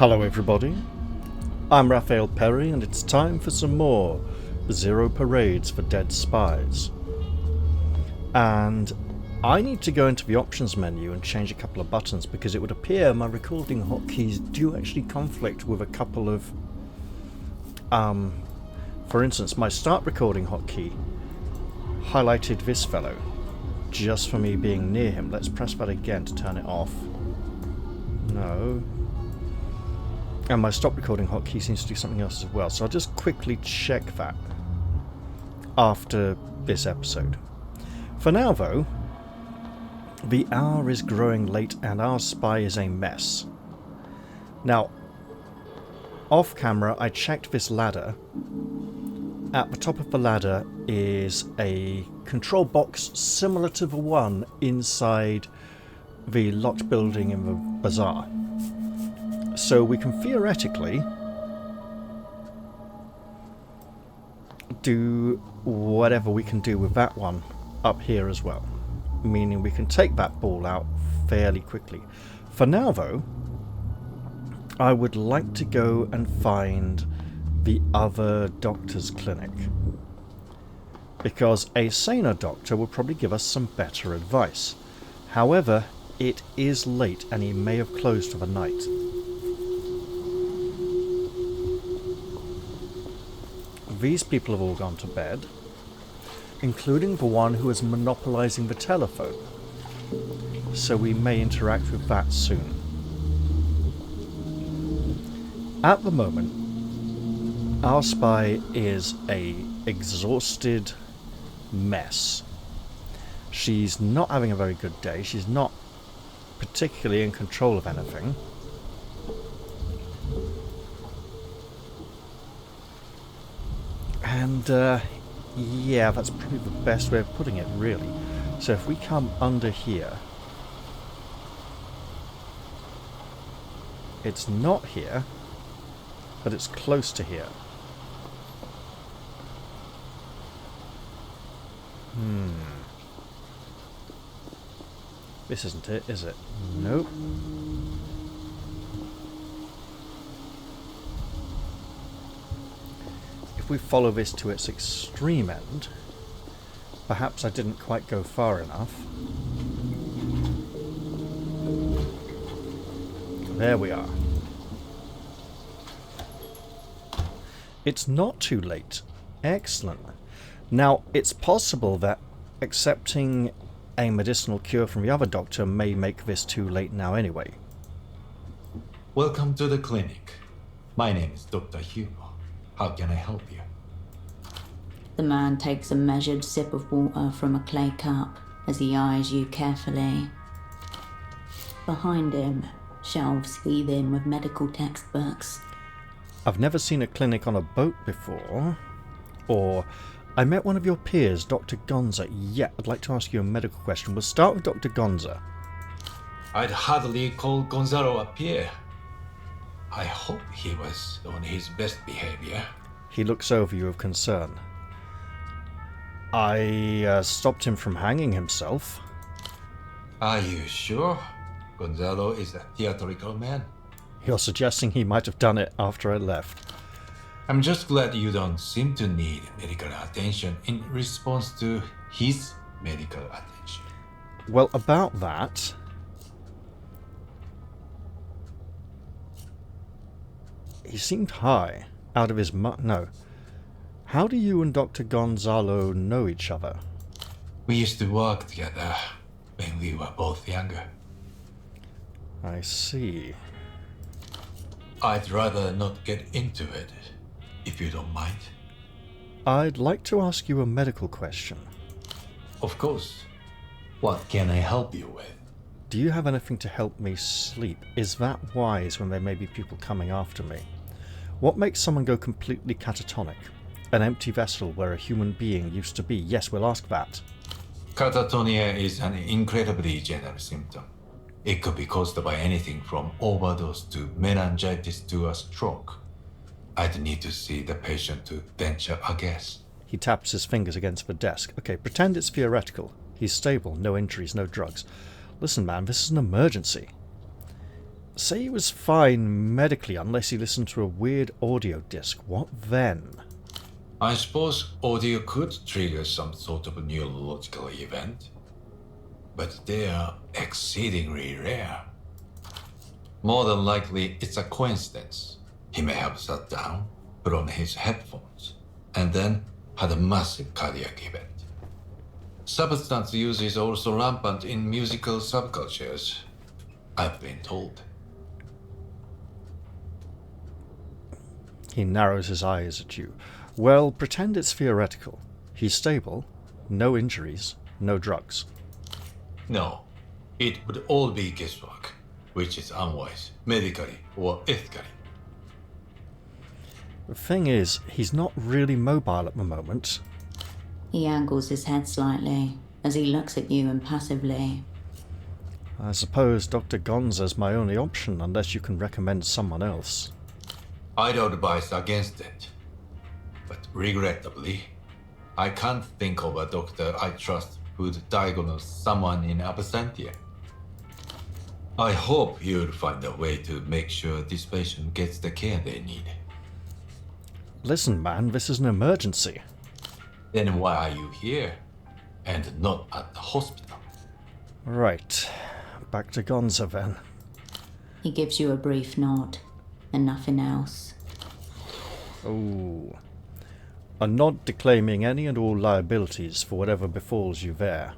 Hello everybody, I'm Raphael Perry and it's time for some more Zero Parades for Dead Spies. And I need to go into the options menu and change a couple of buttons because it would appear my recording hotkeys do actually conflict with a couple of... for instance, my start recording hotkey highlighted this fellow just for me being near him. Let's press that again to turn it off. No. And my stop recording hotkey seems to do something else as well, so I'll just quickly check that after this episode. For now though, the hour is growing late and our spy is a mess. Now, off camera I checked this ladder. At the top of the ladder is a control box similar to the one inside the locked building in the bazaar. So we can theoretically do whatever we can do with that one up here as well. Meaning we can take that ball out fairly quickly. For now though, I would like to go and find the other doctor's clinic. Because a saner doctor will probably give us some better advice. However, it is late and he may have closed for the night. These people have all gone to bed, including the one who is monopolizing the telephone, so we may interact with that soon. At the moment, our spy is a exhausted mess. She's not having a very good day, she's not particularly in control of anything. And, yeah, that's probably the best way of putting it, really. So if we come under here... It's not here, but it's close to here. This isn't it, is it? Nope. If we follow this to its extreme end, perhaps I didn't quite go far enough. There we are. It's not too late. Excellent. Now, it's possible that accepting a medicinal cure from the other doctor may make this too late now anyway. Welcome to the clinic. My name is Dr. Hugo. How can I help you? The man takes a measured sip of water from a clay cup as he eyes you carefully. Behind him, shelves heave in with medical textbooks. I've never seen a clinic on a boat before. Or, I met one of your peers, Dr. Gonza. Yeah, I'd like to ask you a medical question. We'll start with Dr. Gonza. I'd hardly call Gonzalo a peer. I hope he was on his best behavior. He looks over you with concern. I stopped him from hanging himself. Are you sure? Gonzalo is a theatrical man. You're suggesting he might have done it after I left. I'm just glad you don't seem to need medical attention in response to his medical attention. Well, about that... He seemed high. Out of his no. How do you and Dr. Gonzalo know each other? We used to work together when we were both younger. I see. I'd rather not get into it, if you don't mind. I'd like to ask you a medical question. Of course. What can I help you with? Do you have anything to help me sleep? Is that wise when there may be people coming after me? What makes someone go completely catatonic? An empty vessel where a human being used to be? Yes, we'll ask that. Catatonia is an incredibly general symptom. It could be caused by anything from overdose to meningitis to a stroke. I'd need to see the patient to venture a guess. He taps his fingers against the desk. Okay, pretend it's theoretical. He's stable, no injuries, no drugs. Listen, man, this is an emergency. Say he was fine medically unless he listened to a weird audio disc. What then? I suppose audio could trigger some sort of neurological event, but they are exceedingly rare. More than likely, it's a coincidence. He may have sat down, put on his headphones, and then had a massive cardiac event. Substance use is also rampant in musical subcultures, I've been told. He narrows his eyes at you. Well, pretend it's theoretical. He's stable, no injuries, no drugs. No, it would all be guesswork, which is unwise, medically or ethically. The thing is, he's not really mobile at the moment. He angles his head slightly as he looks at you impassively. I suppose Dr. Gonza's my only option unless you can recommend someone else. I'd advise against it, but regrettably, I can't think of a doctor I trust who'd diagnose someone in absentia. I hope you'll find a way to make sure this patient gets the care they need. Listen, man, this is an emergency. Then why are you here, and not at the hospital? Right, back to Gonza then. He gives you a brief nod, and nothing else. Ooh. A nod declaiming any and all liabilities for whatever befalls you there.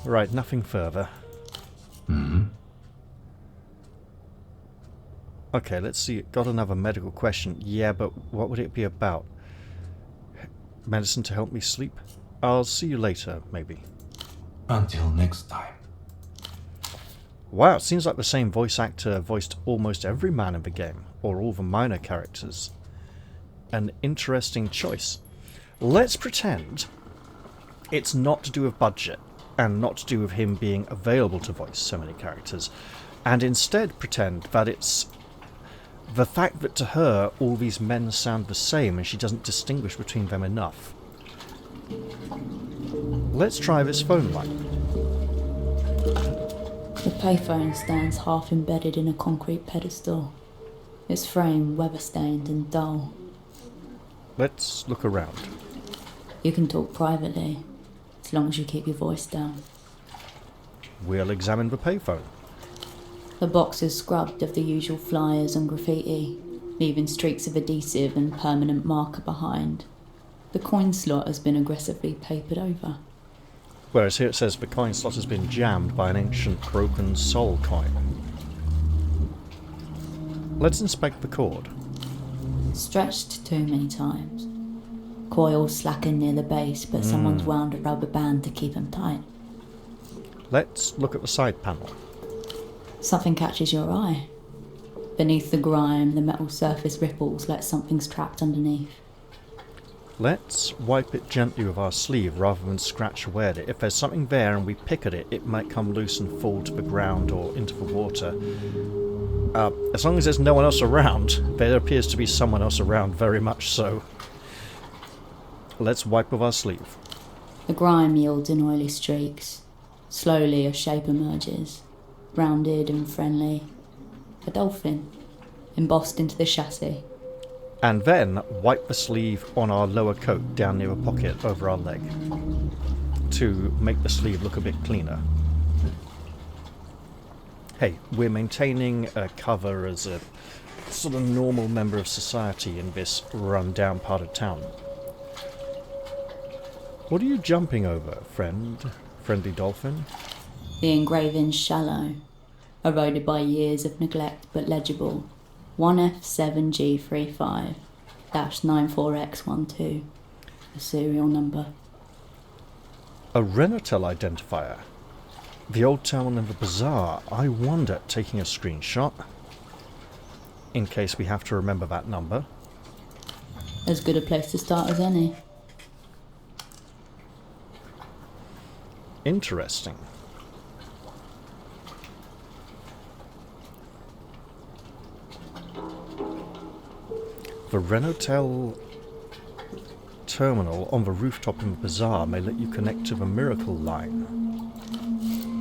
Right, nothing further. Okay, let's see. Got another medical question. Yeah, but what would it be about? Medicine to help me sleep? I'll see you later, maybe. Until next time. Wow, it seems like the same voice actor voiced almost every man in the game, or all the minor characters. An interesting choice. Let's pretend it's not to do with budget, and not to do with him being available to voice so many characters, and instead pretend that it's the fact that to her all these men sound the same and she doesn't distinguish between them enough. Let's try this phone line. The payphone stands half embedded in a concrete pedestal, its frame weather-stained and dull. Let's look around. You can talk privately, as long as you keep your voice down. We'll examine the payphone. The box is scrubbed of the usual flyers and graffiti, leaving streaks of adhesive and permanent marker behind. The coin slot has been aggressively papered over. Whereas here it says the coin slot has been jammed by an ancient broken soul coin. Let's inspect the cord. Stretched too many times. Coils slacken near the base, but someone's wound a rubber band to keep them tight. Let's look at the side panel. Something catches your eye. Beneath the grime, the metal surface ripples like something's trapped underneath. Let's wipe it gently with our sleeve rather than scratch away at it. If there's something there and we pick at it, it might come loose and fall to the ground or into the water. As long as there's no one else around, there appears to be someone else around, very much so. Let's wipe with our sleeve. The grime yields in oily streaks. Slowly a shape emerges, rounded and friendly. A dolphin, embossed into the chassis. And then wipe the sleeve on our lower coat down near a pocket over our leg to make the sleeve look a bit cleaner. Hey, we're maintaining a cover as a sort of normal member of society in this run-down part of town. What are you jumping over, friendly dolphin? The engraving's shallow, eroded by years of neglect but legible. 1F7G35-94X12. The serial number. A Renatel identifier. The old terminal in the bazaar. I wonder, taking a screenshot, in case we have to remember that number. As good a place to start as any. Interesting. The Renatel terminal on the rooftop in the bazaar may let you connect to the miracle line.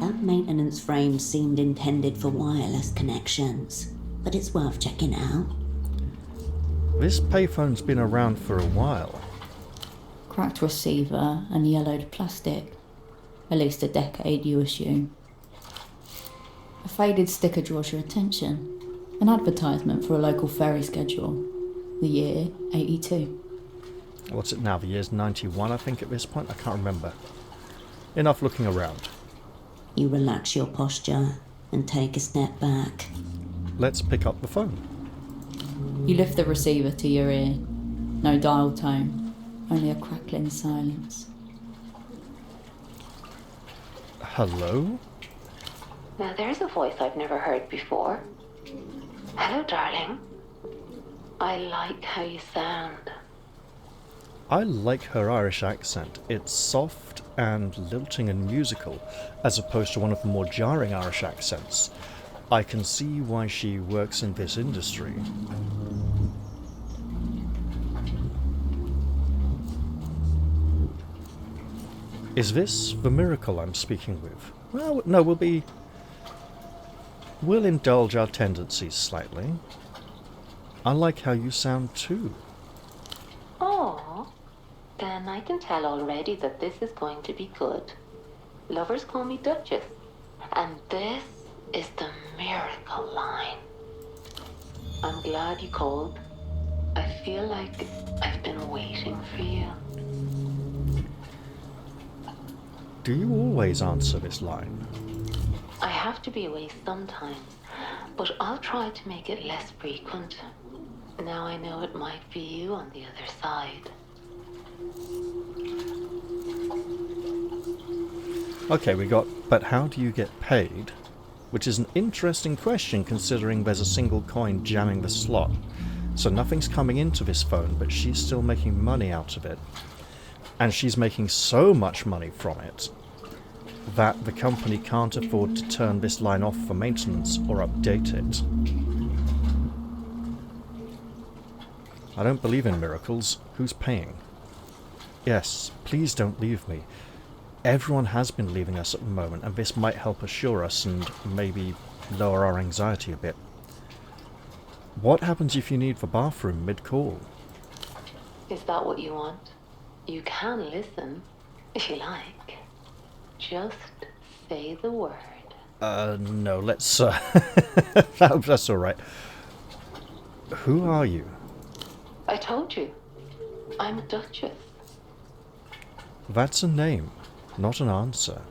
That maintenance frame seemed intended for wireless connections, but it's worth checking out. This payphone's been around for a while. Cracked receiver and yellowed plastic. At least a decade, you assume. A faded sticker draws your attention. An advertisement for a local ferry schedule. The year, 82. What's it now? The year's 91, I think, at this point? I can't remember. Enough looking around. You relax your posture and take a step back. Let's pick up the phone. You lift the receiver to your ear. No dial tone, only a crackling silence. Hello? Now there's a voice I've never heard before. Hello, darling. I like how you sound. I like her Irish accent. It's soft and lilting and musical, as opposed to one of the more jarring Irish accents. I can see why she works in this industry. Is this the miracle I'm speaking with? Well, no, we'll indulge our tendencies slightly. I like how you sound too. Oh, then I can tell already that this is going to be good. Lovers call me Duchess, and this is the miracle line. I'm glad you called. I feel like I've been waiting for you. Do you always answer this line? I have to be away sometimes, but I'll try to make it less frequent. Now I know it might be you on the other side. Okay, but how do you get paid? Which is an interesting question considering there's a single coin jamming the slot. So nothing's coming into this phone, but she's still making money out of it. And she's making so much money from it that the company can't afford to turn this line off for maintenance or update it. I don't believe in miracles. Who's paying? Yes, please don't leave me. Everyone has been leaving us at the moment, and this might help assure us and maybe lower our anxiety a bit. What happens if you need the bathroom mid-call? Is that what you want? You can listen, if you like. Just say the word. No, let's, that's alright. Who are you? I told you. I'm Duchess. That's a name, not an answer.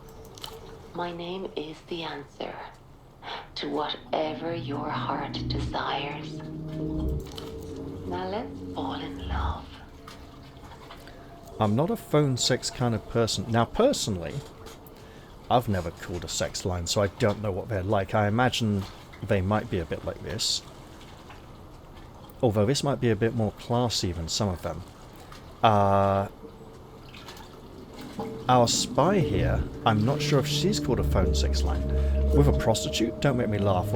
My name is the answer to whatever your heart desires. Now let's fall in love. I'm not a phone sex kind of person. Now, personally, I've never called a sex line, so I don't know what they're like. I imagine they might be a bit like this. Although this might be a bit more classy than some of them. Our spy here, I'm not sure if she's called a phone sex line. With a prostitute? Don't make me laugh.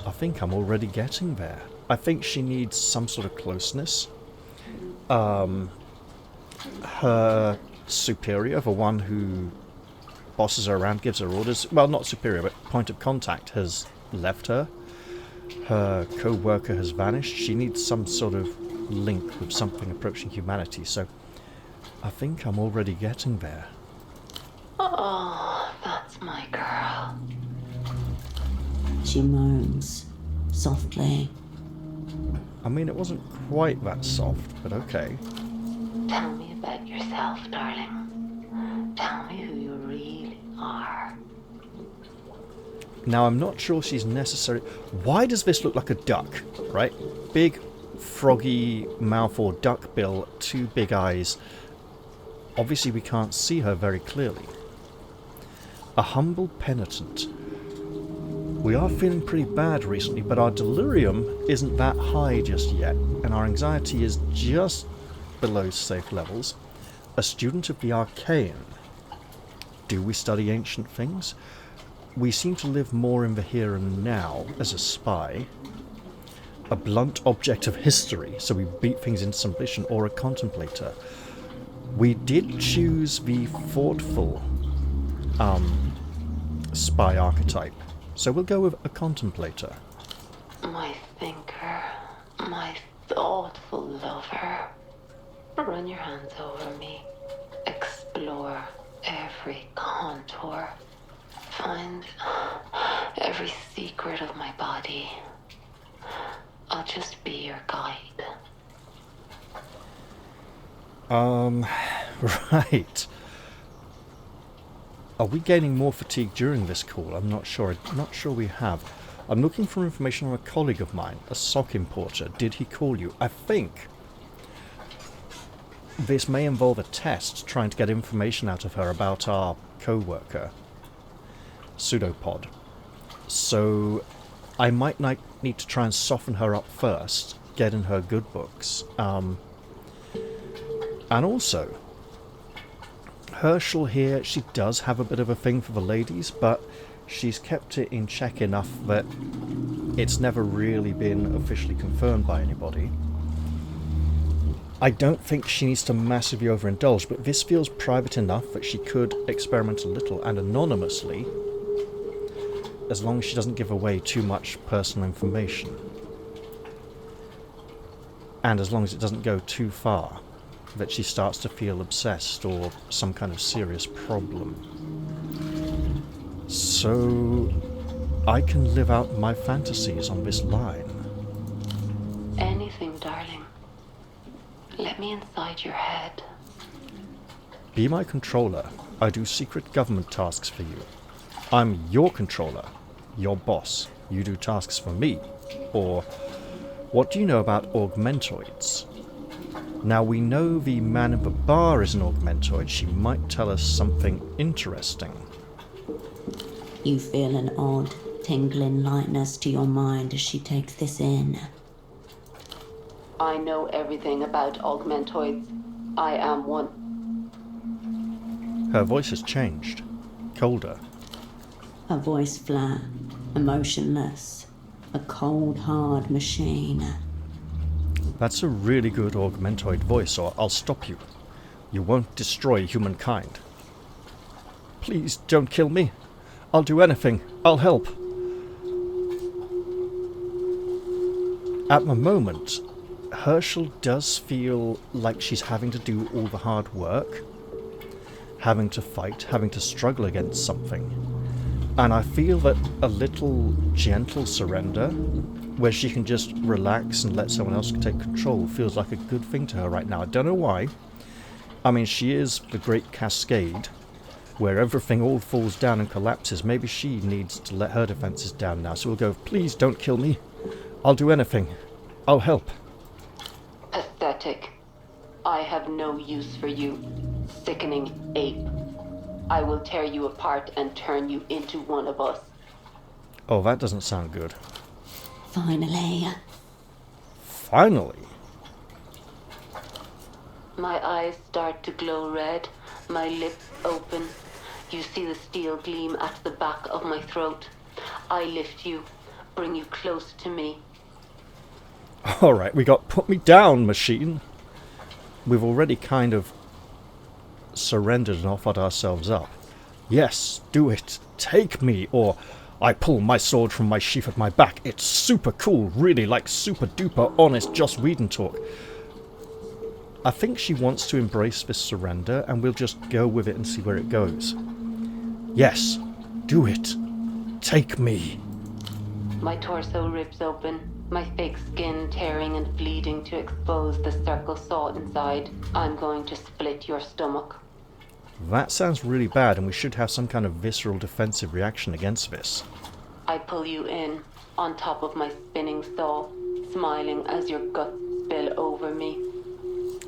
I think I'm already getting there. I think she needs some sort of closeness. Her superior, the one who bosses her around, gives her orders, well, not superior, but point of contact, has left her. Her co-worker has vanished. She needs some sort of link with something approaching humanity, so I think I'm already getting there. Oh, that's my girl. She moans, softly. I mean, it wasn't quite that soft, but okay. Tell me about yourself, darling. Tell me who you really are. Now, I'm not sure she's necessary. Why does this look like a duck, right? Big, froggy mouth or duck bill, two big eyes. Obviously, we can't see her very clearly. A humble penitent. We are feeling pretty bad recently, but our delirium isn't that high just yet, and our anxiety is just below safe levels. A student of the arcane. Do we study ancient things? We seem to live more in the here and now as a spy. A blunt object of history, so we beat things into submission, or a contemplator. We did choose the thoughtful spy archetype. So we'll go with a contemplator. My thinker, my thoughtful lover. Run your hands over me. Explore every contour. Find every secret of my body. I'll just be your guide. Right. Are we gaining more fatigue during this call? I'm not sure. I'm not sure we have. I'm looking for information on a colleague of mine, a sock importer. Did he call you? I think this may involve a test trying to get information out of her about our co-worker, Pseudopod. So I might need to try and soften her up first, get in her good books. And also, Hershel here, she does have a bit of a thing for the ladies, but she's kept it in check enough that it's never really been officially confirmed by anybody. I don't think she needs to massively overindulge, but this feels private enough that she could experiment a little and anonymously, as long as she doesn't give away too much personal information. And as long as it doesn't go too far, that she starts to feel obsessed or some kind of serious problem. So I can live out my fantasies on this line. Anything, darling. Let me inside your head. Be my controller. I do secret government tasks for you. I'm your controller, your boss. You do tasks for me. Or, what do you know about augmentoids? Now we know the man in the bar is an augmentoid. She might tell us something interesting. You feel an odd, tingling lightness to your mind as she takes this in. I know everything about augmentoids. I am one. Her voice has changed. Colder. Her voice flat, emotionless. A cold, hard machine. That's a really good augmentoid voice, or I'll stop you. You won't destroy humankind. Please don't kill me. I'll do anything. I'll help. At the moment, Hershel does feel like she's having to do all the hard work, having to fight, having to struggle against something. And I feel that a little gentle surrender, where she can just relax and let someone else take control, feels like a good thing to her right now. I don't know why. I mean, she is the Great Cascade, where everything all falls down and collapses. Maybe she needs to let her defenses down now. So we'll go, please don't kill me. I'll do anything. I'll help. Pathetic. I have no use for you, sickening ape. I will tear you apart and turn you into one of us. Oh, that doesn't sound good. Finally. Finally? My eyes start to glow red, my lips open. You see the steel gleam at the back of my throat. I lift you, bring you close to me. Alright, we got put me down, machine. We've already kind of surrendered and offered ourselves up. Yes, do it. Take me, or I pull my sword from my sheath at my back. It's super cool, really like super duper honest Joss Whedon talk. I think she wants to embrace this surrender, and we'll just go with it and see where it goes. Yes, do it. Take me. My torso rips open, my fake skin tearing and bleeding to expose the circle saw inside. I'm going to split your stomach. That sounds really bad, and we should have some kind of visceral defensive reaction against this. I pull you in, on top of my spinning saw, smiling as your guts spill over me.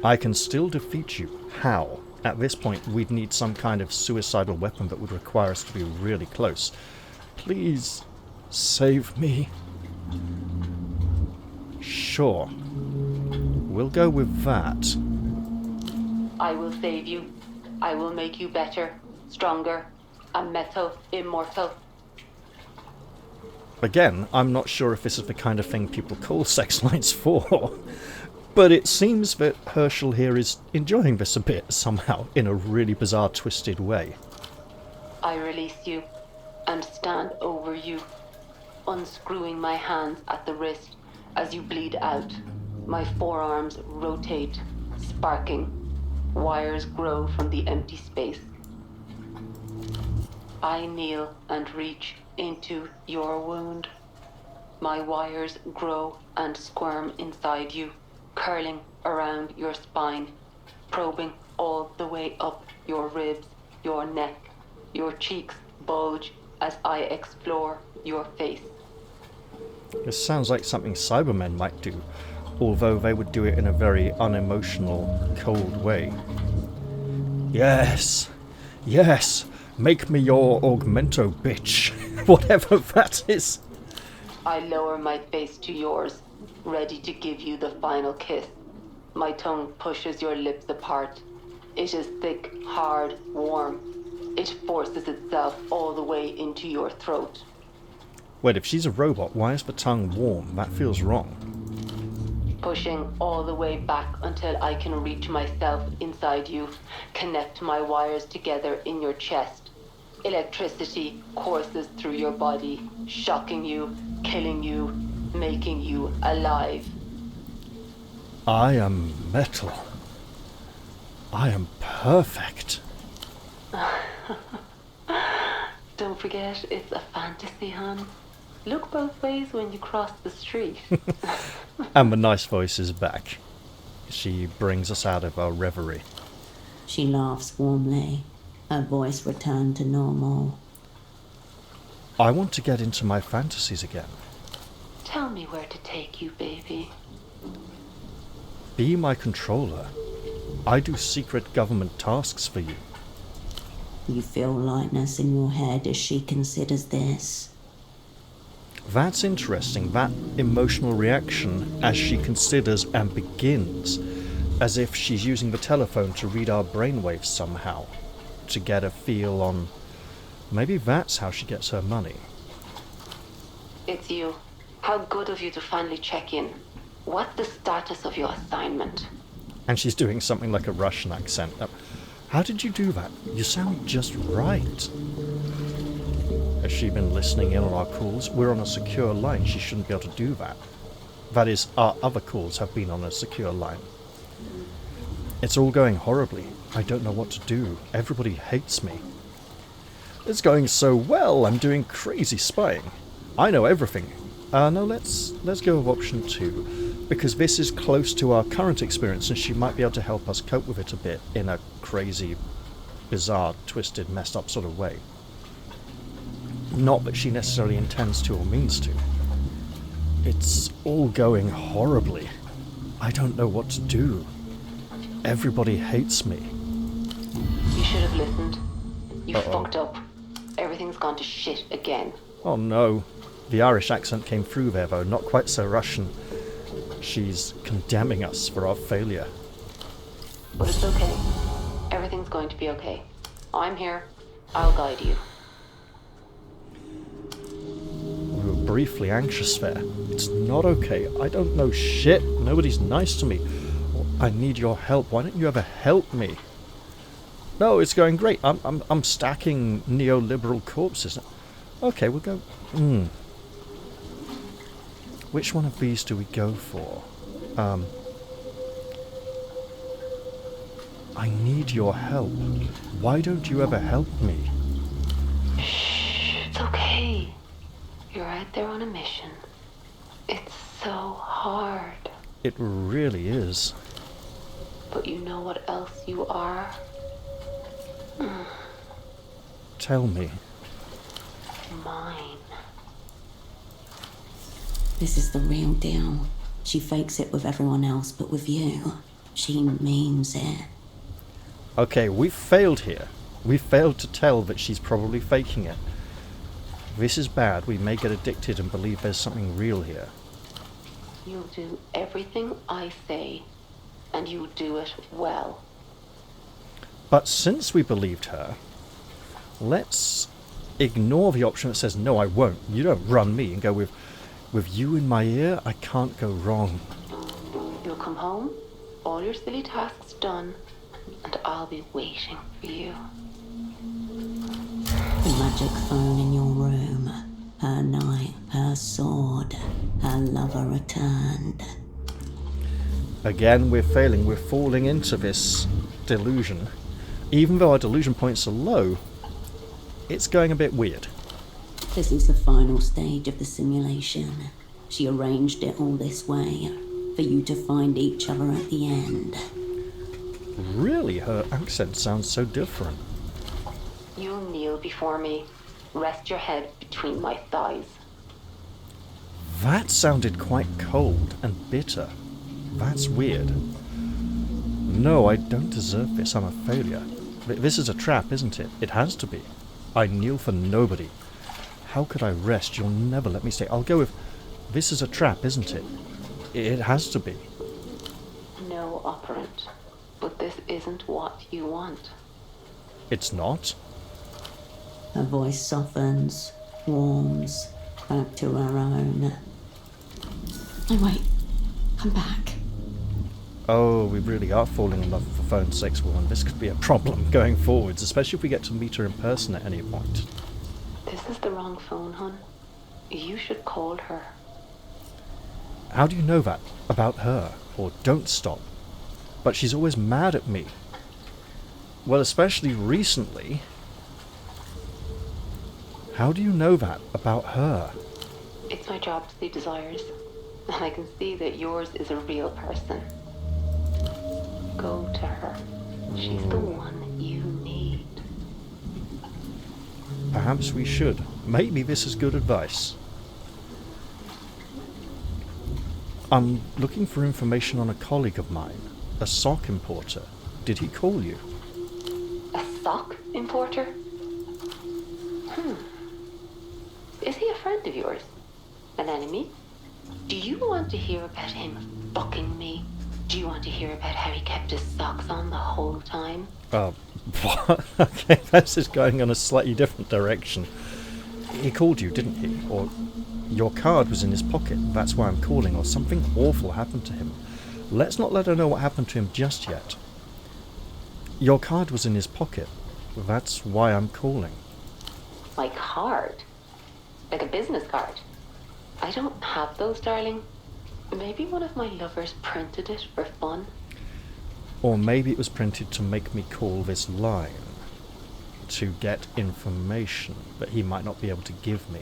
I can still defeat you. How? At this point, we'd need some kind of suicidal weapon that would require us to be really close. Please, save me. Sure. We'll go with that. I will save you. I will make you better, stronger, a metal immortal. Again, I'm not sure if this is the kind of thing people call sex lines for. But it seems that Hershel here is enjoying this a bit, somehow, in a really bizarre, twisted way. I release you. and stand over you, unscrewing my hands at the wrist as you bleed out. My forearms rotate, sparking. Wires grow from the empty space. I kneel and reach into your wound. My wires grow and squirm inside you, curling around your spine, probing all the way up your ribs, your neck. Your cheeks bulge as I explore your face. This sounds like something Cybermen might do, although they would do it in a very unemotional, cold way. Yes, yes, make me your augmento, bitch. Whatever that is. I lower my face to yours, ready to give you the final kiss. My tongue pushes your lips apart. It is thick, hard, warm. It forces itself all the way into your throat. Wait, if she's a robot, why is the tongue warm? That feels wrong. Pushing all the way back until I can reach myself inside you, connect my wires together in your chest. Electricity courses through your body, shocking you, killing you, making you alive. I am metal. I am perfect. Don't forget, it's a fantasy, hon. Look both ways when you cross the street. And the nice voice is back. She brings us out of our reverie. She laughs warmly. Her voice returned to normal. I want to get into my fantasies again. Tell me where to take you, baby. Be my controller. I do secret government tasks for you. You feel lightness in your head as she considers this. That's interesting, that emotional reaction as she considers and begins, as if she's using the telephone to read our brainwaves somehow, to get a feel on... Maybe that's how she gets her money. It's you. How good of you to finally check in. What's the status of your assignment? And she's doing something like a Russian accent. How did you do that? You sound just right. Has she been listening in on our calls? We're on a secure line. She shouldn't be able to do that. That is, our other calls have been on a secure line. It's all going horribly. I don't know what to do. Everybody hates me. It's going so well. I'm doing crazy spying. I know everything. No, let's go with option 2. Because this is close to our current experience and she might be able to help us cope with it a bit in a crazy, bizarre, twisted, messed up sort of way. Not that she necessarily intends to or means to. It's all going horribly. I don't know what to do. Everybody hates me. You should have listened. You Uh-oh. fucked up. Everything's gone to shit again. Oh no. The Irish accent came through there though, not quite so Russian. She's condemning us for our failure. But it's okay. Everything's going to be okay. I'm here. I'll guide you. We were briefly anxious there. It's not okay. I don't know shit. Nobody's nice to me. I need your help. Why don't you ever help me? No, it's going great. I'm stacking neoliberal corpses. Okay, we'll go... Which one of these do we go for? I need your help. Why don't you ever help me? Shh, it's okay. You're out there on a mission. It's so hard. It really is. But you know what else you are? Tell me. Mine. This is the real deal. She fakes it with everyone else, but with you, she means it. Okay, we've failed here. We failed to tell that she's probably faking it. This is bad. We may get addicted and believe there's something real here. You'll do everything I say, and you'll do it well. But since we believed her, let's ignore the option that says, no, I won't. You don't run me, and go with you in my ear, I can't go wrong. You'll come home, all your silly tasks done, and I'll be waiting for you. You magic phone in your room. Her knight, her sword, her lover returned. Again, we're failing. We're falling into this delusion. Even though our delusion points are low, it's going a bit weird. This is the final stage of the simulation. She arranged it all this way for you to find each other at the end. Really, her accent sounds so different. You kneel before me. Rest your head between my thighs. That sounded quite cold and bitter. That's weird. No, I don't deserve this. I'm a failure. This is a trap, isn't it? It has to be. I kneel for nobody. How could I rest? You'll never let me stay. I'll go with... This is a trap, isn't it? It has to be. No, operant. But this isn't what you want. It's not? Her voice softens, warms, back to her own. No, wait. Come back. Oh, we really are falling in love for phone's sakes, woman. This could be a problem going forwards, especially if we get to meet her in person at any point. This is the wrong phone, hon. You should call her. How do you know that about her? Or don't stop. But she's always mad at me. Well, especially recently. How do you know that about her? It's my job to see desires. And I can see that yours is a real person. Go to her. She's the one you need. Perhaps we should. Maybe this is good advice. I'm looking for information on a colleague of mine, a sock importer. Did he call you? A sock importer? Is he a friend of yours? An enemy? Do you want to hear about him fucking me? Do you want to hear about how he kept his socks on the whole time? What? Okay, this is going in a slightly different direction. He called you, didn't he? Or your card was in his pocket, that's why I'm calling, or something awful happened to him. Let's not let her know what happened to him just yet. Your card was in his pocket, that's why I'm calling. My card? Like a business card? I don't have those, darling. Maybe one of my lovers printed it for fun. Or maybe it was printed to make me call this line. To get information that he might not be able to give me.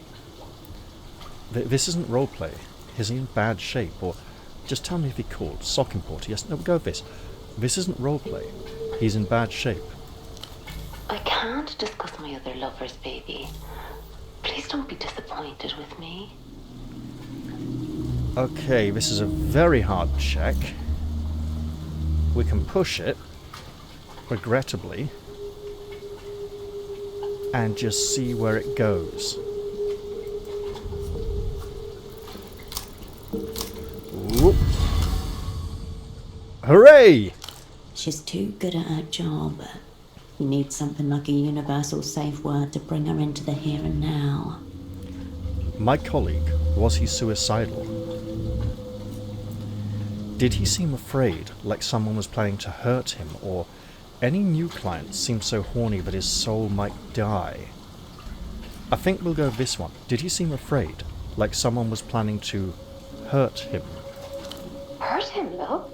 This isn't roleplay. Is he in bad shape? Or just tell me if he called. Sock importer. Yes, no, go with this. This isn't roleplay. He's in bad shape. I can't discuss my other lovers, baby. Please don't be disappointed with me. Okay, this is a very hard check. We can push it, regrettably, and just see where it goes. Whoop. Hooray! She's too good at her job. You need something like a universal safe word to bring her into the here and now. My colleague, was he suicidal? Did he seem afraid, like someone was planning to hurt him, or any new client seemed so horny that his soul might die? I think we'll go with this one. Did he seem afraid, like someone was planning to hurt him? Hurt him, love?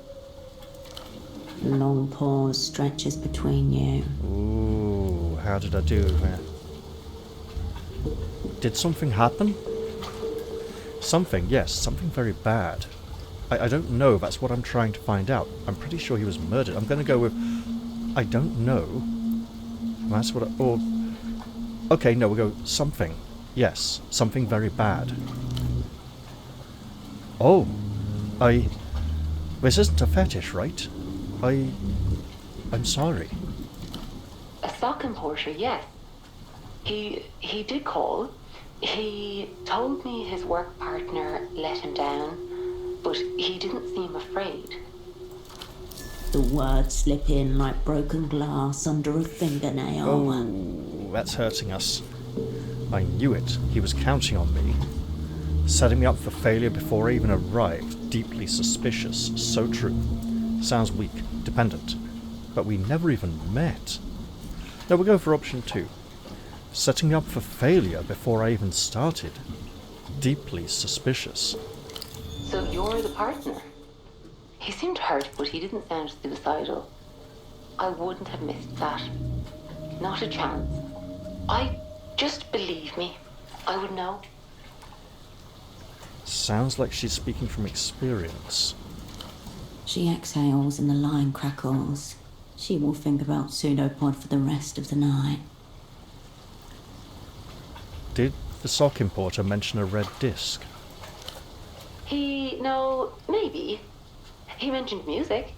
Long pause stretches between you. Ooh, how did I do there? Did something happen? Something, yes, something very bad. I don't know, that's what I'm trying to find out. I'm pretty sure he was murdered. I'm going to go with... I don't know. That's what I... Or... Okay, no, we'll go something. Yes, something very bad. Oh, this isn't a fetish, right? I'm sorry. A sock importer, yes. He did call. He told me his work partner let him down, but he didn't seem afraid. The words slip in like broken glass under a fingernail. Oh, that's hurting us. I knew it. He was counting on me. Setting me up for failure before I even arrived. Deeply suspicious. So true. Sounds weak. Dependent. But we never even met. No, we'll go for option 2. Setting up for failure before I even started. Deeply suspicious. So you're the partner? He seemed hurt, but he didn't sound suicidal. I wouldn't have missed that. Not a chance. Just believe me. I would know. Sounds like she's speaking from experience. She exhales and the line crackles. She will think about pseudopod for the rest of the night. Did the sock importer mention a red disc? No, maybe. He mentioned music.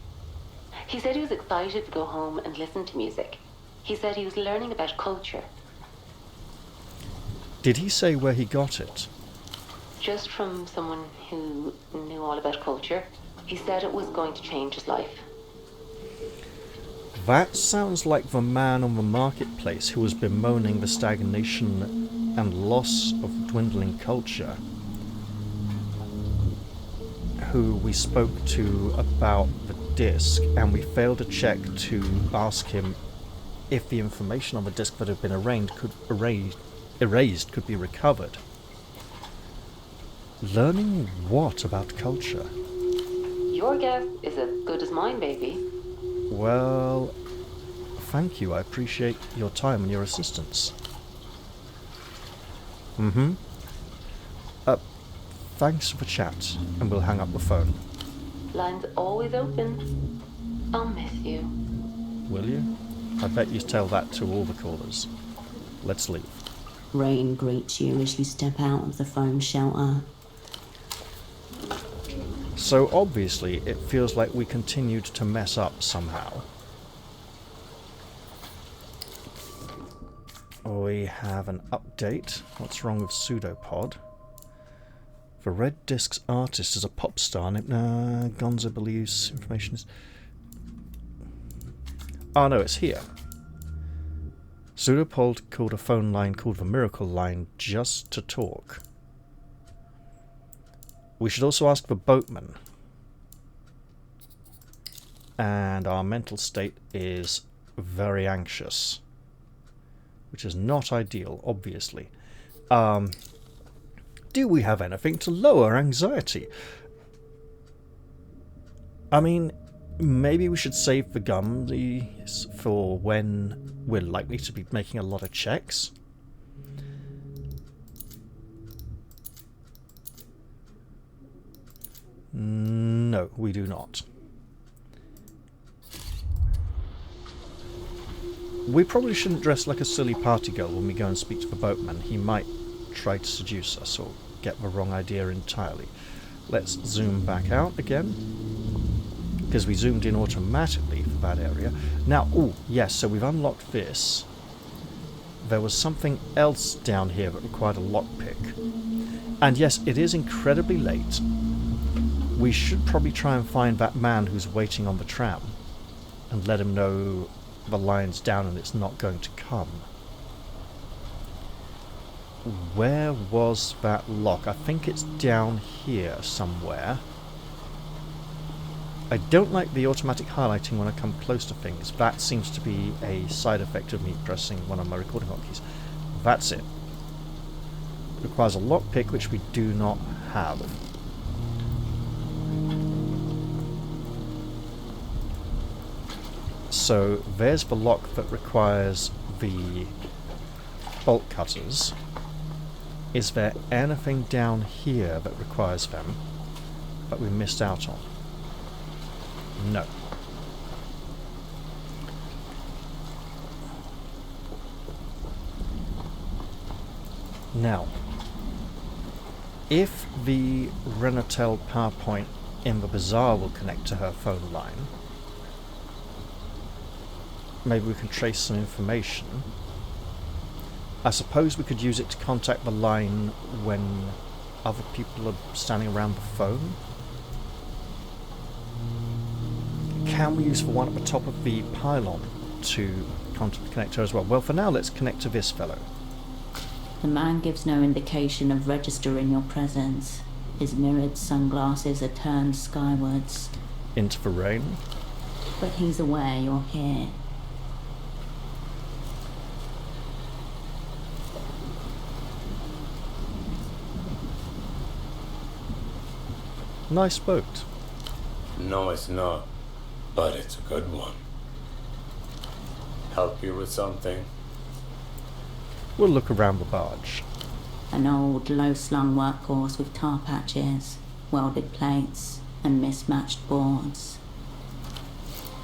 He said he was excited to go home and listen to music. He said he was learning about culture. Did he say where he got it? Just from someone who knew all about culture. He said it was going to change his life. That sounds like the man on the marketplace who was bemoaning the stagnation and loss of dwindling culture, who we spoke to about the disc, and we failed to check to ask him if the information on the disc that had been erased could be recovered. Learning what about culture? Your guess is as good as mine, baby. Well, thank you. I appreciate your time and your assistance. Thanks for the chat, and we'll hang up the phone. Line's always open. I'll miss you. Will you? I bet you tell that to all the callers. Let's leave. Rain greets you as you step out of the phone shelter. So obviously it feels like we continued to mess up somehow. We have an update. What's wrong with Pseudopod? The Red Disc's artist is a pop star named Gonzo believes information is... Oh no, it's here. Pseudopod called a phone line called the Miracle Line just to talk. We should also ask the boatman. And our mental state is very anxious, which is not ideal, obviously. Do we have anything to lower anxiety? I mean, maybe we should save the gummies for when we're likely to be making a lot of checks. No, we do not. We probably shouldn't dress like a silly party girl when we go and speak to the boatman. He might try to seduce us or get the wrong idea entirely. Let's zoom back out again, because we zoomed in automatically for that area. Now, oh yes, so we've unlocked this. There was something else down here that required a lockpick. And yes, it is incredibly late. We should probably try and find that man who's waiting on the tram and let him know the line's down and it's not going to come. Where was that lock? I think it's down here somewhere. I don't like the automatic highlighting when I come close to things. That seems to be a side effect of me pressing one of my recording hotkeys. That's it. It requires a lockpick, which we do not have. So there's the lock that requires the bolt cutters. Is there anything down here that requires them that we missed out on? No. Now, if the Renatel PowerPoint in the bazaar will connect to her phone line, maybe we can trace some information. I suppose we could use it to contact the line when other people are standing around the phone. Can we use the one at the top of the pylon to connect her as well? Well, for now, let's connect to this fellow. The man gives no indication of registering your presence. His mirrored sunglasses are turned skywards. Into the rain. But he's aware you're here. Nice boat. No, it's not. But it's a good one. Help you with something? We'll look around the barge. An old, low-slung workhorse with tar patches, welded plates, and mismatched boards.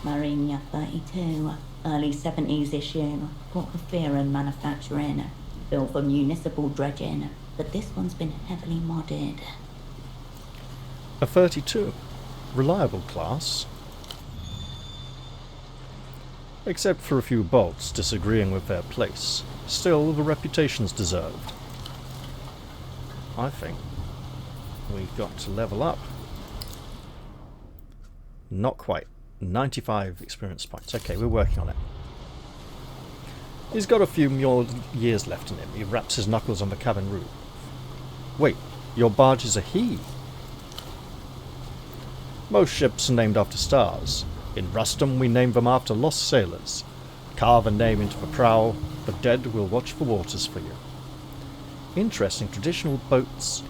Marina 32, early 70s issue, Port of Fearon manufacturing, built for municipal dredging, but this one's been heavily modded. A 32. Reliable class. Except for a few bolts disagreeing with their place. Still, the reputation's deserved. I think we've got to level up. Not quite. 95 experience points. Okay, we're working on it. He's got a few more years left in him. He wraps his knuckles on the cabin roof. Wait, your barge is a he? Most ships are named after stars. In Rustum, we name them after lost sailors. Carve a name into the prow. The dead will watch the waters for you. Interesting, traditional boats'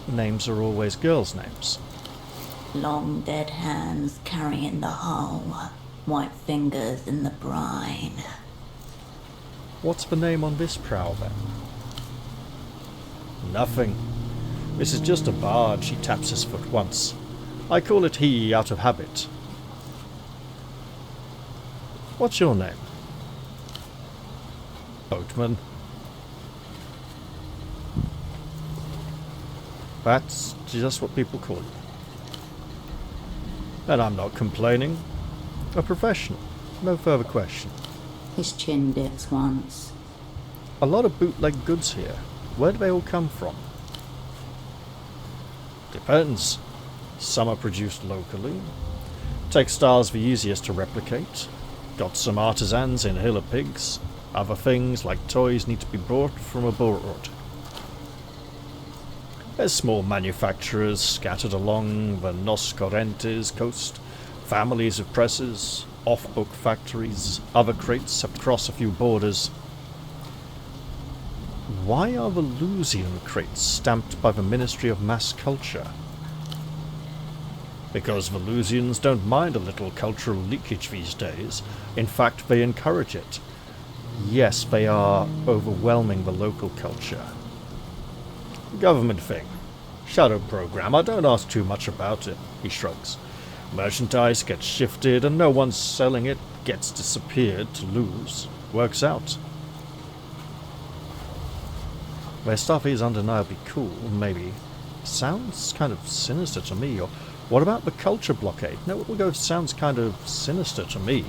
names are always girls' names. Long dead hands carrying the hull, white fingers in the brine. What's the name on this prow, then? Nothing. This is just a barge. He taps his foot once. I call it he out of habit. What's your name? Boatman. That's just what people call you. And I'm not complaining. A professional. No further question. His chin dips once. A lot of bootleg goods here. Where do they all come from? Depends. Some are produced locally. Textiles the easiest to replicate. Got some artisans in Hill of Pigs. Other things, like toys, need to be brought from abroad. There's small manufacturers scattered along the Nos Correntes coast, families of presses, off-book factories, other crates have crossed a few borders. Why are the Lusian crates stamped by the Ministry of Mass Culture? Because the Lusians don't mind a little cultural leakage these days. In fact, they encourage it. Yes, they are overwhelming the local culture. Government thing. Shadow program. I don't ask too much about it, he shrugs. Merchandise gets shifted and no one selling it gets disappeared to lose. Works out. Their stuff is undeniably cool, maybe. Sounds kind of sinister to me. Or what about the culture blockade? No, we'll go sounds kind of sinister to me.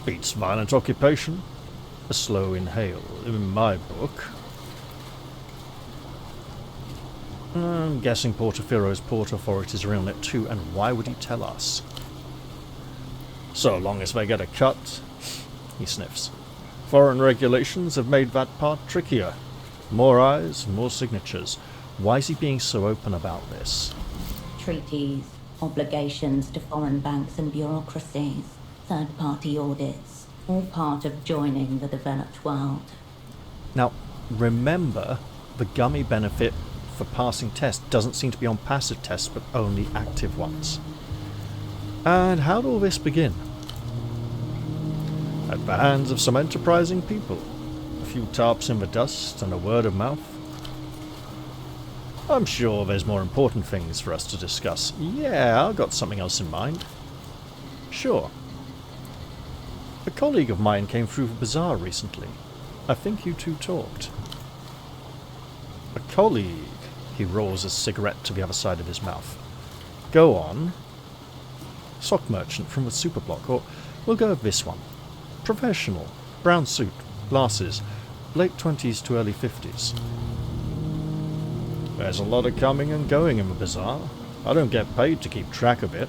Beats violent occupation. A slow inhale in my book. I'm guessing Portofiero's port authorities are in on it too, and why would he tell us? So long as they get a cut, he sniffs. Foreign regulations have made that part trickier. More eyes, more signatures. Why is he being so open about this? Treaties, obligations to foreign banks and bureaucracies, third-party audits, all part of joining the developed world. Now, remember, the gummy benefit for passing tests doesn't seem to be on passive tests, but only active ones. And how did all this begin? At the hands of some enterprising people. A few tarps in the dust and a word of mouth. I'm sure there's more important things for us to discuss. Yeah, I've got something else in mind. Sure. A colleague of mine came through the bazaar recently. I think you two talked. A colleague? He rolls a cigarette to the other side of his mouth. Go on. Sock merchant from the superblock, or we'll go with this one. Professional. Brown suit. Glasses. Late 20s to early 50s. There's a lot of coming and going in the bazaar. I don't get paid to keep track of it.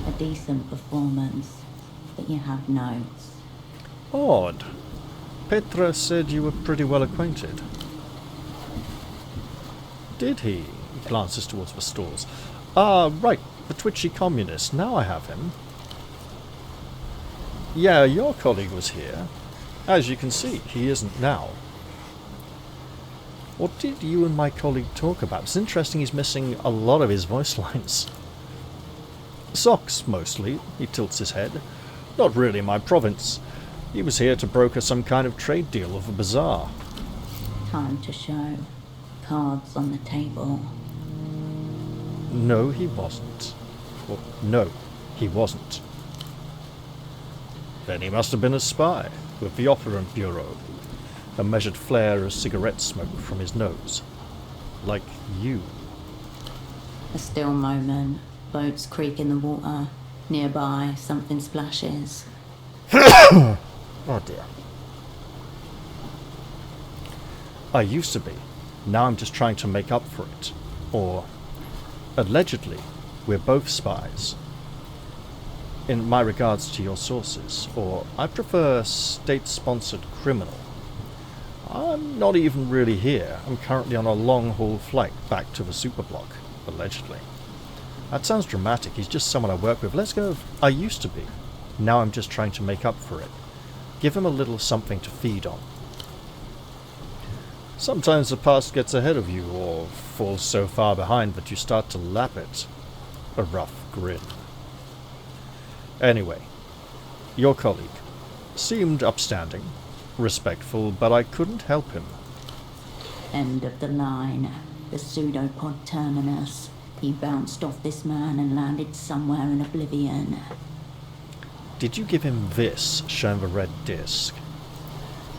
A decent performance, but you have notes. Odd. Petra said you were pretty well acquainted. Did he? He glances towards the stores. Ah, right, the twitchy communist. Now I have him. Yeah, your colleague was here. As you can see, he isn't now. What did you and my colleague talk about? It's interesting he's missing a lot of his voice lines. Socks, mostly. He tilts his head. Not really my province. He was here to broker some kind of trade deal of a bazaar. Time to show. Cards on the table. No, he wasn't. Well, no, he wasn't. Then he must have been a spy, with the Opulent Bureau. A measured flare of cigarette smoke from his nose. Like you. A still moment. Boats creak in the water. Nearby, something splashes. Oh dear. I used to be. Now I'm just trying to make up for it. Or, allegedly, we're both spies. In my regards to your sources, or I prefer state-sponsored criminal. I'm not even really here. I'm currently on a long-haul flight back to the superblock, allegedly. That sounds dramatic. He's just someone I work with. Let's go. I used to be. Now I'm just trying to make up for it. Give him a little something to feed on. Sometimes the past gets ahead of you, or falls so far behind that you start to lap it. A rough grin. Anyway, your colleague seemed upstanding, respectful, but I couldn't help him. End of the line. The pseudopod terminus. He bounced off this man and landed somewhere in oblivion. Did you give him this, showing the red disc?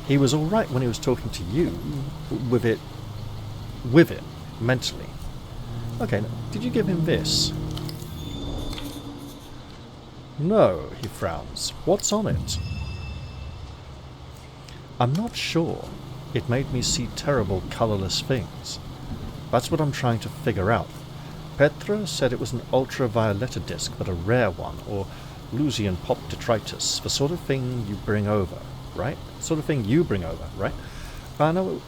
He was alright when he was talking to you, with it, mentally. Okay, did you give him this? No, he frowns. What's on it? I'm not sure. It made me see terrible, colourless things. That's what I'm trying to figure out. Petra said it was an ultraviolet disc, but a rare one, or Lusian pop detritus, the sort of thing you bring over, right? Sort of thing you bring over, right? I know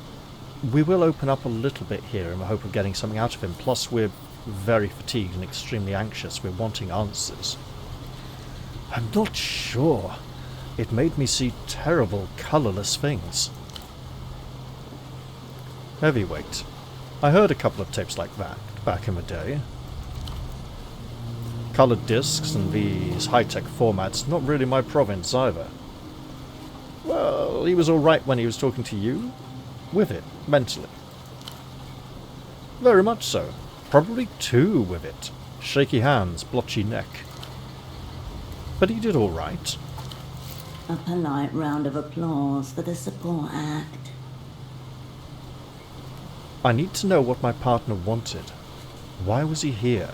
we will open up a little bit here in the hope of getting something out of him, plus we're very fatigued and extremely anxious. We're wanting answers. I'm not sure. It made me see terrible, colourless things. Heavyweight. I heard a couple of tapes like that back in the day. Coloured discs and these high-tech formats, not really my province either. Well, he was alright when he was talking to you. With it, mentally. Very much so. Probably too with it. Shaky hands, blotchy neck. But he did alright. A polite round of applause for the support act. I need to know what my partner wanted. Why was he here?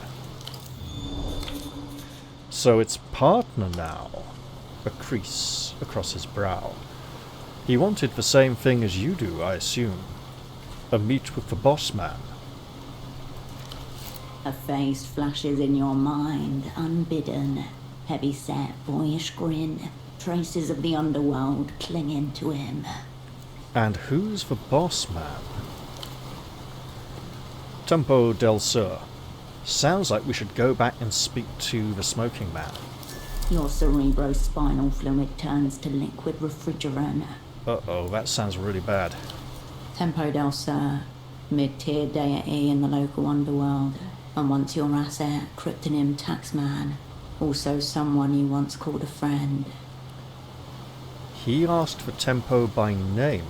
So it's partner now. A crease across his brow. He wanted the same thing as you do, I assume. A meet with the boss man. A face flashes in your mind, unbidden. Heavy-set, boyish grin. Traces of the underworld clinging to him. And who's the boss man? Tempo del Sur. Sounds like we should go back and speak to the smoking man. Your cerebrospinal fluid turns to liquid refrigerant. Uh-oh, that sounds really bad. Tempo del Sur, mid-tier deity in the local underworld. And once your asset, cryptonym taxman. Also someone you once called a friend. He asked for Tempo by name.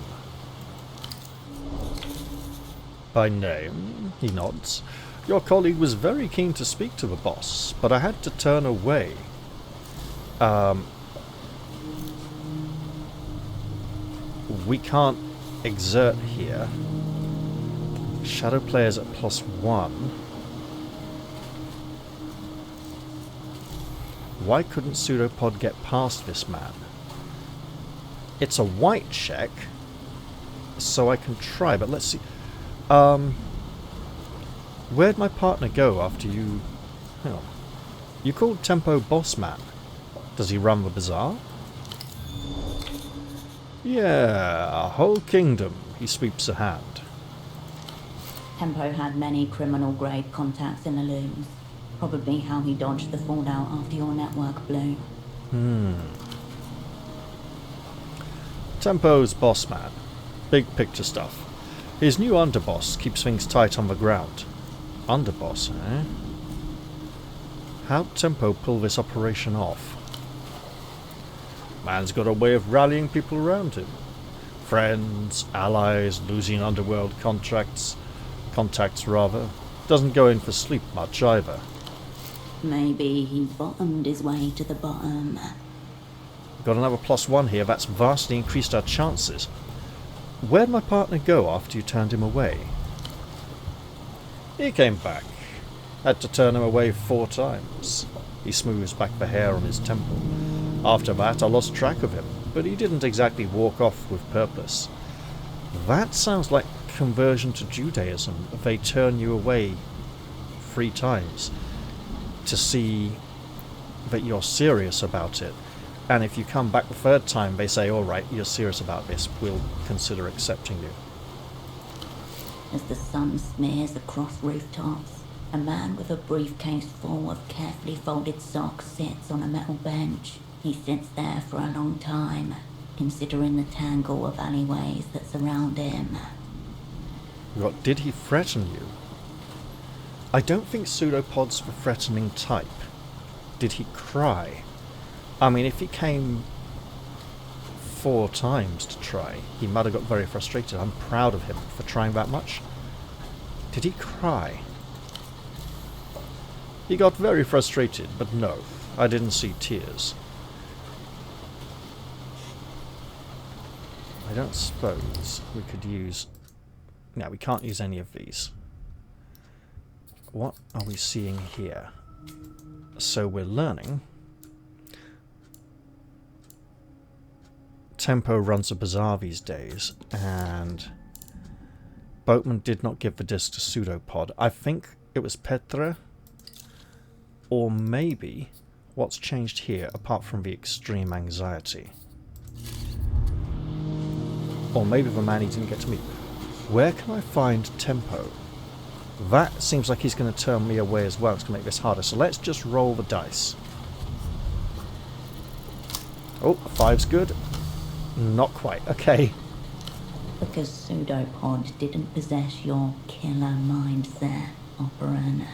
By name, he nods. Your colleague was very keen to speak to the boss, but I had to turn away. We can't exert here. Shadow players at +1. Why couldn't Pseudopod get past this man? It's a white check, so I can try, but let's see. Where'd my partner go after you... Hang on. You called Tempo boss man. Does he run the bazaar? Yeah, a whole kingdom. He sweeps a hand. Tempo had many criminal-grade contacts in the loom. Probably how he dodged the fallout after your network blew. Tempo's boss man. Big picture stuff. His new underboss keeps things tight on the ground. Underboss, eh? How'd Tempo pull this operation off? Man's got a way of rallying people around him. Friends, allies, losing underworld contacts rather. Doesn't go in for sleep much either. Maybe he bottomed his way to the bottom. Got another +1 here, that's vastly increased our chances. Where'd my partner go after you turned him away? He came back. Had to turn him away 4 times. He smooths back the hair on his temple. After that I lost track of him, but he didn't exactly walk off with purpose. That sounds like conversion to Judaism. They turn you away 3 times to see that you're serious about it. And if you come back the 3rd time, they say, alright, you're serious about this, we'll consider accepting you. As the sun smears across rooftops, a man with a briefcase full of carefully folded socks sits on a metal bench. He sits there for a long time, considering the tangle of alleyways that surround him. What, did he threaten you? I don't think pseudopod's the threatening type. Did he cry? I mean, if he came 4 times to try, he might have got very frustrated. I'm proud of him for trying that much. Did he cry? He got very frustrated, but no, I didn't see tears. I don't suppose we could use... No, we can't use any of these. What are we seeing here? So we're learning... Tempo runs a bazaar these days, and Boatman did not give the disc to Pseudopod. I think it was Petra, or maybe what's changed here, apart from the extreme anxiety. Or maybe the man he didn't get to meet. Where can I find Tempo? That seems like he's going to turn me away as well. It's going to make this harder, so let's just roll the dice. Oh, 5's good. Not quite. Okay. Because Pseudopod didn't possess your killer mindset, Operan.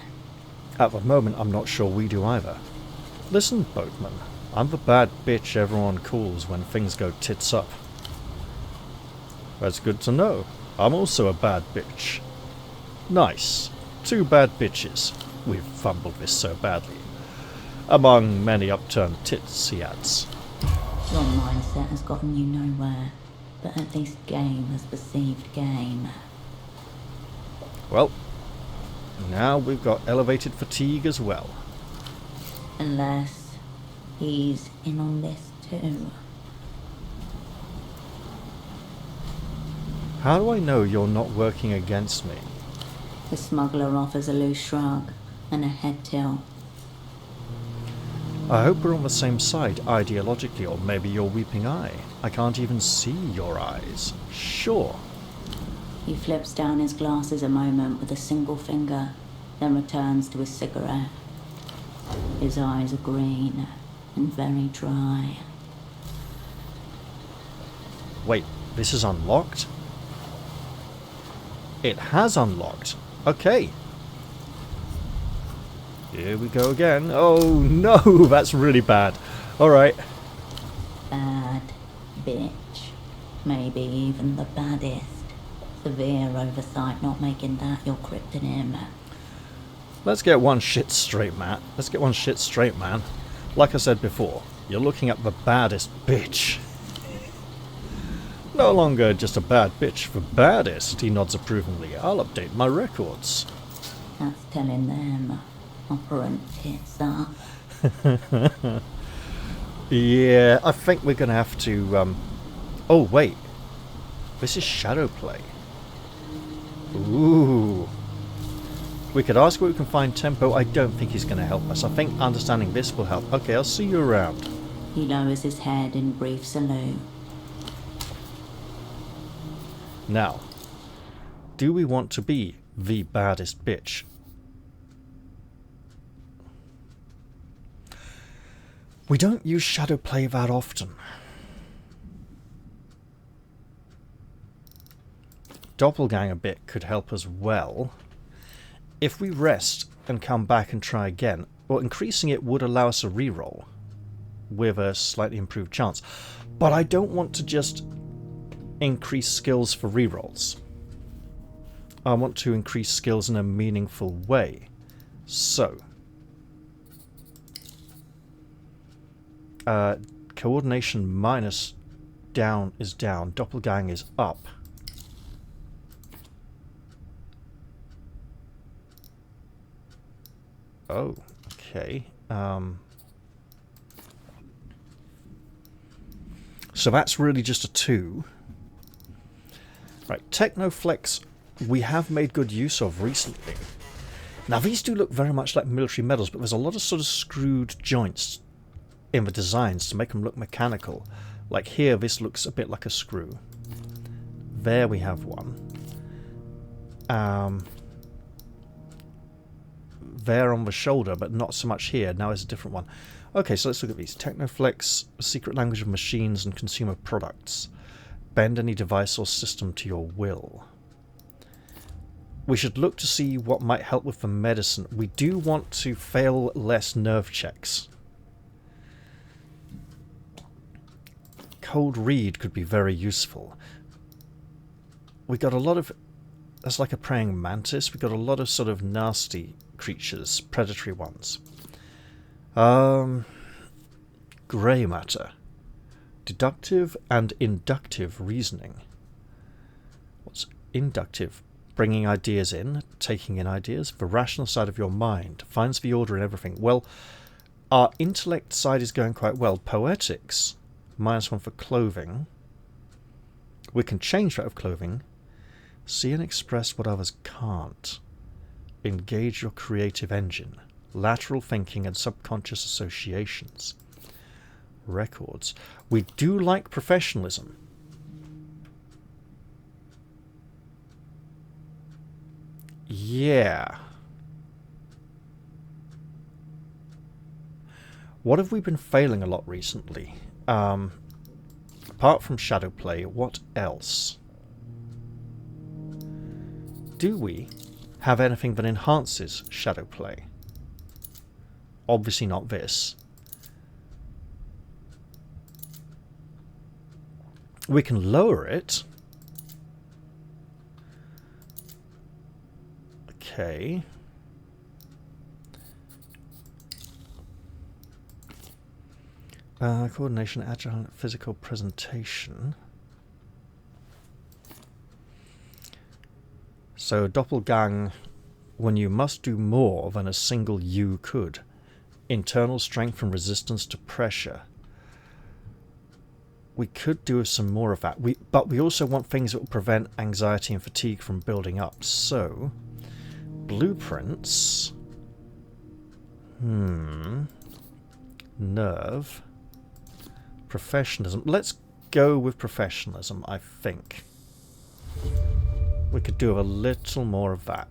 At the moment, I'm not sure we do either. Listen, Boatman. I'm the bad bitch everyone calls when things go tits up. That's good to know. I'm also a bad bitch. Nice. 2 bad bitches. We've fumbled this so badly. Among many upturned tits, he adds. Your mindset has gotten you nowhere, but at least game has perceived game. Well, now we've got elevated fatigue as well. Unless he's in on this too. How do I know you're not working against me? The smuggler offers a loose shrug and a head tilt. I hope we're on the same side ideologically, or maybe your weeping eye. I can't even see your eyes. Sure. He flips down his glasses a moment with a single finger, then returns to his cigarette. His eyes are green and very dry. Wait, this is unlocked? It has unlocked. Okay. Here we go again. Oh no, that's really bad. Alright. Bad bitch. Maybe even the baddest. Severe oversight not making that your cryptonym. Let's get one shit straight, Matt. Let's get one shit straight, man. Like I said before, you're looking at the baddest bitch. No longer just a bad bitch for baddest, he nods approvingly. I'll update my records. That's telling them. Operant tits up. Yeah, I think we're going to have to... Oh, wait. This is shadow play. Ooh. We could ask where we can find Tempo. I don't think he's going to help us. I think understanding this will help. Okay, I'll see you around. He lowers his head in brief salute. Now, do we want to be the baddest bitch? We don't use shadow play that often. doppelganger bit could help as well. If we rest and come back and try again, well, increasing it would allow us a reroll with a slightly improved chance. But I don't want to just increase skills for rerolls. I want to increase skills in a meaningful way. So, coordination minus down is down, doppelgang is up. Oh, okay. So that's really just a 2. Right, Technoflex we have made good use of recently. Now these do look very much like military medals, but there's a lot of sort of screwed joints in the designs to make them look mechanical. Like here, this looks a bit like a screw. There we have one. There on the shoulder, but not so much here. Now it's a different one. Okay, so let's look at these. Technoflex, secret language of machines and consumer products. Bend any device or system to your will. We should look to see what might help with the medicine. We do want to fail less nerve checks. Cold read could be very useful. We got a lot of... That's like a praying mantis. We got a lot of sort of nasty creatures, predatory ones. Grey matter. Deductive and inductive reasoning. What's inductive? Bringing ideas in, taking in ideas. The rational side of your mind finds the order in everything. Well, our intellect side is going quite well. Poetics, -1 for clothing. We can change that of clothing. See and express what others can't. Engage your creative engine. Lateral thinking and subconscious associations. Records. We do like professionalism. Yeah. What have we been failing a lot recently? Apart from Shadowplay, what else? Do we have anything that enhances Shadowplay? Obviously not this. We can lower it. Okay. Coordination, agile, physical presentation. So doppelgang, when you must do more than a single you could. Internal strength and resistance to pressure. We could do some more of that. But we also want things that will prevent anxiety and fatigue from building up. So, blueprints. Nerve. Professionalism. Let's go with professionalism, I think. We could do a little more of that.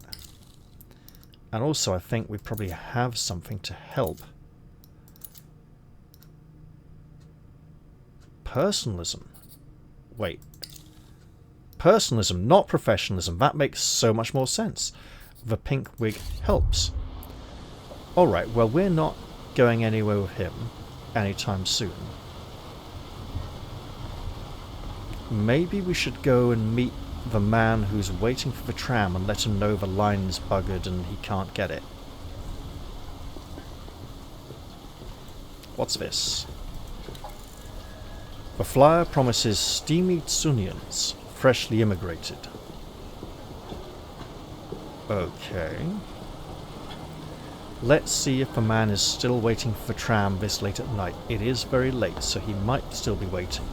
And also, I think we probably have something to help. Personalism. Wait. Personalism, not professionalism. That makes so much more sense. The pink wig helps. Alright, well, we're not going anywhere with him anytime soon. Maybe we should go and meet the man who's waiting for the tram and let him know the line's buggered and he can't get it. What's this? The flyer promises steamy Tsunians, freshly immigrated. Okay. Let's see if the man is still waiting for the tram this late at night. It is very late, so he might still be waiting.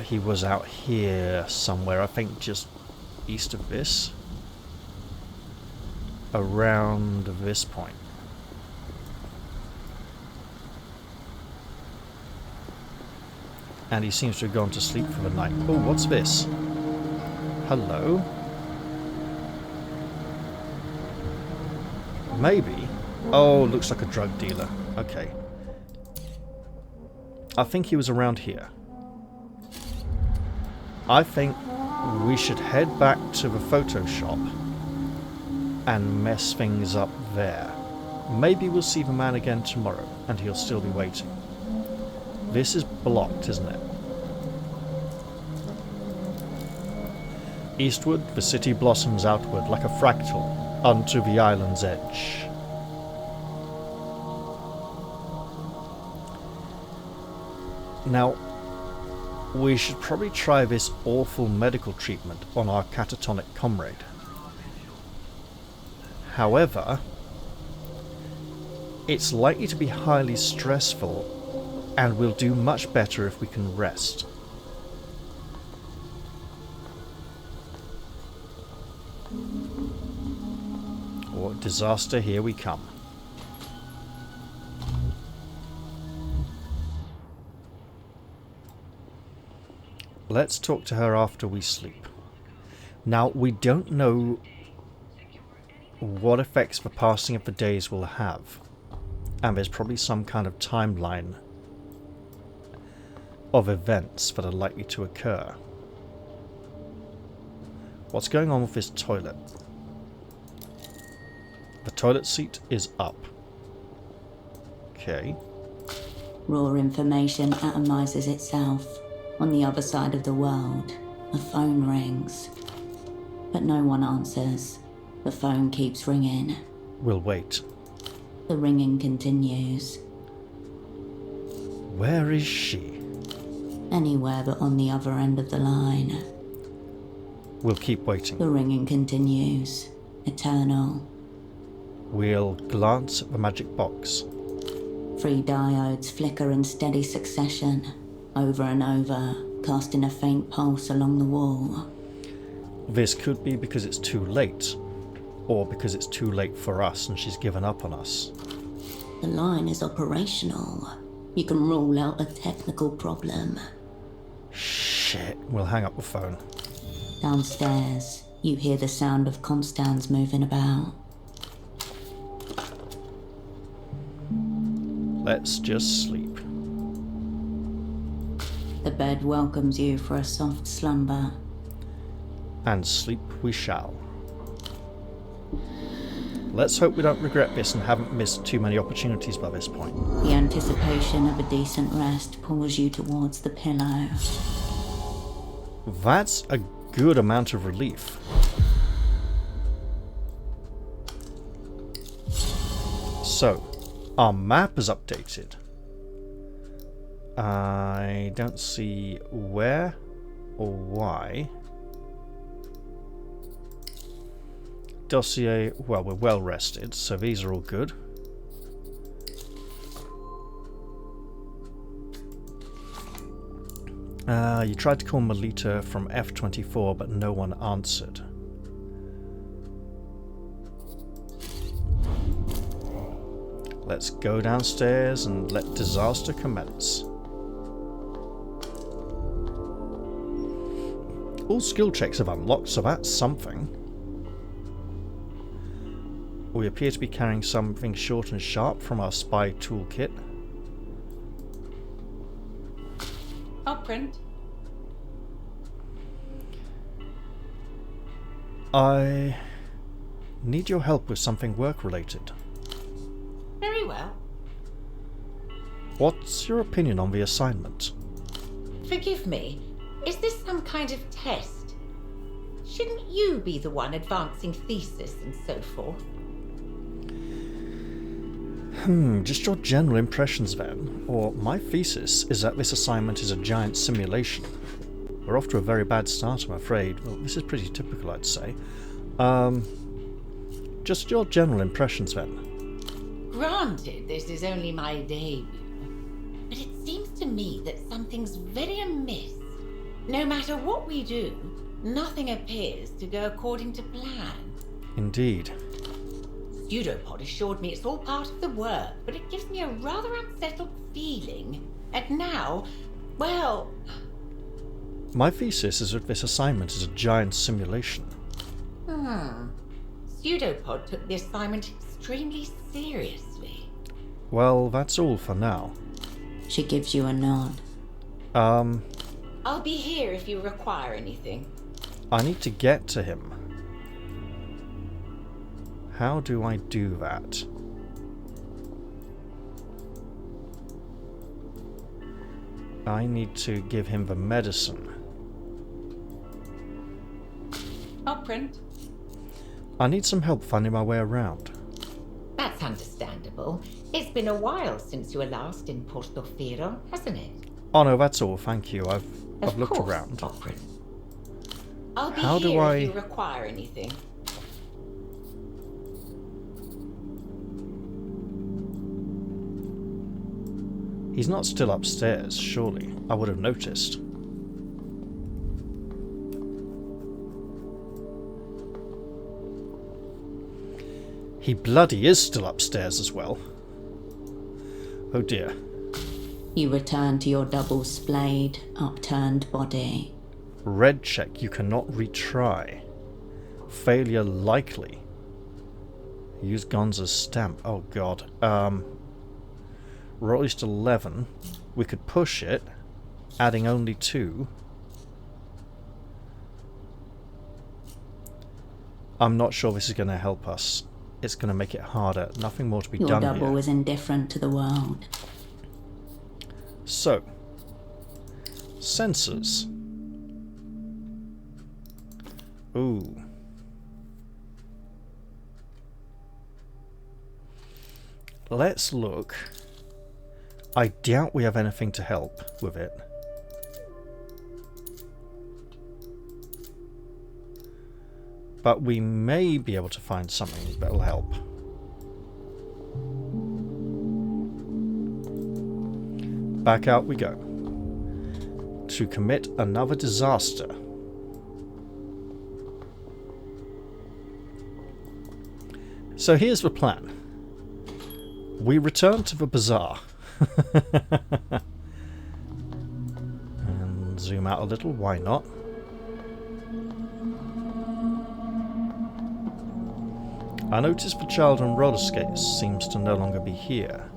He was out here somewhere, I think just east of this. Around this point. And he seems to have gone to sleep for the night. Oh, what's this? Hello? Maybe Oh, looks like a drug dealer. Okay. I think he was around here. I think we should head back to the photo shop and mess things up there. Maybe we'll see the man again tomorrow and he'll still be waiting. This is blocked, isn't it? Eastward, the city blossoms outward like a fractal unto the island's edge. Now, we should probably try this awful medical treatment on our catatonic comrade. However, it's likely to be highly stressful, and we'll do much better if we can rest. What disaster, here we come. Let's talk to her after we sleep. Now, we don't know what effects the passing of the days will have, and there's probably some kind of timeline of events that are likely to occur. What's going on with this toilet? The toilet seat is up. Okay. Raw information atomizes itself. On the other side of the world, a phone rings. But no one answers. The phone keeps ringing. We'll wait. The ringing continues. Where is she? Anywhere but on the other end of the line. We'll keep waiting. The ringing continues. Eternal. We'll glance at the magic box. 3 diodes flicker in steady succession. Over and over, casting a faint pulse along the wall. This could be because it's too late, or because it's too late for us and she's given up on us. The line is operational. You can rule out a technical problem. Shit, we'll hang up the phone. Downstairs, you hear the sound of Constans moving about. Let's just sleep. The bed welcomes you for a soft slumber. And sleep we shall. Let's hope we don't regret this and haven't missed too many opportunities by this point. The anticipation of a decent rest pulls you towards the pillow. That's a good amount of relief. So, our map is updated. I don't see where or why. Dossier, well, we're well rested, so these are all good. You tried to call Melita from F-24, but no one answered. Let's go downstairs and let disaster commence. All skill checks have unlocked, so that's something. We appear to be carrying something short and sharp from our spy toolkit. I'll print. I need your help with something work-related. Very well. What's your opinion on the assignment? Forgive me. Is this some kind of test? Shouldn't you be the one advancing thesis and so forth? Just your general impressions then. Or my thesis is that this assignment is a giant simulation. We're off to a very bad start, I'm afraid. Well, this is pretty typical, I'd say. Just your general impressions then. Granted, this is only my debut, but it seems to me that something's very amiss. No matter what we do, nothing appears to go according to plan. Indeed. Pseudopod assured me it's all part of the work, but it gives me a rather unsettled feeling. And now, well... My thesis is that this assignment is a giant simulation. Pseudopod took the assignment extremely seriously. Well, that's all for now. She gives you a nod. I'll be here if you require anything. I need to get to him. How do I do that? I need to give him the medicine. I'll print. I need some help finding my way around. That's understandable. It's been a while since you were last in Portofino, hasn't it? Oh no, that's all, thank you. I've Of looked course, around. I'll print. I'll be How do here I- if you require anything. He's not still upstairs, surely. I would have noticed. He bloody is still upstairs as well. Oh dear. You return to your double-splayed, upturned body. Red check, you cannot retry. Failure likely. Use Gonza's stamp. Oh god. We're at least 11. We could push it, adding only 2. I'm not sure this is going to help us. It's going to make it harder. Nothing more to be Your done double here. is indifferent to the world. So, sensors. Ooh. Let's look. I doubt we have anything to help with it. But we may be able to find something that will help. Back out we go. To commit another disaster. So here's the plan. We return to the bazaar. And zoom out a little, why not? I notice the child on roller skates seems to no longer be here.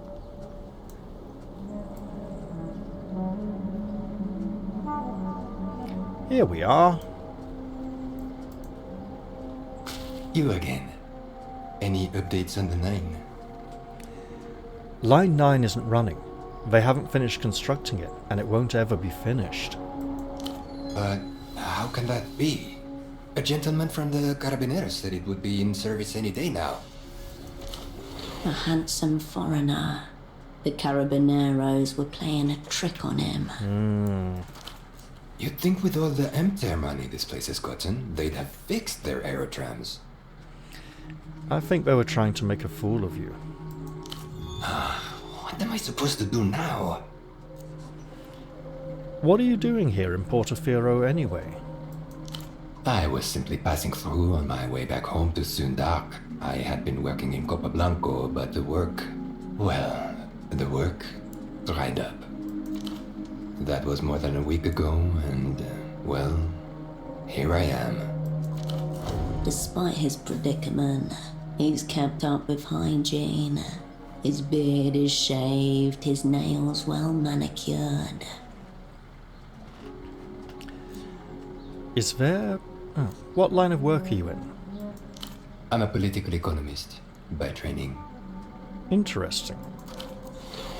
Here we are. You again. Any updates on the 9? Line 9 isn't running. They haven't finished constructing it, and it won't ever be finished. But how can that be? A gentleman from the Carabineros said it would be in service any day now. A handsome foreigner. The Carabineros were playing a trick on him. You'd think with all the MTER money this place has gotten, they'd have fixed their aerotrams. I think they were trying to make a fool of you. What am I supposed to do now? What are you doing here in Portofino anyway? I was simply passing through on my way back home to Sundak. I had been working in Copablanco, but the work dried up. That was more than a week ago, and, here I am. Despite his predicament, he's kept up with hygiene. His beard is shaved, his nails well manicured. Is there... Oh, what line of work are you in? I'm a political economist by training. Interesting.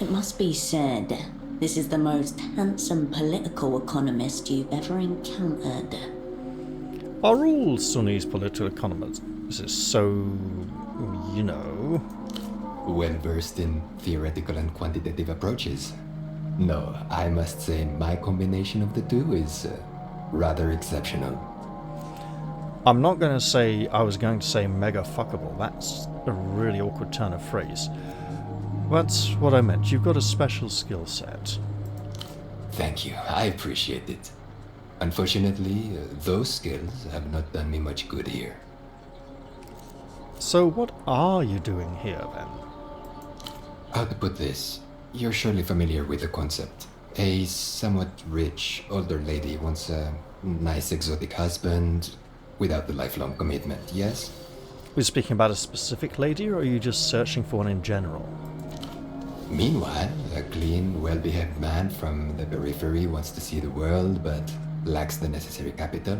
It must be said, this is the most handsome political economist you've ever encountered. Are all Sunnis political economists? This is so... you know... Well versed in theoretical and quantitative approaches. No, I must say my combination of the two is rather exceptional. I'm not going to say... I was going to say mega fuckable. That's a really awkward turn of phrase. That's what I meant. You've got a special skill set. Thank you, I appreciate it. Unfortunately, those skills have not done me much good here. So what are you doing here then? How to put this? You're surely familiar with the concept. A somewhat rich, older lady wants a nice exotic husband without the lifelong commitment, yes? We're speaking about a specific lady, or are you just searching for one in general? Meanwhile, a clean, well-behaved man from the periphery wants to see the world but lacks the necessary capital.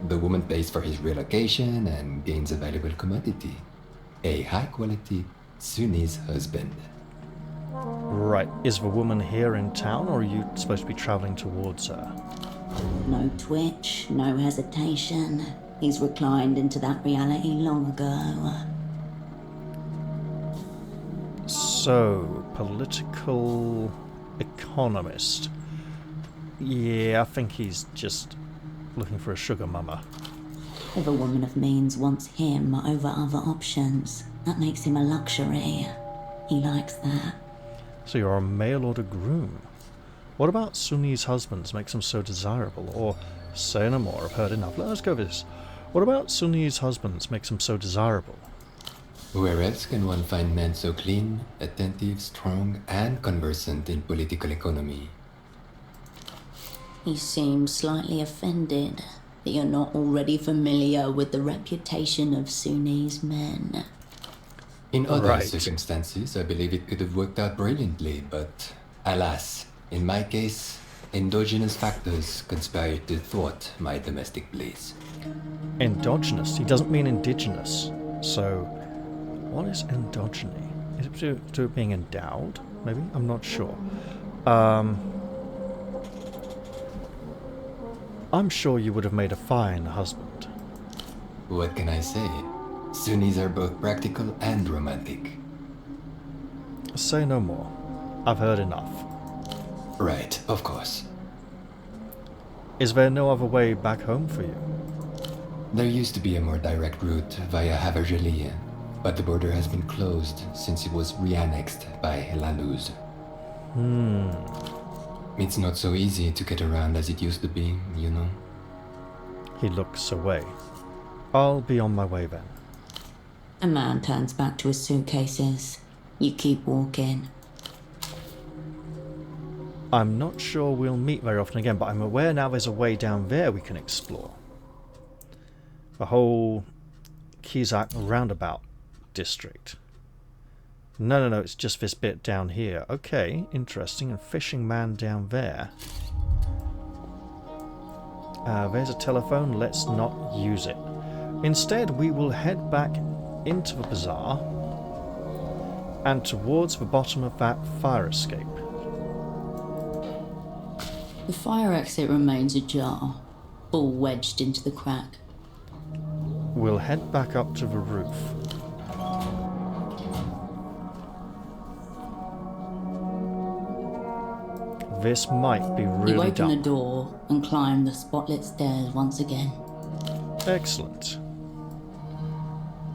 The woman pays for his relocation and gains a valuable commodity. A high-quality Sunni's husband. Right. Is the woman here in town, or are you supposed to be travelling towards her? No twitch, no hesitation. He's reclined into that reality long ago. So, political economist. Yeah, I think he's just looking for a sugar mama. If a woman of means wants him over other options, that makes him a luxury. He likes that. So you're a mail order groom. What about Sunni's husbands makes them so desirable? Or, say no more, I've heard enough. Let's go with this. What about Sunni's husbands makes them so desirable? Where else can one find men so clean, attentive, strong, and conversant in political economy? He seems slightly offended that you're not already familiar with the reputation of Sunni's men. In other Right. circumstances, I believe it could have worked out brilliantly, but alas, in my case, endogenous factors conspired to thwart my domestic bliss. Endogenous? He doesn't mean indigenous. So, what is endogeny? Is it to do with being endowed? Maybe? I'm not sure. I'm sure you would have made a fine husband. What can I say? Sunnis are both practical and romantic. Say no more. I've heard enough. Right, of course. Is there no other way back home for you? There used to be a more direct route via Havergelie, but the border has been closed since it was re-annexed by La Luz. It's not so easy to get around as it used to be, you know? He looks away. I'll be on my way then. A man turns back to his suitcases. You keep walking. I'm not sure we'll meet very often again, but I'm aware now there's a way down there we can explore. The whole Kizak roundabout district. No, it's just this bit down here. Okay, interesting. And fishing man down there. There's a telephone. Let's not use it. Instead, we will head back into the bazaar and towards the bottom of that fire escape. The fire exit remains ajar, all wedged into the crack. We'll head back up to the roof. This might be really You open dumb. the door and climb the spotlit stairs once again. Excellent.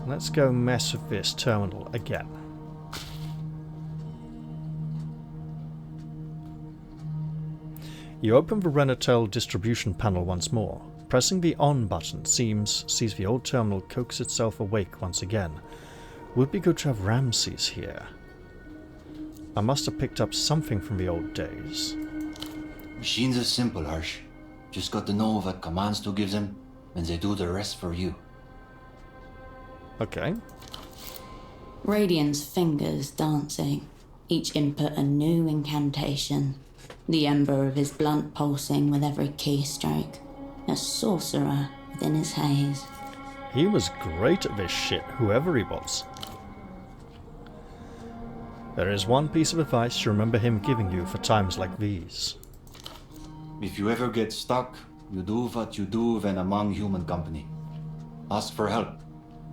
Let's go mess with this terminal again. You open the Renatel distribution panel once more. Pressing the on button sees the old terminal coax itself awake once again. Would be good to have Ramses here. I must have picked up something from the old days. Machines are simple, Hersh. Just got to know what commands to give them, and they do the rest for you. Okay. Radian's fingers dancing, each input a new incantation. The ember of his blunt pulsing with every keystroke. A sorcerer within his haze. He was great at this shit, whoever he was. There is one piece of advice you remember him giving you for times like these. If you ever get stuck, you do what you do when among human company. Ask for help.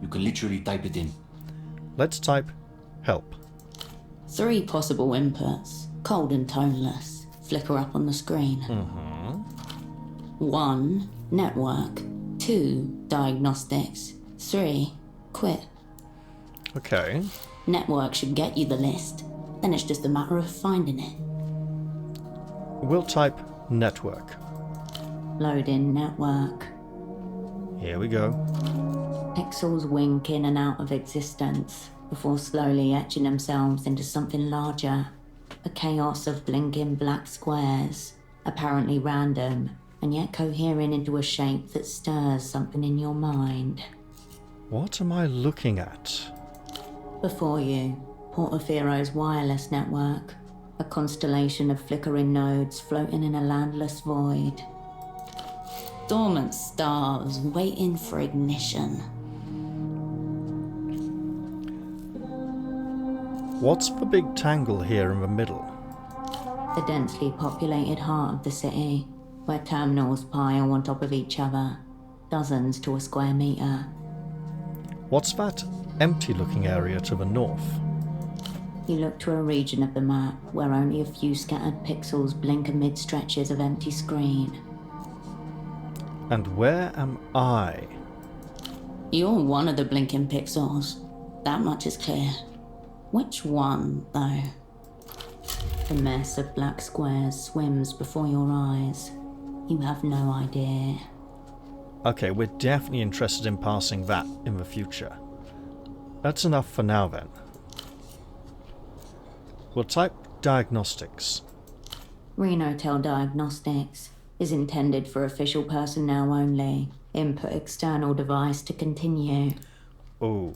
You can literally type it in. Let's type help. 3 possible inputs, cold and toneless, flicker up on the screen. 1. Network. 2. Diagnostics. 3. Quit. Okay. Network should get you the list. Then it's just a matter of finding it. We'll type network. Load in network. Here we go. Pixels wink in and out of existence before slowly etching themselves into something larger. A chaos of blinking black squares, apparently random, and yet cohering into a shape that stirs something in your mind. What am I looking at? Before you, Portofiero's wireless network. A constellation of flickering nodes floating in a landless void. Dormant stars waiting for ignition. What's the big tangle here in the middle? The densely populated heart of the city, where terminals pile on top of each other, dozens to a square meter. What's that empty-looking area to the north? You look to a region of the map where only a few scattered pixels blink amid stretches of empty screen. And where am I? You're one of the blinking pixels. That much is clear. Which one, though? The mess of black squares swims before your eyes. You have no idea. Okay, we're definitely interested in passing that in the future. That's enough for now then. We'll type diagnostics. Renotel Diagnostics is intended for official personnel only. Input external device to continue. Oh.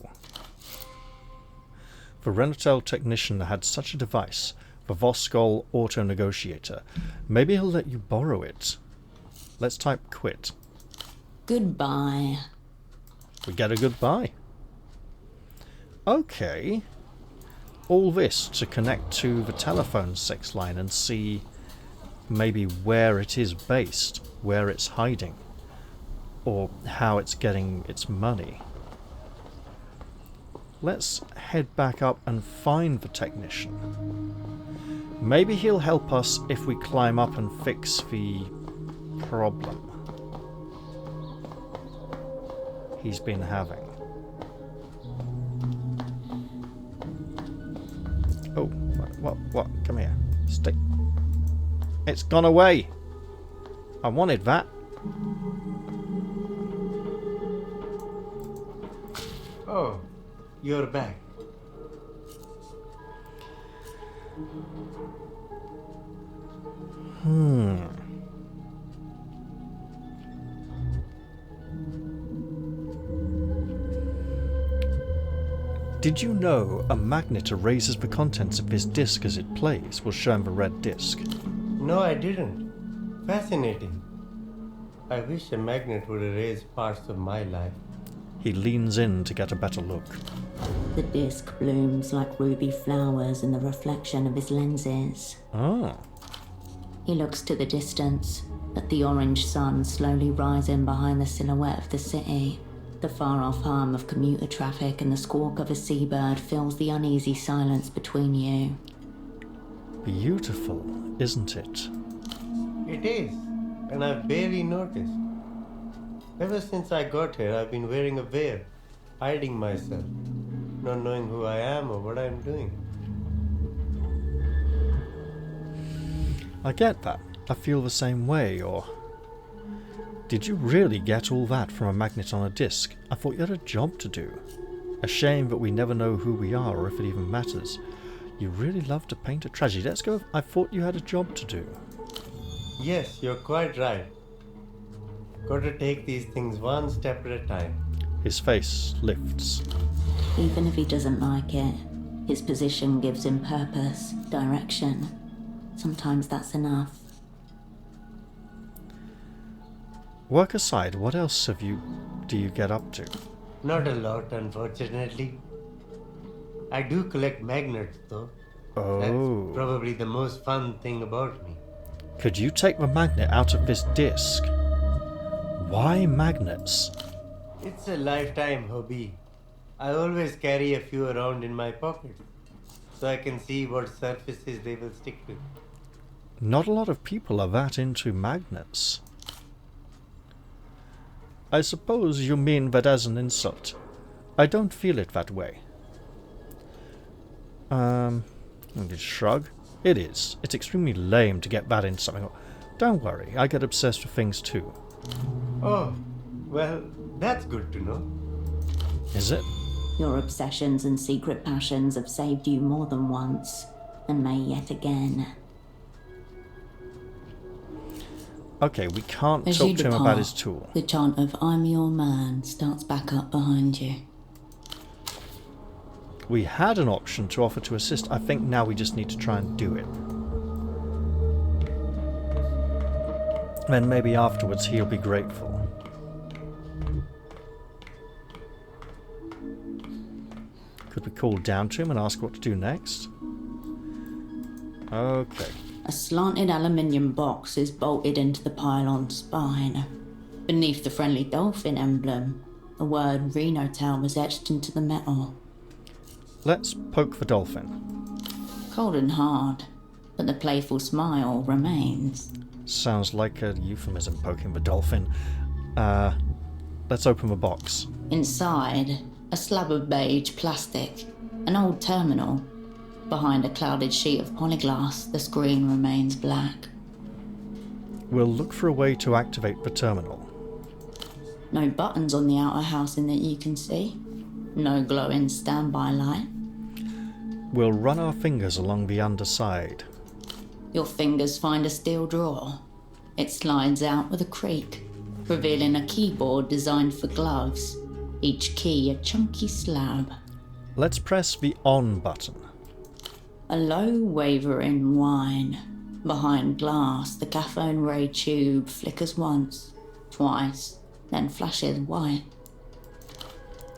The Renotel technician had such a device, the Voskol auto-negotiator. Maybe he'll let you borrow it. Let's type quit. Goodbye. We get a goodbye. Okay. All this to connect to the telephone 6 line and see maybe where it is based, where it's hiding, or how it's getting its money. Let's head back up and find the technician. Maybe he'll help us if we climb up and fix the problem he's been having. Oh, what? Come here. Stay. It's gone away. I wanted that. Oh, you're back. Did you know a magnet erases the contents of this disc as it plays, will show him the red disc? No, I didn't. Fascinating. I wish a magnet would erase parts of my life. He leans in to get a better look. The disc blooms like ruby flowers in the reflection of his lenses. Oh. He looks to the distance, at the orange sun slowly rising behind the silhouette of the city. The far-off hum of commuter traffic and the squawk of a seabird fills the uneasy silence between you. Beautiful, isn't it? It is, and I've barely noticed. Ever since I got here, I've been wearing a veil, hiding myself, not knowing who I am or what I'm doing. I get that. I feel the same way, or... Did you really get all that from a magnet on a disc? I thought you had a job to do. A shame that we never know who we are or if it even matters. You really love to paint a tragedy. Let's go. I thought you had a job to do. Yes, you're quite right. Got to take these things one step at a time. His face lifts. Even if he doesn't like it, his position gives him purpose, direction. Sometimes that's enough. Work aside, what else do you get up to? Not a lot, unfortunately. I do collect magnets, though. Oh. That's probably the most fun thing about me. Could you take the magnet out of this disc? Why magnets? It's a lifetime hobby. I always carry a few around in my pocket, so I can see what surfaces they will stick to. Not a lot of people are that into magnets. I suppose you mean that as an insult. I don't feel it that way. Just shrug. It is. It's extremely lame to get that into something. Don't worry, I get obsessed with things too. Oh, well, that's good to know. Is it? Your obsessions and secret passions have saved you more than once, and may yet again. Okay, we can't As you talk to him about depart, his tool. the chant of "I'm your man" starts back up behind you. We had an option to offer to assist. I think now we just need to try and do it. Then maybe afterwards he'll be grateful. Could we call down to him and ask what to do next? Okay. A slanted aluminium box is bolted into the pylon spine. Beneath the friendly dolphin emblem, the word Renotail was etched into the metal. Let's poke the dolphin. Cold and hard, but the playful smile remains. Sounds like a euphemism, poking the dolphin. Let's open the box. Inside, a slab of beige plastic, an old terminal. Behind a clouded sheet of polyglass, the screen remains black. We'll look for a way to activate the terminal. No buttons on the outer housing that you can see. No glowing standby light. We'll run our fingers along the underside. Your fingers find a steel drawer. It slides out with a creak, revealing a keyboard designed for gloves, each key a chunky slab. Let's press the on button. A low wavering whine. Behind glass, the cathode ray tube flickers once, twice, then flashes white.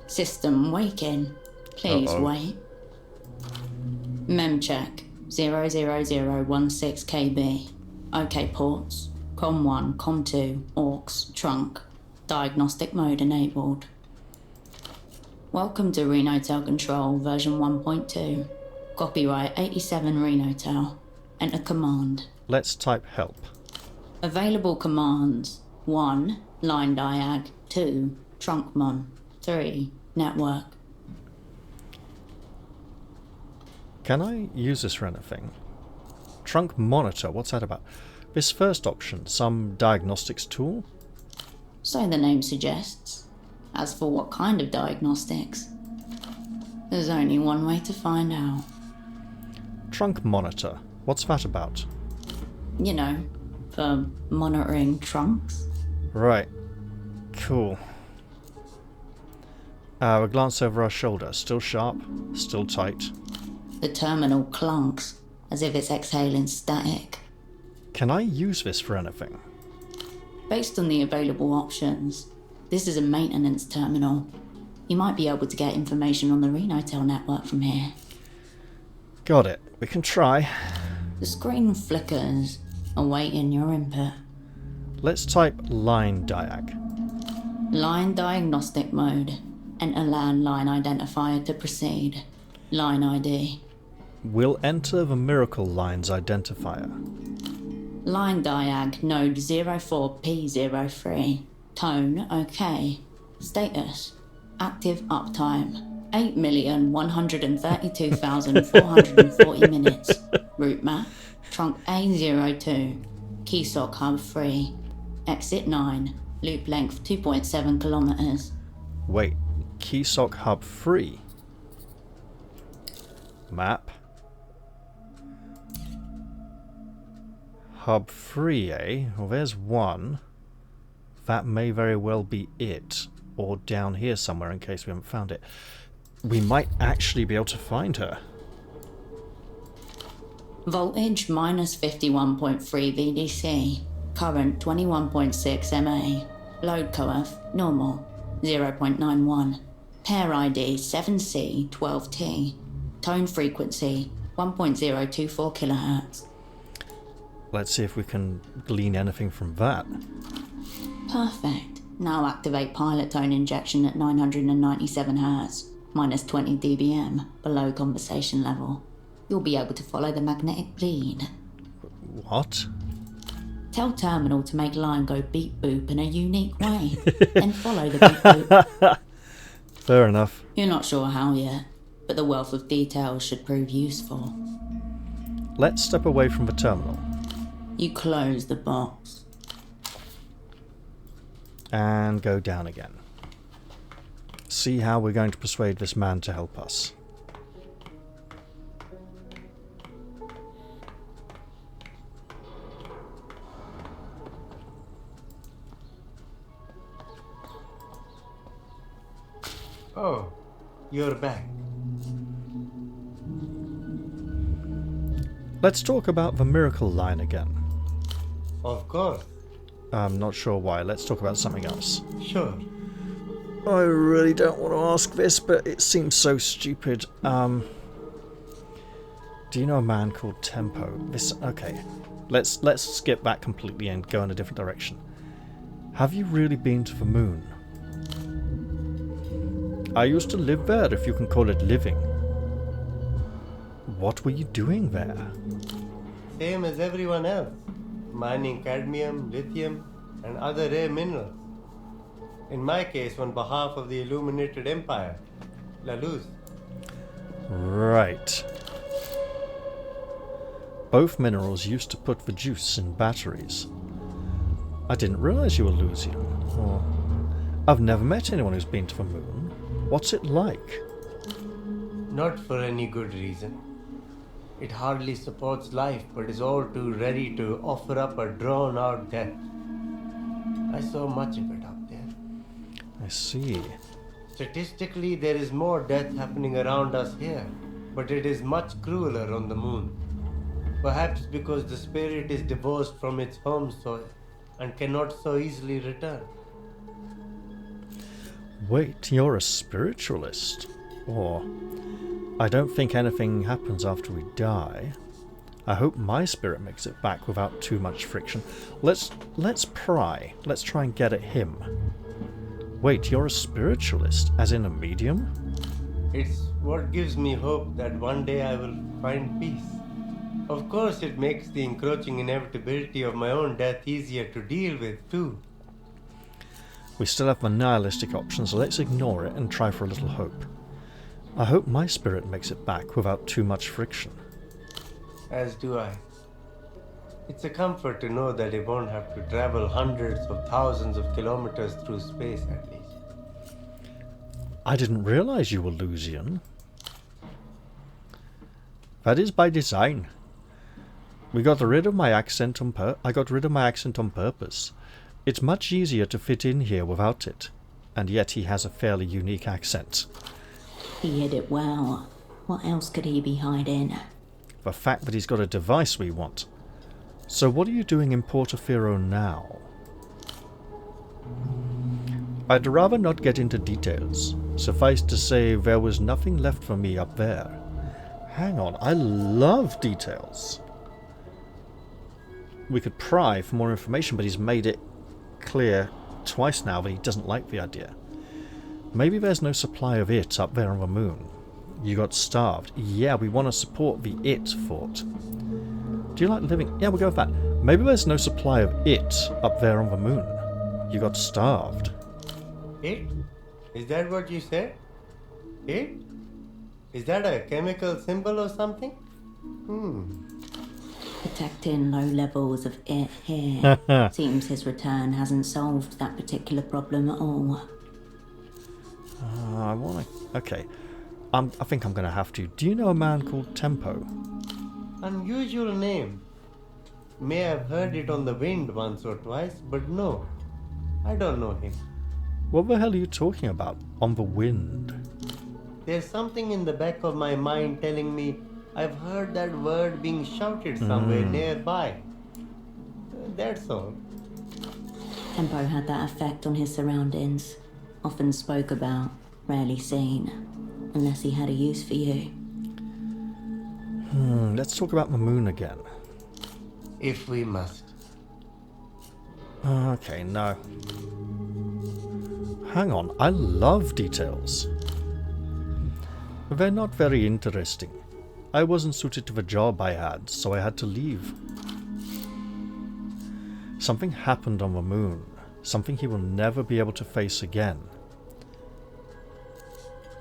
System waking. Please wait. Mem check. 00016 KB. OK ports. Com1, Com2, AUX, trunk. Diagnostic mode enabled. Welcome to Renotail Control version 1.2. Copyright 87 Renotail. Enter command. Let's type help. Available commands. 1. Line diag. 2. Trunkmon. 3. Network. Can I use this for anything? Trunk monitor, what's that about? This first option, some diagnostics tool? So the name suggests. As for what kind of diagnostics, there's only one way to find out. Trunk monitor, what's that about? You know, for monitoring trunks. Right. Cool. We glance over our shoulder. Still sharp, still tight. The terminal clunks, as if it's exhaling static. Can I use this for anything? Based on the available options, this is a maintenance terminal. You might be able to get information on the Renotail network from here. Got it. We can try. The screen flickers, awaiting your input. Let's type line diag. Line diagnostic mode. Enter landline identifier to proceed. Line ID. We'll enter the Miracle Lines identifier. Line diag node 04P03. Tone OK. Status. Active uptime. 8,132,440 minutes. Route map. Trunk A02. Keysock hub 3. Exit 9. Loop length 2.7 kilometers. Wait. Keysock hub 3. Map. Hub 3, eh? Well, there's one. That may very well be it. Or down here somewhere in case we haven't found it. We might actually be able to find her. Voltage minus 51.3 VDC. Current 21.6 MA. Load coef normal 0.91. Pair ID 7C12T. Tone frequency 1.024 kHz. Let's see if we can glean anything from that. Perfect. Now activate pilot tone injection at 997 Hz, minus 20 dBm, below conversation level. You'll be able to follow the magnetic lead. What? Tell terminal to make line go beep boop in a unique way, then follow the beep boop. Fair enough. You're not sure how yet, but the wealth of details should prove useful. Let's step away from the terminal. You close the box. And go down again. See how we're going to persuade this man to help us. Oh, you're back. Let's talk about the miracle line again. Of course. I'm not sure why. Let's talk about something else. Sure. I really don't want to ask this, but it seems so stupid. Do you know a man called Tempo? Okay. Let's skip that completely and go in a different direction. Have you really been to the moon? I used to live there, if you can call it living. What were you doing there? Same as everyone else. Mining cadmium, lithium, and other rare minerals. In my case, on behalf of the Illuminated Empire, La Luz. Right. Both minerals used to put the juice in batteries. I didn't realize you were Lusian. Or I've never met anyone who's been to the moon. What's it like? Not for any good reason. It hardly supports life, but is all too ready to offer up a drawn-out death. I saw much of it up there. I see. Statistically, there is more death happening around us here, but it is much crueler on the moon. Perhaps because the spirit is divorced from its home soil and cannot so easily return. Wait, you're a spiritualist? Or I don't think anything happens after we die. I hope my spirit makes it back without too much friction. Let's pry. Let's try and get at him. Wait, you're a spiritualist, as in a medium? It's what gives me hope that one day I will find peace. Of course, it makes the encroaching inevitability of my own death easier to deal with, too. We still have the nihilistic option, so let's ignore it and try for a little hope. I hope my spirit makes it back without too much friction. As do I. It's a comfort to know that it won't have to travel hundreds of thousands of kilometers through space, at least. I didn't realize you were Lusian. That is by design. I got rid of my accent on purpose. It's much easier to fit in here without it, and yet he has a fairly unique accent. He hid it well. What else could he be hiding? The fact that he's got a device we want. So what are you doing in Portofino now? I'd rather not get into details. Suffice to say, there was nothing left for me up there. Hang on, I love details. We could pry for more information, but he's made it clear twice now that he doesn't like the idea. Maybe there's no supply of it up there on the moon. You got starved. Yeah, we want to support the it thought. Do you like living? Yeah, we'll go with that. Maybe there's no supply of it up there on the moon. You got starved. It? Is that what you said? It? Is that a chemical symbol or something? Detecting low levels of it here. Seems his return hasn't solved that particular problem at all. I want to... Okay. I think I'm going to have to. Do you know a man called Tempo? Unusual name. May have heard it on the wind once or twice, but no. I don't know him. What the hell are you talking about? On the wind? There's something in the back of my mind telling me I've heard that word being shouted somewhere nearby. That's all. Tempo had that effect on his surroundings. Often spoke about, rarely seen. Unless he had a use for you. Let's talk about the moon again. If we must. Okay, no. Hang on, I love details. They're not very interesting. I wasn't suited to the job I had, so I had to leave. Something happened on the moon. Something he will never be able to face again.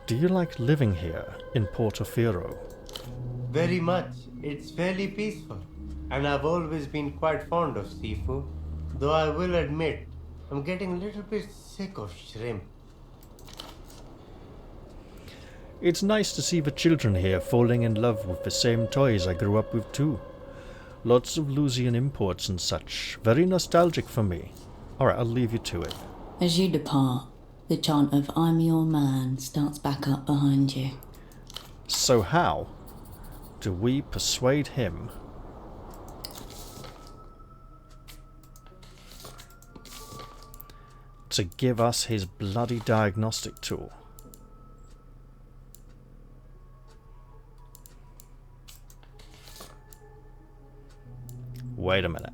Do you like living here in Portofino? Very much. It's fairly peaceful. And I've always been quite fond of seafood. Though I will admit, I'm getting a little bit sick of shrimp. It's nice to see the children here falling in love with the same toys I grew up with too. Lots of Lusian imports and such. Very nostalgic for me. Alright, I'll leave you to it. As you depart, The chant of "I'm your man" starts back up behind you. So how do we persuade him to give us his bloody diagnostic tool? Wait a minute.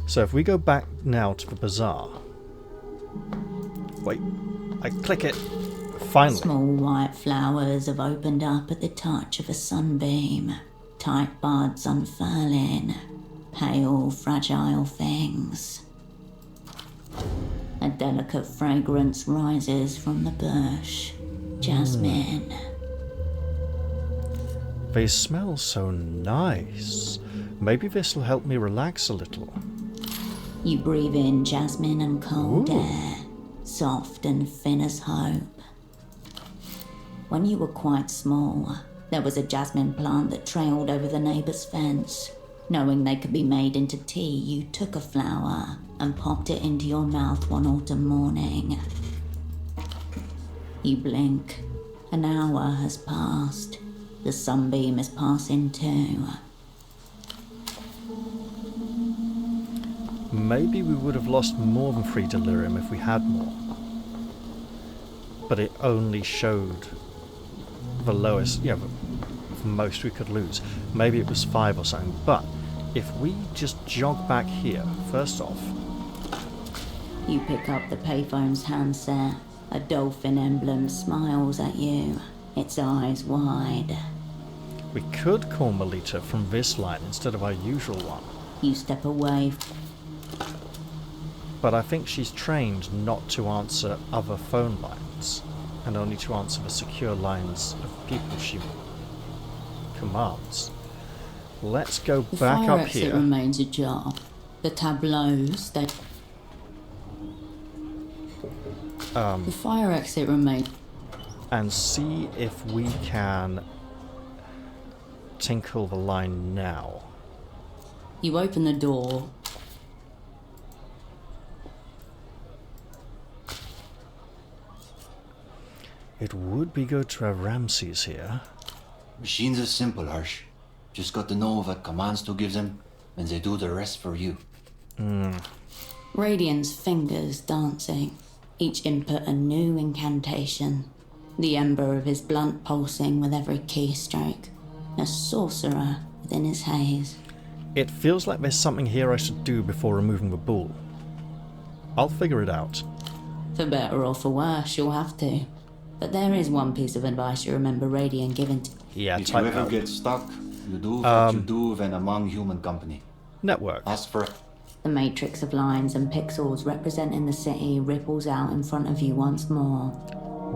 So if we go back now to the bazaar. Wait, I click it. Finally. Small white flowers have opened up at the touch of a sunbeam. Tight buds unfurling. Pale, fragile things. A delicate fragrance rises from the bush. Jasmine. They smell so nice. Maybe this will help me relax a little. You breathe in jasmine and cold Ooh. air, soft and thin as hope. When you were quite small, there was a jasmine plant that trailed over the neighbour's fence. Knowing they could be made into tea, you took a flower and popped it into your mouth one autumn morning. You blink. An hour has passed. The sunbeam is passing too. Maybe we would have lost more than 3 delirium if we had more. But it only showed the lowest, the most we could lose. Maybe it was 5 or something. But if we just jog back here, first off. You pick up the payphone's handset. A dolphin emblem smiles at you, its eyes wide. We could call Melita from this line instead of our usual one. You step away. But I think she's trained not to answer other phone lines, and only to answer the secure lines of people she commands. Let's go The back fire up exit here. remains ajar. The tableaus, they... The fire exit remains... And see if we can tinkle the line now. You open the door. It would be good to have Ramses here. Machines are simple, Hersh. Just got to know what commands to give them, and they do the rest for you. Radiant's fingers dancing, each input a new incantation. The ember of his blunt pulsing with every keystroke. A sorcerer within his haze. It feels like there's something here I should do before removing the bull. I'll figure it out. For better or for worse, you'll have to. But there is one piece of advice you remember Radiant giving to... Yeah, If you type ever out. get stuck, you do what you do when among human company. Network. Ask for... The matrix of lines and pixels representing the city ripples out in front of you once more.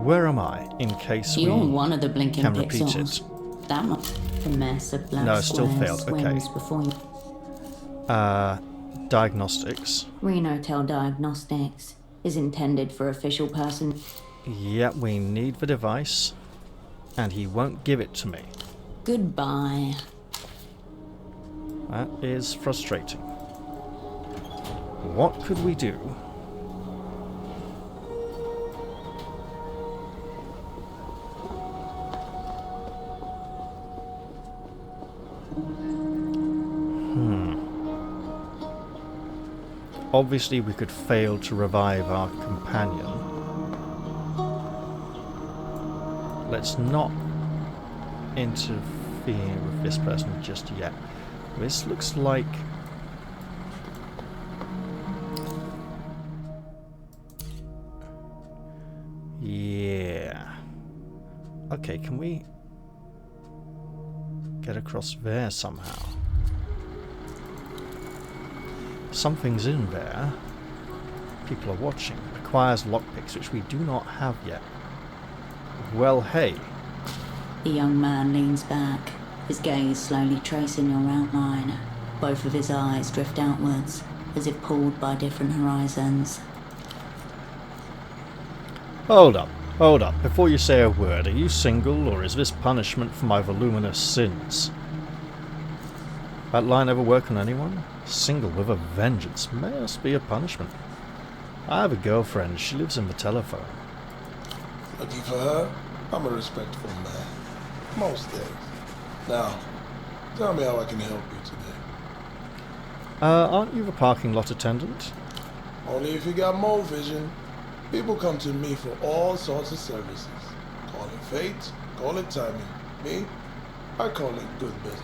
Where am I, in case You're we one of the blinking can repeat pixels. it? That much. The mess of black No, it still squares failed. Okay. swims before you. Diagnostics. Renotel Diagnostics is intended for official person. Yeah, we need the device, and he won't give it to me. Goodbye. That is frustrating. What could we do? Obviously, we could fail to revive our companion. Let's not interfere with this person just yet. This looks like... Yeah. Okay, can we get across there somehow? Something's in there. People are watching. Requires lockpicks, which we do not have yet. Well, hey. The young man leans back, his gaze slowly tracing your outline. Both of his eyes drift outwards, as if pulled by different horizons. Hold up. Before you say a word, are you single, or is this punishment for my voluminous sins? That line ever work on anyone? Single with a vengeance must be a punishment. I have a girlfriend. She lives in the telephone. Lucky for her, I'm a respectful man. Most days. Now, tell me how I can help you today. Aren't you the parking lot attendant? Only if you got mole vision. People come to me for all sorts of services. Call it fate, call it timing. Me, I call it good business.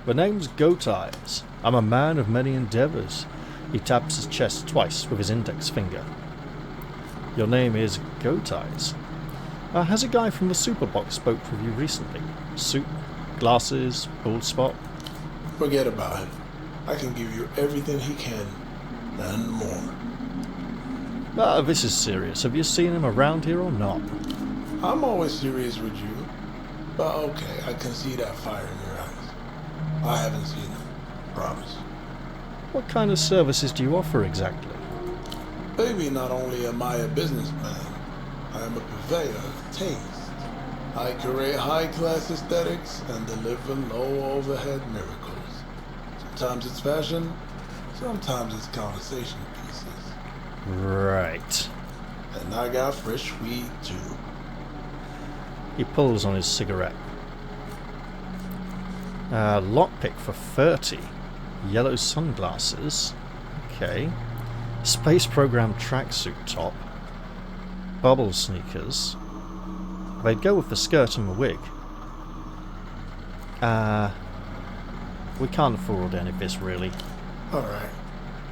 The name's Goat Eyes. I'm a man of many endeavours. He taps his chest twice with his index finger. Your name is Goat Eyes. Has a guy from the Superbox spoke with you recently? Suit, glasses, bald spot? Forget about it. I can give you everything he can, and more. This is serious. Have you seen him around here or not? I'm always serious with you. But okay, I can see that fire in your eyes. I haven't seen him. Promise. What kind of services do you offer exactly? Baby, not only am I a businessman, I am a purveyor of taste. I curate high-class aesthetics and deliver low-overhead miracles. Sometimes it's fashion, sometimes it's conversation pieces. Right. And I got fresh weed, too. He pulls on his cigarette. Lockpick for 30. Yellow sunglasses. Okay. Space program tracksuit top. Bubble sneakers. They'd go with the skirt and the wig. We can't afford any of this, really. Alright.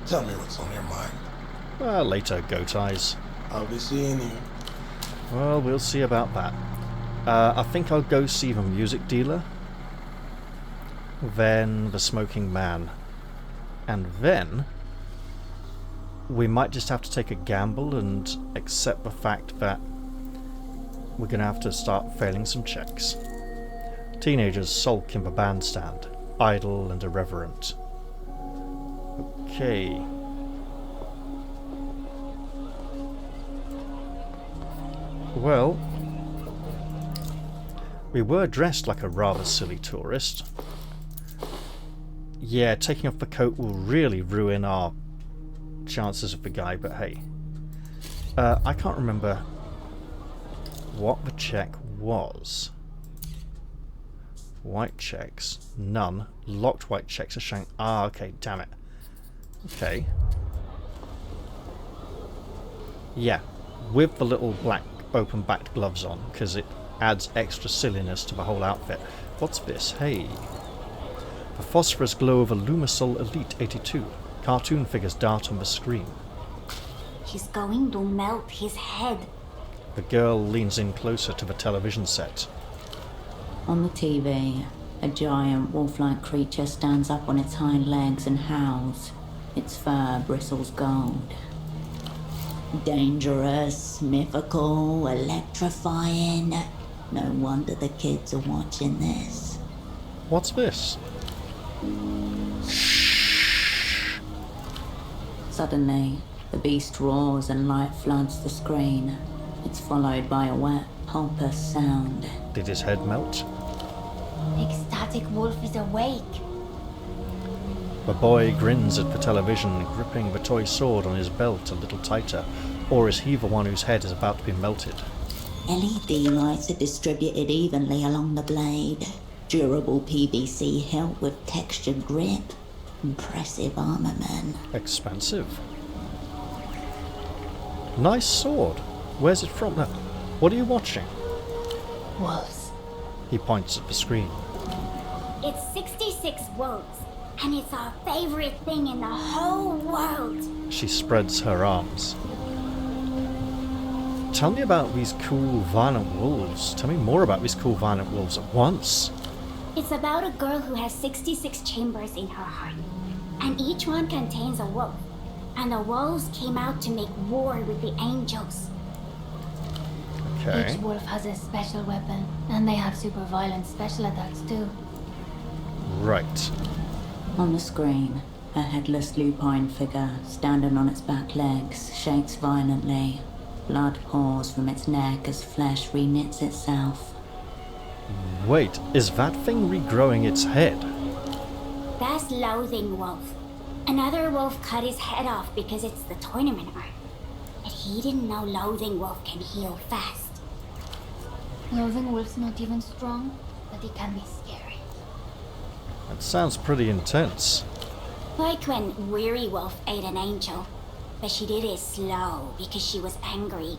Tell me what's on your mind. Later, Goat Eyes. I'll be seeing you. Well, we'll see about that. I think I'll go see the music dealer. Then the smoking man. And then we might just have to take a gamble and accept the fact that we're going to have to start failing some checks. Teenagers sulk in the bandstand, idle and irreverent. Okay. Well, we were dressed like a rather silly tourist. Yeah, taking off the coat will really ruin our chances of the guy, but hey. I can't remember what the check was. White checks. None. Locked white checks are showing... okay, damn it. Okay. Yeah, with the little black open-backed gloves on, because it adds extra silliness to the whole outfit. What's this? Hey. The phosphorus glow of a Lumisol Elite 82. Cartoon figures dart on the screen. He's going to melt his head. The girl leans in closer to the television set. On the TV, a giant wolf-like creature stands up on its hind legs and howls. Its fur bristles gold. Dangerous, mythical, electrifying. No wonder the kids are watching this. What's this? Suddenly, the beast roars and light floods the screen. It's followed by a wet, pulpous sound. Did his head melt? Ecstatic wolf is awake. The boy grins at the television, gripping the toy sword on his belt a little tighter. Or is he the one whose head is about to be melted? LED lights are distributed evenly along the blade. Durable PVC hilt with textured grip. Impressive armament. Expensive. Nice sword. Where's it from now? What are you watching? Wolves. He points at the screen. It's 66 wolves, and it's our favorite thing in the whole world. She spreads her arms. Tell me about these cool, violent wolves. Tell me more about these cool, violent wolves at once. It's about a girl who has 66 chambers in her heart, and each one contains a wolf. And the wolves came out to make war with the angels. Okay. Each wolf has a special weapon, and they have super violent special attacks too. Right. On the screen, a headless lupine figure, standing on its back legs, shakes violently. Blood pours from its neck as flesh reknits itself. Wait, is that thing regrowing its head? That's Loathing Wolf. Another wolf cut his head off because it's the tournament art. But he didn't know Loathing Wolf can heal fast. Loathing Wolf's not even strong, but he can be scary. That sounds pretty intense. Like when Weary Wolf ate an angel. But she did it slow because she was angry.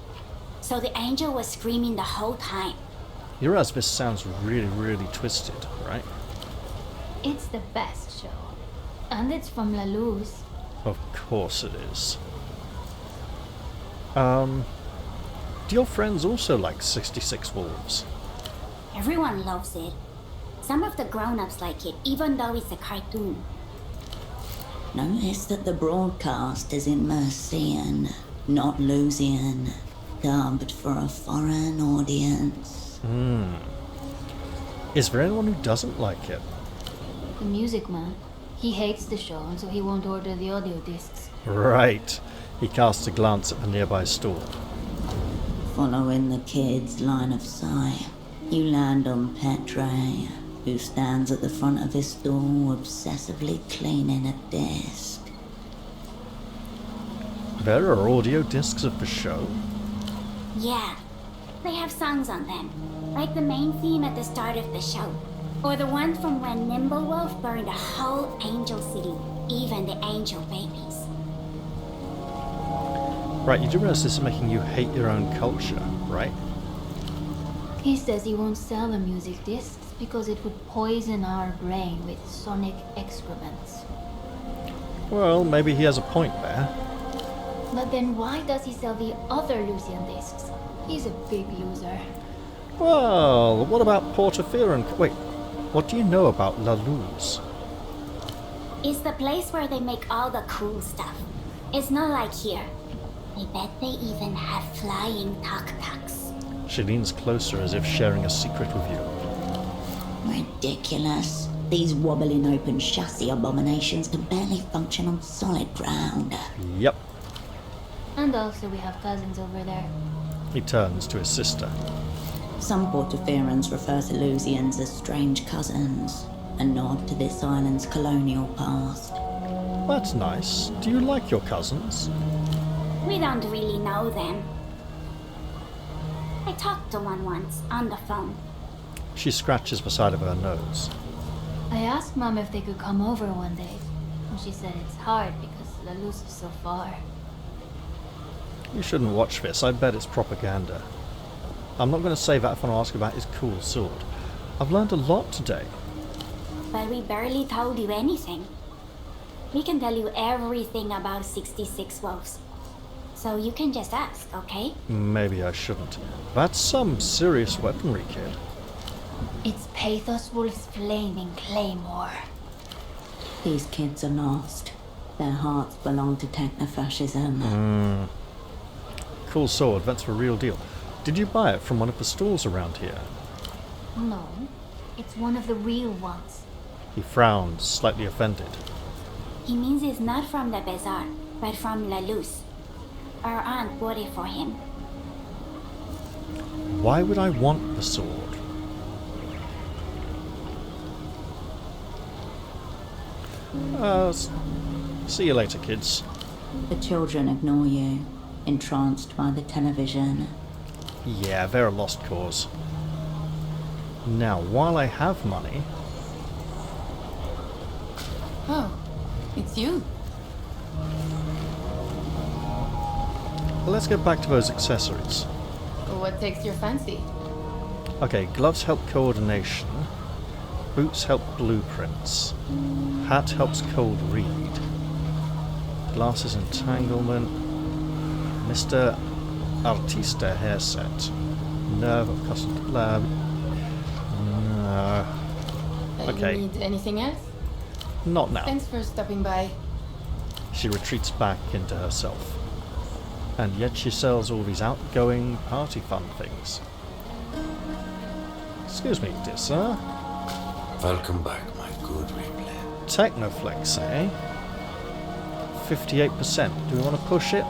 So the angel was screaming the whole time. You realize this sounds really, really twisted, right? It's the best show. And it's from La Luz. Of course it is. Do your friends also like 66 Wolves? Everyone loves it. Some of the grown-ups like it, even though it's a cartoon. Notice that the broadcast is in Mercian, not Lusian, dubbed for a foreign audience. Is there anyone who doesn't like it? The music man. He hates the show, and so he won't order the audio discs. Right. He casts a glance at the nearby store. Following the kid's line of sight, you land on Petre, who stands at the front of his store obsessively cleaning a disc. There are audio discs of the show? Yeah. They have songs on them. Like the main theme at the start of the show. Or the one from when Nimble Wolf burned a whole angel city, even the angel babies. Right, you do realize this is making you hate your own culture, right? He says he won't sell the music discs because it would poison our brain with sonic excrements. Well, maybe he has a point there. But then why does he sell the other Lucian discs? He's a big loser. Well, what about Portaferon? Wait, what do you know about La Luz? It's the place where they make all the cool stuff. It's not like here. I bet they even have flying tuk-tuks. She leans closer as if sharing a secret with you. Ridiculous. These wobbling open chassis abominations can barely function on solid ground. Yep. And also we have cousins over there. He turns to his sister. Some Portaferans refer to Lusians as strange cousins, a nod to this island's colonial past. That's nice. Do you like your cousins? We don't really know them. I talked to one once, on the phone. She scratches the side of her nose. I asked Mom if they could come over one day, and she said it's hard because La Luz is so far. You shouldn't watch this. I bet it's propaganda. I'm not going to say that if I want to ask about his cool sword. I've learned a lot today. But we barely told you anything. We can tell you everything about 66 Wolves. So you can just ask, okay? Maybe I shouldn't. That's some serious weaponry, kid. It's Pathos Wolf's flaming claymore. These kids are lost. Their hearts belong to techno-fascism. Cool sword, that's the real deal. Did you buy it from one of the stores around here? No, it's one of the real ones. He frowned, slightly offended. He means it's not from the bazaar, but from La Luz. Our aunt bought it for him. Why would I want the sword? See you later, kids. The children ignore you, entranced by the television. Yeah, they're a lost cause. Now, while I have money... Oh, it's you. Let's get back to those accessories. What takes your fancy? Okay, gloves help coordination. Boots help blueprints. Hat helps cold read. Glasses entanglement. Mr. Artista hairset. Nerve of custom lab. No. Okay. You need anything else? Not now. Thanks for stopping by. She retreats back into herself. And yet she sells all these outgoing party fun things. Excuse me, dear sir. Welcome back, my good Ripley. Technoflex, eh? 58%. Do we want to push it?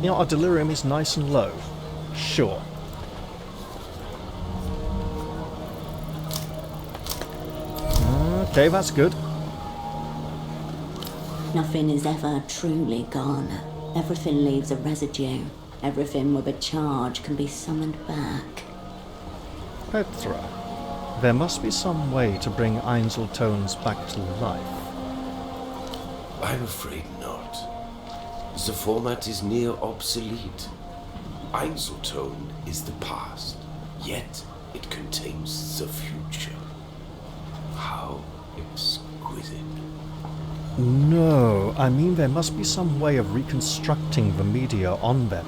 You know, our delirium is nice and low. Sure. Okay, that's good. Nothing is ever truly gone. Everything leaves a residue. Everything with a charge can be summoned back. Petra, there must be some way to bring Einzeltones back to life. I'm afraid not. The format is near obsolete. Einzeltone is the past, yet it contains the future. How exquisite. No, I mean there must be some way of reconstructing the media on them.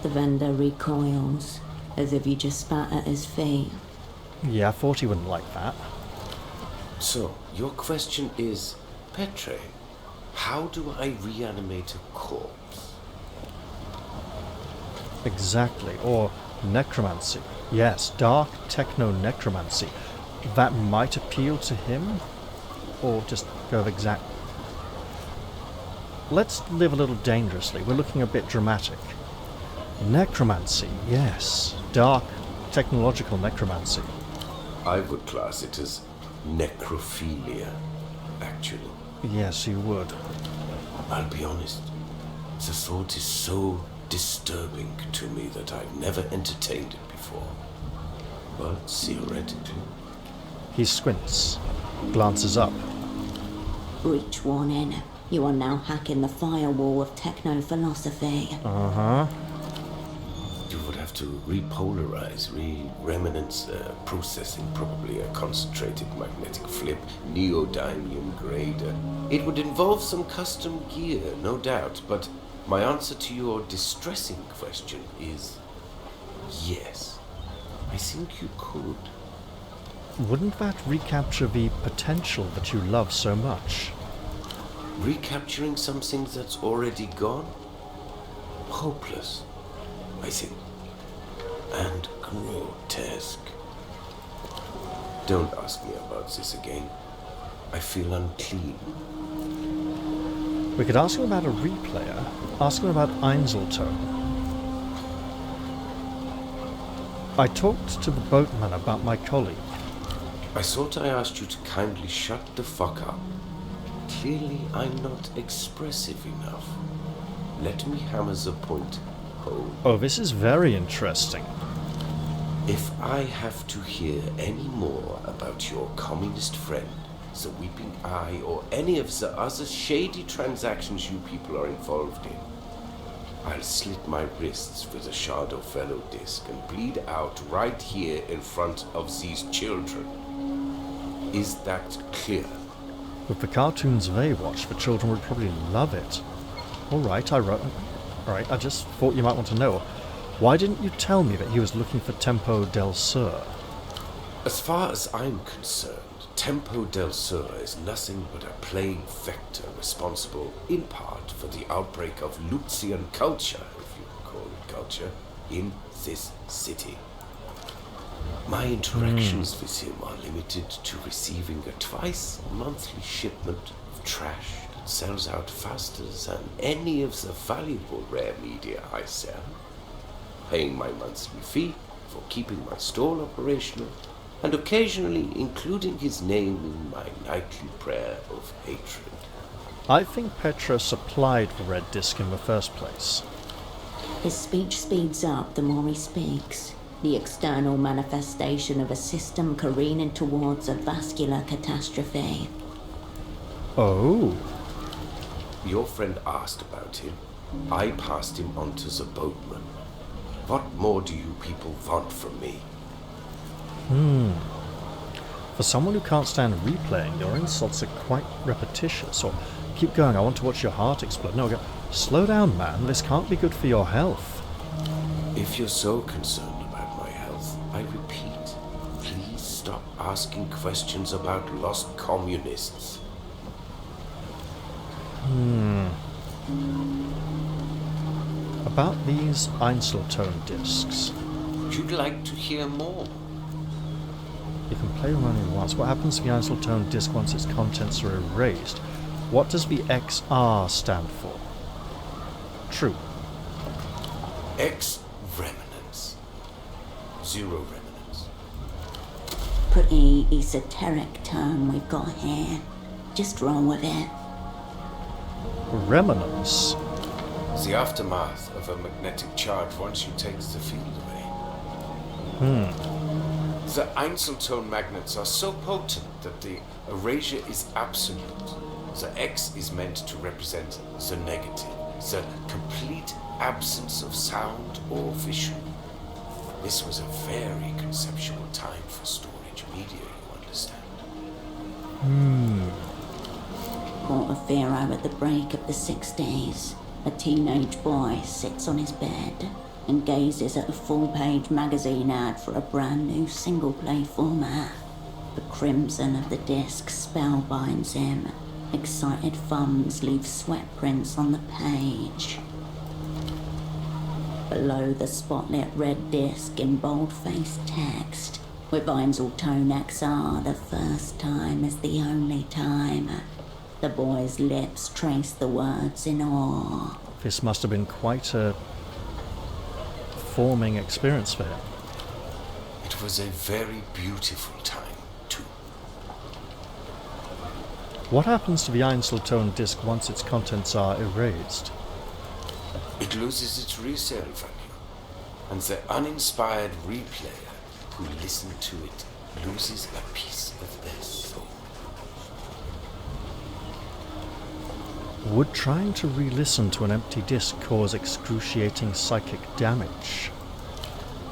The vendor recoils, as if you just spat at his feet. Yeah, I thought he wouldn't like that. So, your question is, Petre, how do I reanimate a corpse? Exactly, or necromancy. Yes, dark techno-necromancy. That might appeal to him, or just go with exact. Let's live a little dangerously. We're looking a bit dramatic. Necromancy, yes. Dark, technological necromancy. I would class it as necrophilia, actually. Yes, you would. I'll be honest, the thought is so disturbing to me that I've never entertained it before. But theoretically... He squints, glances up. Breach warning. You are now hacking the firewall of techno-philosophy. Uh-huh. You would have to repolarize, re-reminence processing, probably a concentrated magnetic flip, neodymium grader. It would involve some custom gear, no doubt, but my answer to your distressing question is yes. I think you could. Wouldn't that recapture the potential that you love so much? Recapturing something that's already gone? Hopeless, I think. And grotesque. Don't ask me about this again. I feel unclean. We could ask him about a replayer. Ask him about Einzeltone. I talked to the boatman about my colleague. I thought I asked you to kindly shut the fuck up. Clearly, I'm not expressive enough. Let me hammer the point home. Oh, this is very interesting. If I have to hear any more about your communist friend, the Weeping Eye, or any of the other shady transactions you people are involved in, I'll slit my wrists with a Shadow Fellow disc and bleed out right here in front of these children. Is that clear? With the cartoons they watch, the children would probably love it. Alright, I just thought you might want to know. Why didn't you tell me that he was looking for Tempo del Sur? As far as I'm concerned, Tempo del Sur is nothing but a plague vector responsible, in part, for the outbreak of Luxian culture, if you can call it culture, in this city. My interactions with him are limited to receiving a twice-monthly shipment of trash that sells out faster than any of the valuable rare media I sell, paying my monthly fee for keeping my stall operational, and occasionally including his name in my nightly prayer of hatred. I think Petra supplied the red disc in the first place. His speech speeds up the more he speaks. The external manifestation of a system careening towards a vascular catastrophe. Oh. Your friend asked about him. I passed him on to the boatman. What more do you people want from me? For someone who can't stand replaying, your insults are quite repetitious. Or, keep going, I want to watch your heart explode. No, go, slow down, man. This can't be good for your health. If you're so concerned about my health, I repeat, please stop asking questions about lost communists. About these Einzeltone discs. You'd like to hear more? You can play them only once. What happens to the Einzeltone disc once its contents are erased? What does the XR stand for? True. X remnants. 0 remnants. pretty esoteric term we've got here. Just roll with it. Remnants. The aftermath of a magnetic charge once you take the field away. The Einzelton magnets are so potent that the erasure is absolute. The X is meant to represent the negative, the complete absence of sound or vision. This was a very conceptual time for storage media, you understand. Caught a Pharaoh at the break of the 60s. A teenage boy sits on his bed and gazes at a full-page magazine ad for a brand new single-play format. The crimson of the disc spellbinds him. Excited thumbs leave sweat prints on the page. Below the spotlit red disc in bold-faced text, with Einzel Tone XR, the first time is the only time. The boy's lips trace the words in awe. This must have been quite a forming experience for him. It was a very beautiful time, too. What happens to the Einzelton disc once its contents are erased? It loses its resale value, and the uninspired replayer who listened to it loses a piece of their soul. Would trying to re-listen to an empty disc cause excruciating psychic damage?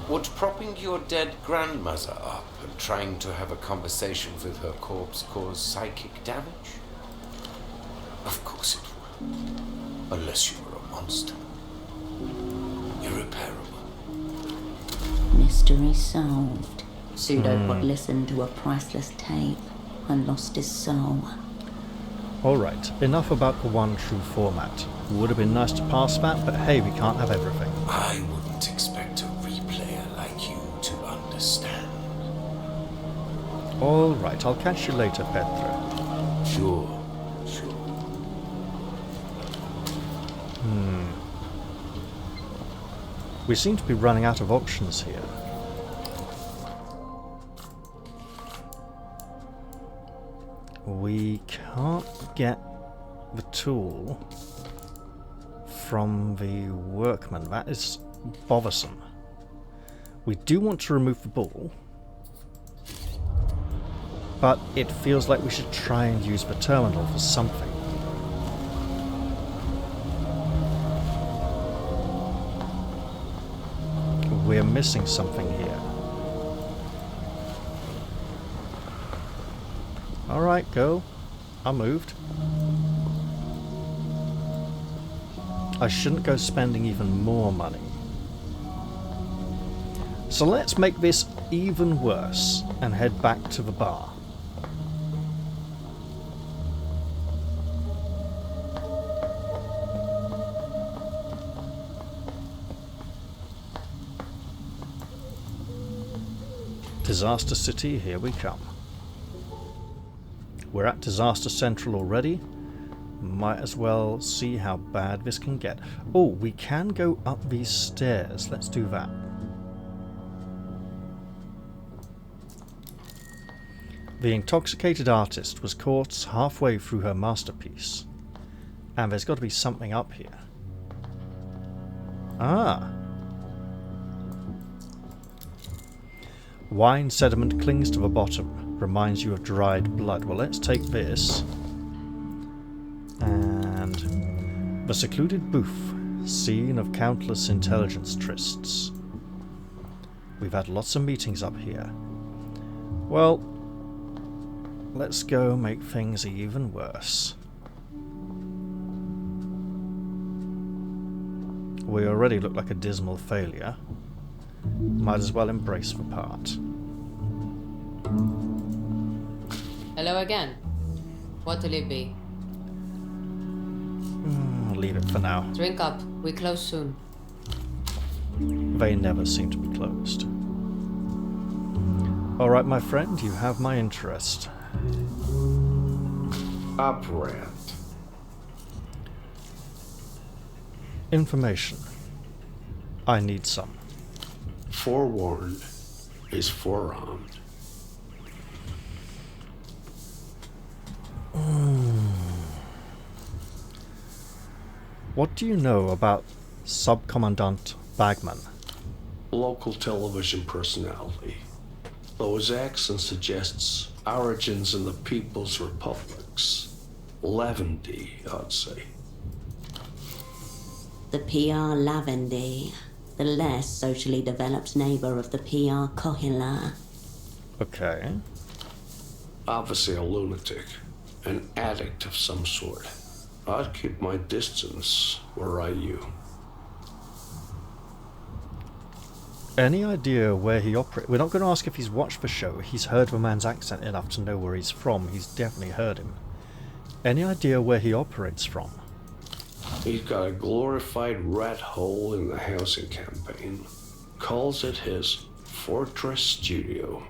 Would propping your dead grandmother up and trying to have a conversation with her corpse cause psychic damage? Of course it would. Unless you were a monster. Irreparable. Mystery solved. Pseudopod listened to a priceless tape and lost his soul. Alright, enough about the one true format. Would have been nice to pass that, but hey, we can't have everything. I wouldn't expect a replayer like you to understand. Alright, I'll catch you later, Petra. Sure. We seem to be running out of options here. We can't get the tool from the workman. That is bothersome. We do want to remove the ball, but it feels like we should try and use the terminal for something. We're missing something here. Alright, go. I moved. I shouldn't go spending even more money. So let's make this even worse and head back to the bar. Disaster City, here we come. We're at Disaster Central already. Might as well see how bad this can get. Oh, we can go up these stairs. Let's do that. The intoxicated artist was caught halfway through her masterpiece. And there's got to be something up here. Ah! Wine sediment clings to the bottom, reminds you of dried blood. Well, let's take this. And the secluded booth, scene of countless intelligence trysts. We've had lots of meetings up here. Well, let's go make things even worse. We already look like a dismal failure. Might as well embrace the part. Hello again. What'll it be? Leave it for now. Drink up. We close soon. They never seem to be closed. Alright, my friend, you have my interest. Upright. Information. I need some. Forewarned is forearmed. What do you know about Subcommandant Bagman? Local television personality. Though his accent suggests origins in the People's Republics. Lavendy, I'd say. The PR Lavendy, the less socially developed neighbor of the PR Kohila. Okay. Obviously a lunatic, an addict of some sort. I'd keep my distance, were I you. Any idea where he operates? We're not going to ask if he's watched the show. He's heard the man's accent enough to know where he's from. He's definitely heard him. Any idea where he operates from? He's got a glorified rat hole in the housing campaign. Calls it his Fortress Studio.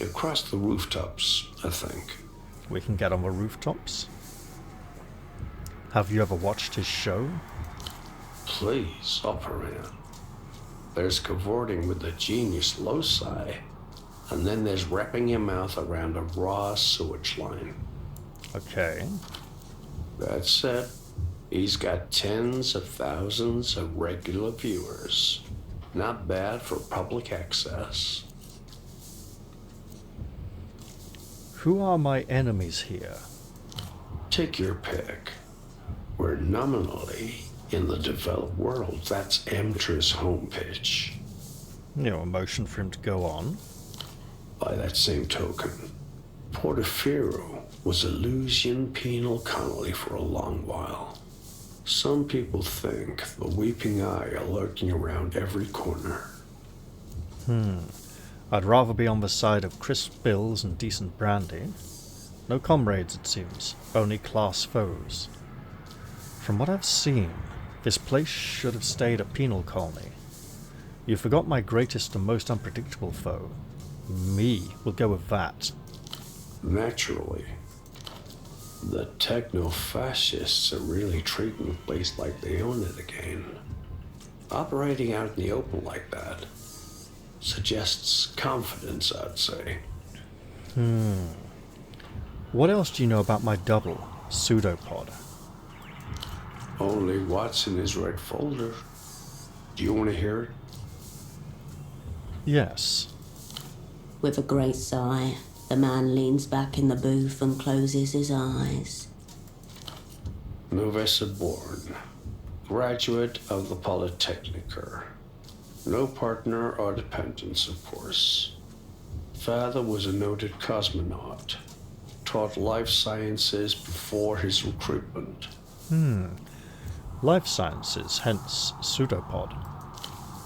Across the rooftops, I think. We can get on the rooftops? Have you ever watched his show? Please, Operaman. There's cavorting with the genius loci, and then there's wrapping your mouth around a raw sewage line. Okay. That said, he's got tens of thousands of regular viewers. Not bad for public access. Who are my enemies here? Take your pick. We're nominally in the developed world. That's Emtra's home pitch. A motion for him to go on. By that same token, Portofino was a Lusian penal colony for a long while. Some people think the Weeping Eye are lurking around every corner. I'd rather be on the side of crisp bills and decent brandy. No comrades, it seems. Only class foes. From what I've seen, this place should have stayed a penal colony. You forgot my greatest and most unpredictable foe. Me. We'll go with that. Naturally. The techno-fascists are really treating the place like they own it again. Operating out in the open like that suggests confidence, I'd say. What else do you know about my double, Pseudopod? Only what's in his red folder. Do you want to hear it? Yes. With a great sigh, the man leans back in the booth and closes his eyes. Novessa born, graduate of the Polytechniker. No partner or dependents, of course. Father was a noted cosmonaut. Taught life sciences before his recruitment. Life sciences, hence pseudopod.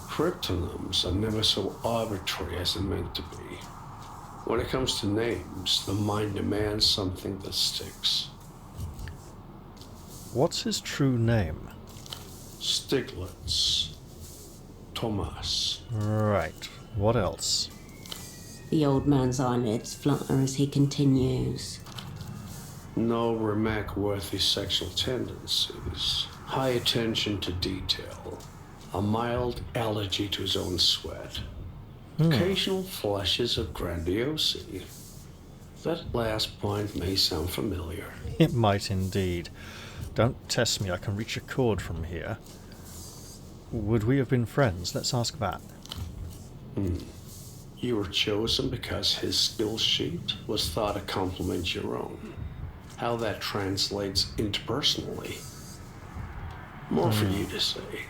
Cryptonyms are never so arbitrary as they're meant to be. When it comes to names, the mind demands something that sticks. What's his true name? Stiglitz. Thomas. Right. What else? The old man's eyelids flutter as he continues. No remark-worthy sexual tendencies. High attention to detail. A mild allergy to his own sweat. Occasional flashes of grandiosity. That last point may sound familiar. It might indeed. Don't test me, I can reach a chord from here. Would we have been friends? Let's ask that. You were chosen because his skill sheet was thought to complement your own. How that translates interpersonally. More for you to say.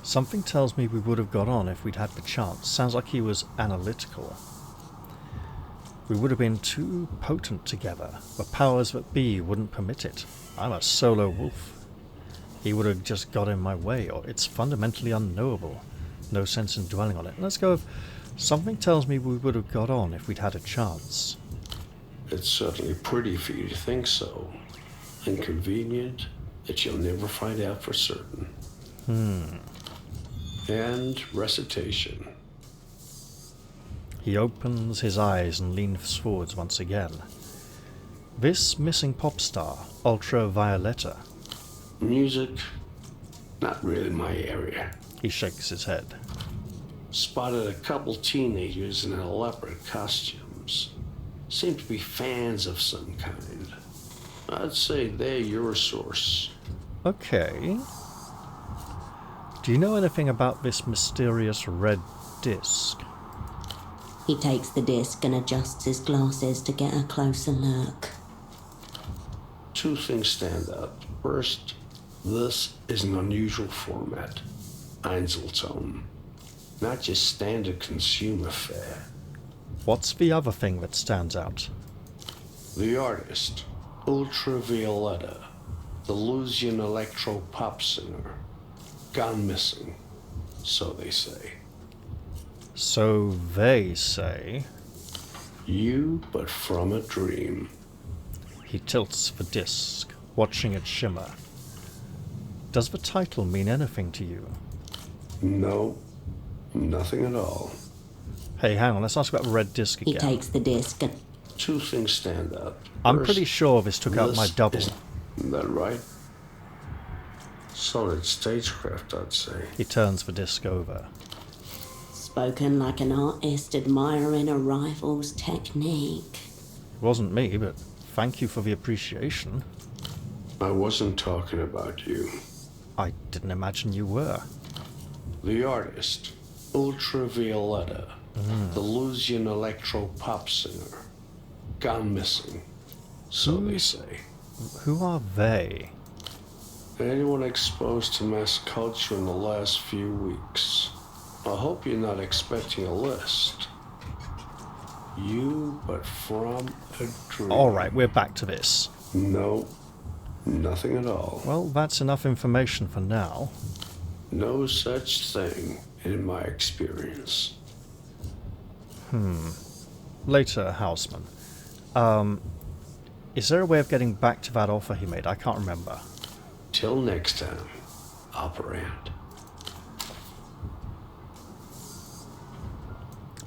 Something tells me we would have got on if we'd had the chance. Sounds like he was analytical. We would have been too potent together. The powers that be wouldn't permit it. I'm a solo wolf. He would have just got in my way, or it's fundamentally unknowable. No sense in dwelling on it. Let's go with something tells me we would have got on if we'd had a chance. It's certainly pretty for you to think so. Inconvenient that you'll never find out for certain. And recitation. He opens his eyes and leans forwards once again. This missing pop star, Ultra Violetta. Music, not really my area. He shakes his head. Spotted a couple teenagers in elaborate costumes. seem to be fans of some kind. I'd say they're your source. Okay. Do you know anything about this mysterious red disc? He takes the disc and adjusts his glasses to get a closer look. Two things stand out. First, this is an unusual format. Einzelton. Not just standard consumer fare. What's the other thing that stands out? The artist, Ultravioletta, the Lusian electro pop singer. Gone missing, so they say. So they say. You, but from a dream. He tilts the disc, watching it shimmer. Does the title mean anything to you? No, nothing at all. Hey, hang on, let's ask about the red disc again. He takes the disc and... Two things stand out. I'm pretty sure this took out my double. Isn't that right? Solid stagecraft, I'd say. He turns the disc over. Spoken like an artist admiring a rival's technique. It wasn't me, but thank you for the appreciation. I wasn't talking about you. I didn't imagine you were. The artist, Ultravioletta, the Lusian electro pop singer. Gone missing, so they say. Who are they? Anyone exposed to mass culture in the last few weeks? I hope you're not expecting a list. You, but from a dream. Alright, we're back to this. No, nothing at all. Well, that's enough information for now. No such thing in my experience. Later, Houseman. Is there a way of getting back to that offer he made? I can't remember. Till next time, operand.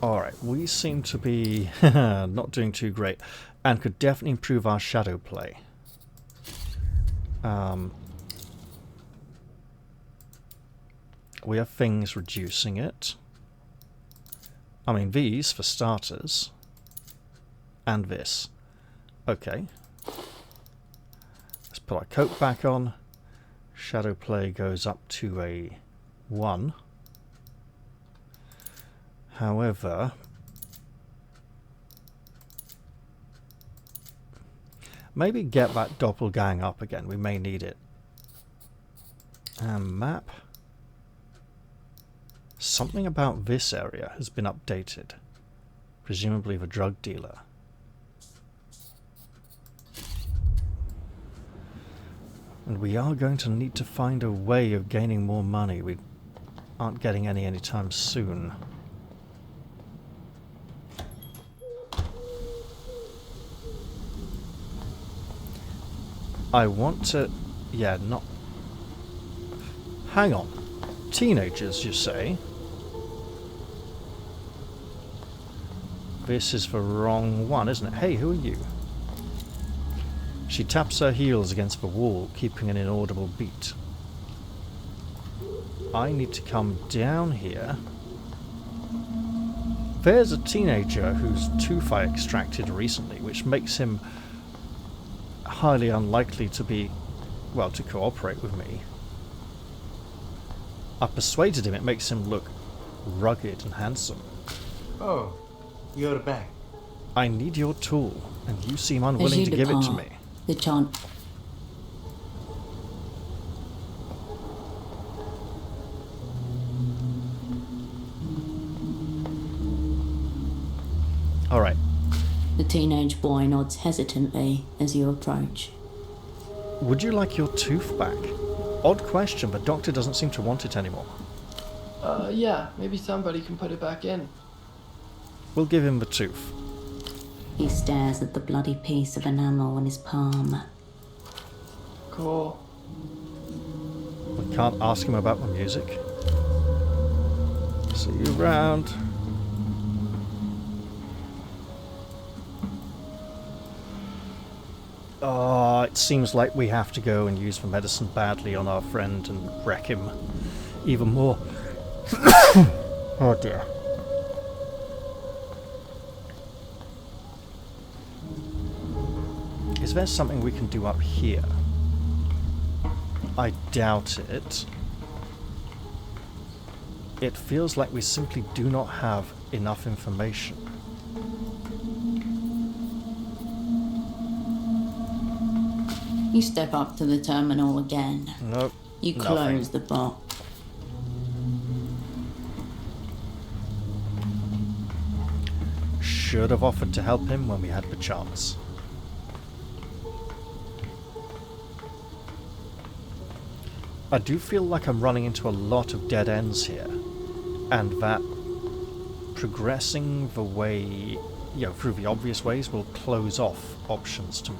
Alright, we seem to be not doing too great, and could definitely improve our shadow play. We have things reducing it. I mean, these, for starters. And this. Okay. Let's put our coat back on. Shadow play goes up to a 1. However, maybe get that doppelgang up again. We may need it. And map. Something about this area has been updated. Presumably the drug dealer. And we are going to need to find a way of gaining more money. We aren't getting any anytime soon. I want to... yeah, not... Hang on. Teenagers, you say? This is the wrong one, isn't it? Hey, who are you? She taps her heels against the wall, keeping an inaudible beat. I need to come down here. There's a teenager whose tooth I extracted recently, which makes him highly unlikely to be, well, to cooperate with me. I persuaded him. It makes him look rugged and handsome. Oh, you're back. I need your tool, and you seem unwilling to give it to me. The chant. All right. The teenage boy nods hesitantly as you approach. Would you like your tooth back? Odd question, but Doctor doesn't seem to want it anymore. Yeah, maybe somebody can put it back in. We'll give him the tooth. He stares at the bloody piece of enamel on his palm. Cool. We can't ask him about the music. See you around. Oh, it seems like we have to go and use the medicine badly on our friend and wreck him even more. Oh dear. Is there something we can do up here? I doubt it. It feels like we simply do not have enough information. You step up to the terminal again. Nope. You close the box. Should have offered to help him when we had the chance. I do feel like I'm running into a lot of dead ends here, and that progressing the way, through the obvious ways will close off options to me.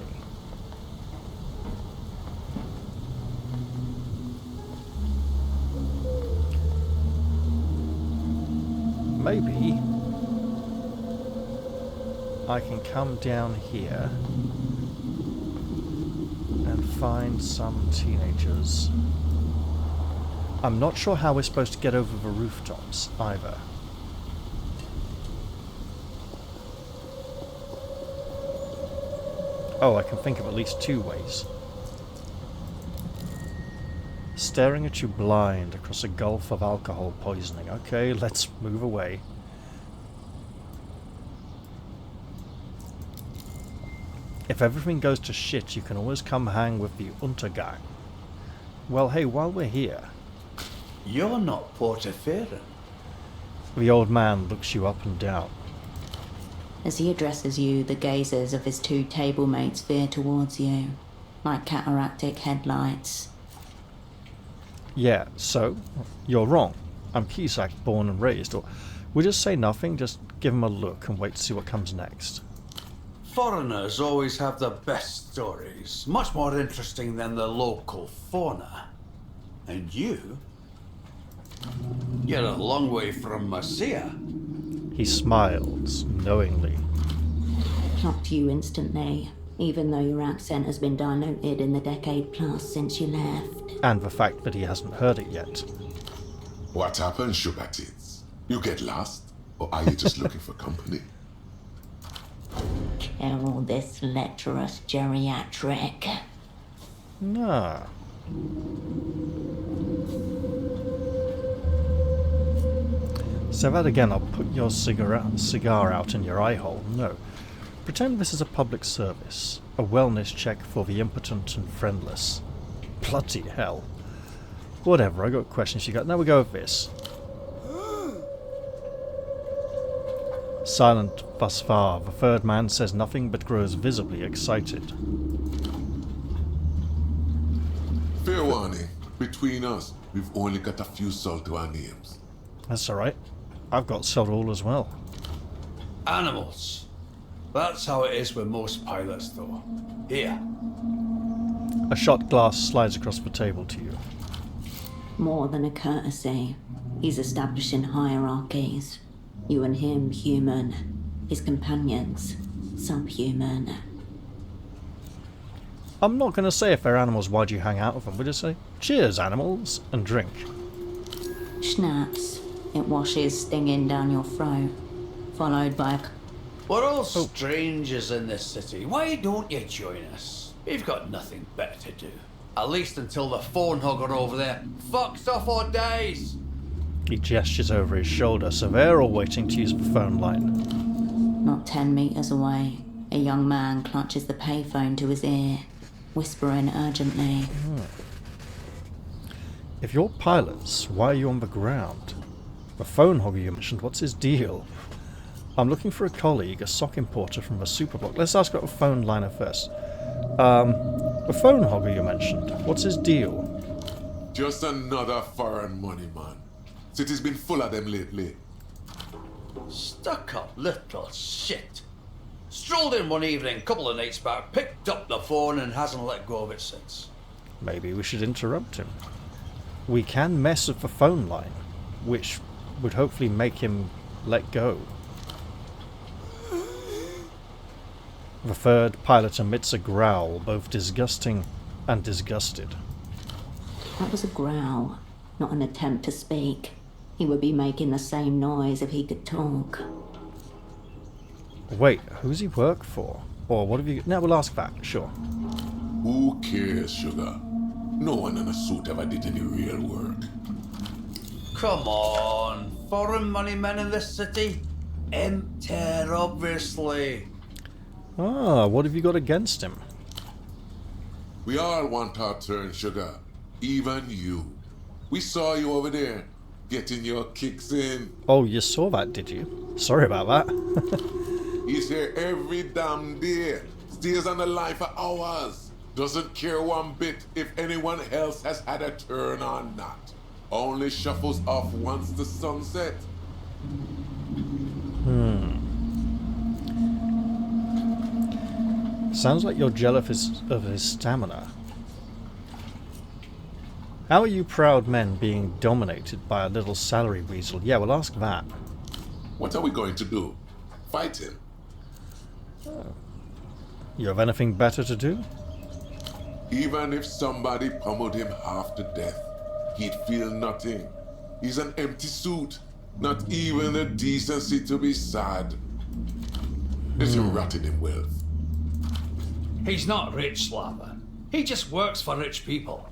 Maybe I can come down here and find some teenagers. I'm not sure how we're supposed to get over the rooftops either. Oh, I can think of at least 2 ways. Staring at you blind across a gulf of alcohol poisoning. Okay, let's move away. If everything goes to shit, you can always come hang with the Untergang. Well, hey, while we're here... You're not Portaferran. The old man looks you up and down. As he addresses you, the gazes of his 2 table mates veer towards you, like cataractic headlights. Yeah, so, you're wrong. I'm Kisak, born and raised. Or we just say nothing, just give him a look and wait to see what comes next. Foreigners always have the best stories, much more interesting than the local fauna. And you're a long way from Marcia. He smiles knowingly. Clocked you instantly, even though your accent has been diluted in the decade plus since you left. And the fact that he hasn't heard it yet. What happened, sugar tits? You get lost? Or are you just looking for company? Kill this lecherous geriatric. Nah. Say that again, I'll put your cigar out in your eye hole. No. Pretend this is a public service. A wellness check for the impotent and friendless. Bloody hell. Whatever, I got questions you got. Now we go with this. Silent thus far, the third man says nothing but grows visibly excited. Fair warning. Between us, we've only got a few salt to our names. That's alright. I've got Sorrel as well. Animals. That's how it is with most pilots, though. Here. A shot glass slides across the table to you. More than a courtesy. He's establishing hierarchies. You and him, human. His companions, subhuman. I'm not going to say if they're animals, why do you hang out with them? We'll just say, cheers, animals, and drink. Schnaps. It washes stinging down your throat, followed by a... We're all strangers in this city. Why don't you join us? We've got nothing better to do. At least until the phone hugger over there fucks off or dies. He gestures over his shoulder, so they're all waiting to use the phone line. Not 10 meters away, a young man clutches the payphone to his ear, whispering urgently. If you're pilots, why are you on the ground? The phone hogger you mentioned, what's his deal? I'm looking for a colleague, a sock importer from the superblock. Let's ask about the phone liner first. The phone hogger you mentioned, what's his deal? Just another foreign money, man. City's been full of them lately. Stuck up little shit. Strolled in one evening, couple of nights back, picked up the phone and hasn't let go of it since. Maybe we should interrupt him. We can mess with the phone line, which would hopefully make him let go. The third pilot emits a growl, both disgusting and disgusted. That was a growl, not an attempt to speak. He would be making the same noise if he could talk. Wait, who's he work for? Or what have you... No, we'll ask that, sure. Who cares, sugar? No one in a suit ever did any real work. Come on, foreign money men in this city? Enter, obviously. Ah, what have you got against him? We all want our turn, sugar. Even you. We saw you over there, getting your kicks in. Oh, you saw that, did you? Sorry about that. He's here every damn day. Stays on the line for hours. Doesn't care one bit if anyone else has had a turn or not. Only shuffles off once the sun sets. Sounds like you're jealous of his stamina. How are you proud men being dominated by a little salary weasel? Yeah, we'll ask that. What are we going to do? Fight him? You have anything better to do? Even if somebody pummeled him half to death, he'd feel nothing. He's an empty suit. Not even the decency to be sad. There's rotted in wealth. He's not rich, Slava. He just works for rich people.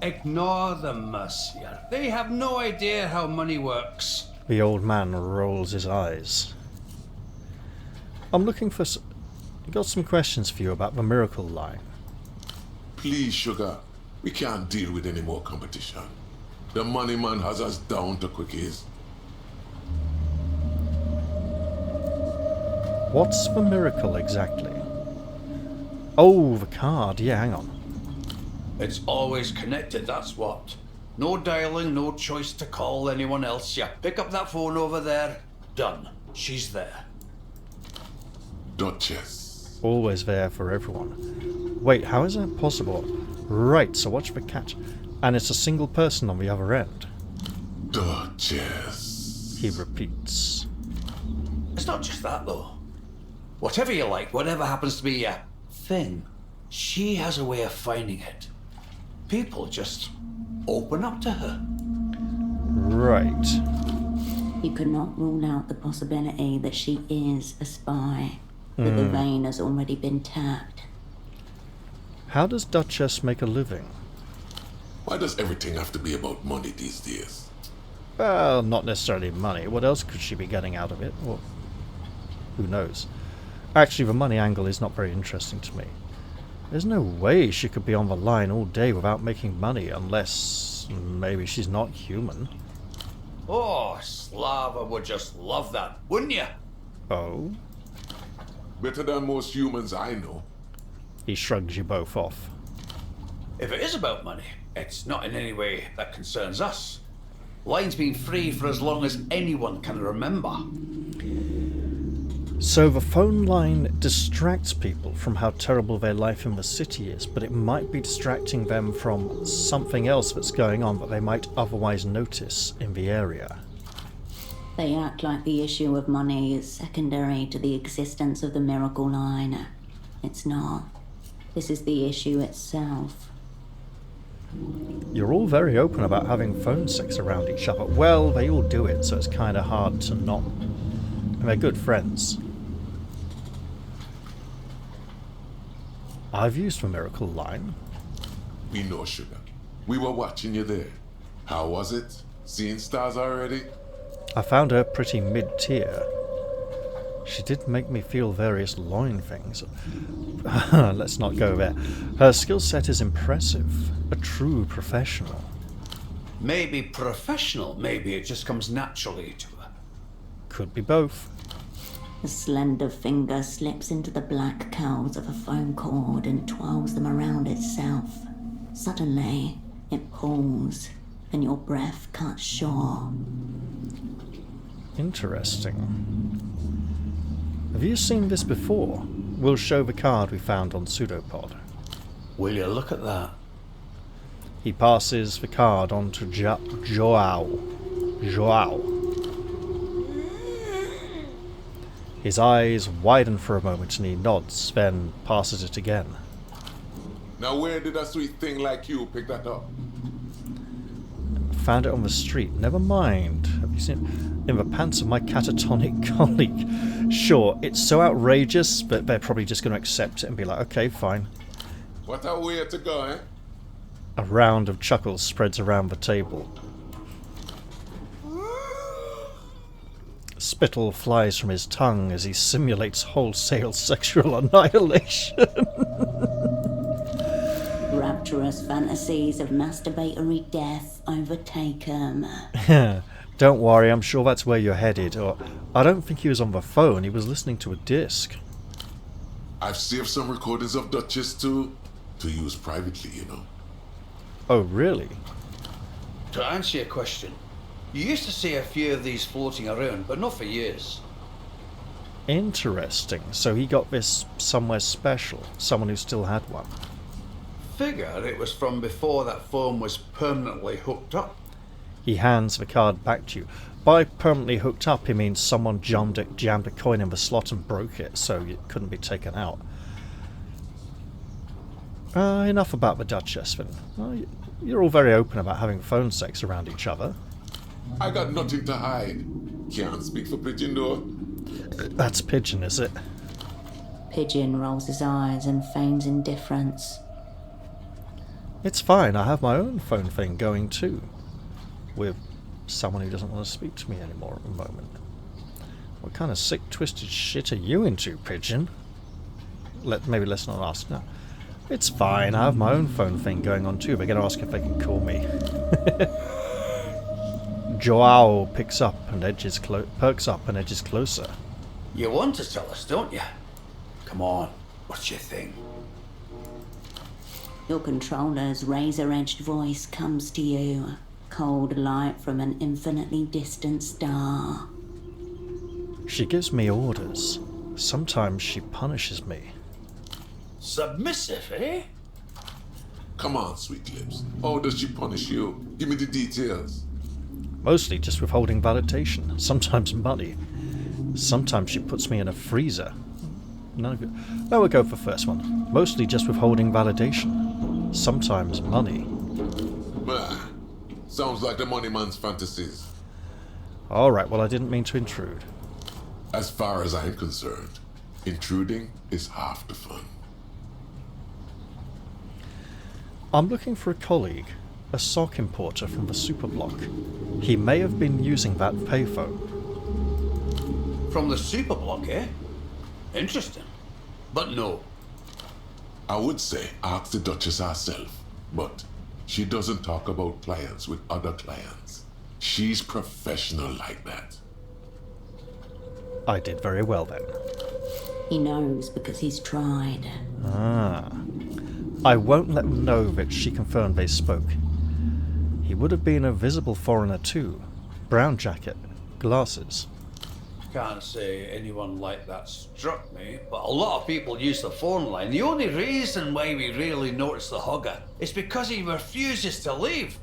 Ignore them, Mercier. They have no idea how money works. The old man rolls his eyes. I'm looking for... Got some questions for you about the miracle line. Please, sugar. We can't deal with any more competition. The money man has us down to quickies. What's the miracle exactly? Oh, the card. Yeah, hang on. It's always connected, that's what. No dialing, no choice to call anyone else. You pick up that phone over there. Done. She's there. Duchess. Always there for everyone. Wait, how is that possible? Right, so watch the catch. And it's a single person on the other end. Duchess. He repeats. It's not just that, though. Whatever you like, whatever happens to be your thing, she has a way of finding it. People just open up to her. Right. You could not rule out the possibility that she is a spy, that the vein has already been tapped. How does Duchess make a living? Why does everything have to be about money these days? Well, not necessarily money. What else could she be getting out of it? Or who knows? Actually, the money angle is not very interesting to me. There's no way she could be on the line all day without making money, unless maybe she's not human. Oh, Slava would just love that, wouldn't you? Oh? Better than most humans I know. He shrugs you both off. If it is about money, it's not in any way that concerns us. Line's been free for as long as anyone can remember. So the phone line distracts people from how terrible their life in the city is, but it might be distracting them from something else that's going on that they might otherwise notice in the area. They act like the issue of money is secondary to the existence of the miracle line. It's not. This is the issue itself. You're all very open about having phone sex around each other. Well, they all do it, so it's kind of hard to not. And they're good friends. I've used the miracle line. We know, sugar. We were watching you there. How was it? Seeing stars already? I found her pretty mid-tier. She did make me feel various loin things. Let's not go there. Her skill set is impressive. A true professional. Maybe professional, maybe it just comes naturally to her. Could be both. The slender finger slips into the black curls of a phone cord and twirls them around itself. Suddenly, it pulls, and your breath cuts short. Interesting. Have you seen this before? We'll show the card we found on Pseudopod. Will you look at that? He passes the card on to Joao. His eyes widen for a moment and he nods, then passes it again. Now where did a sweet thing like you pick that up? Found it on the street. Never mind. Have you seen... in the pants of my catatonic colleague. Sure, it's so outrageous, but they're probably just going to accept it and be like, okay, fine. What a way to go, eh? A round of chuckles spreads around the table. Spittle flies from his tongue as he simulates wholesale sexual annihilation. Rapturous fantasies of masturbatory death overtake him. Don't worry, I'm sure that's where you're headed. Or I don't think he was on the phone, he was listening to a disc. I've saved some recordings of Duchess to use privately, you know. Oh, really? To answer your question, you used to see a few of these floating around, but not for years. Interesting. So he got this somewhere special. Someone who still had one. Figure it was from before that phone was permanently hooked up. He hands the card back to you. By permanently hooked up, he means someone jammed a coin in the slot and broke it, so it couldn't be taken out. Enough about the Duchess, then. You're all very open about having phone sex around each other. I got nothing to hide. Can't speak for Pigeon, though. That's Pigeon, is it? Pigeon rolls his eyes and feigns indifference. It's fine, I have my own phone thing going too. With someone who doesn't want to speak to me anymore at the moment. What kind of sick, twisted shit are you into, Pigeon? Maybe let's not ask now. It's fine, I have my own phone thing going on too. They're going to ask if they can call me. Joao perks up and edges closer. You want to tell us, don't you? Come on, what's your thing? Your controller's razor-edged voice comes to you, cold light from an infinitely distant star. She gives me orders. Sometimes she punishes me. Submissive, eh? Come on, Sweet Lips. How does she punish you? Give me the details. Mostly just withholding validation. Sometimes money. Sometimes she puts me in a freezer. No, we'll go for first one. Mostly just withholding validation. Sometimes money. Sounds like the money man's fantasies. Alright, well I didn't mean to intrude. As far as I'm concerned, intruding is half the fun. I'm looking for a colleague, a sock importer from the superblock. He may have been using that payphone. From the superblock, eh? Interesting. But no. I would say ask the Duchess herself, but she doesn't talk about clients with other clients. She's professional like that. I did very well then. He knows because he's tried. I won't let them know that she confirmed they spoke. He would have been a visible foreigner too. Brown jacket, glasses. Can't say anyone like that struck me, but a lot of people use the phone line. The only reason why we really notice the hugger is because he refuses to leave.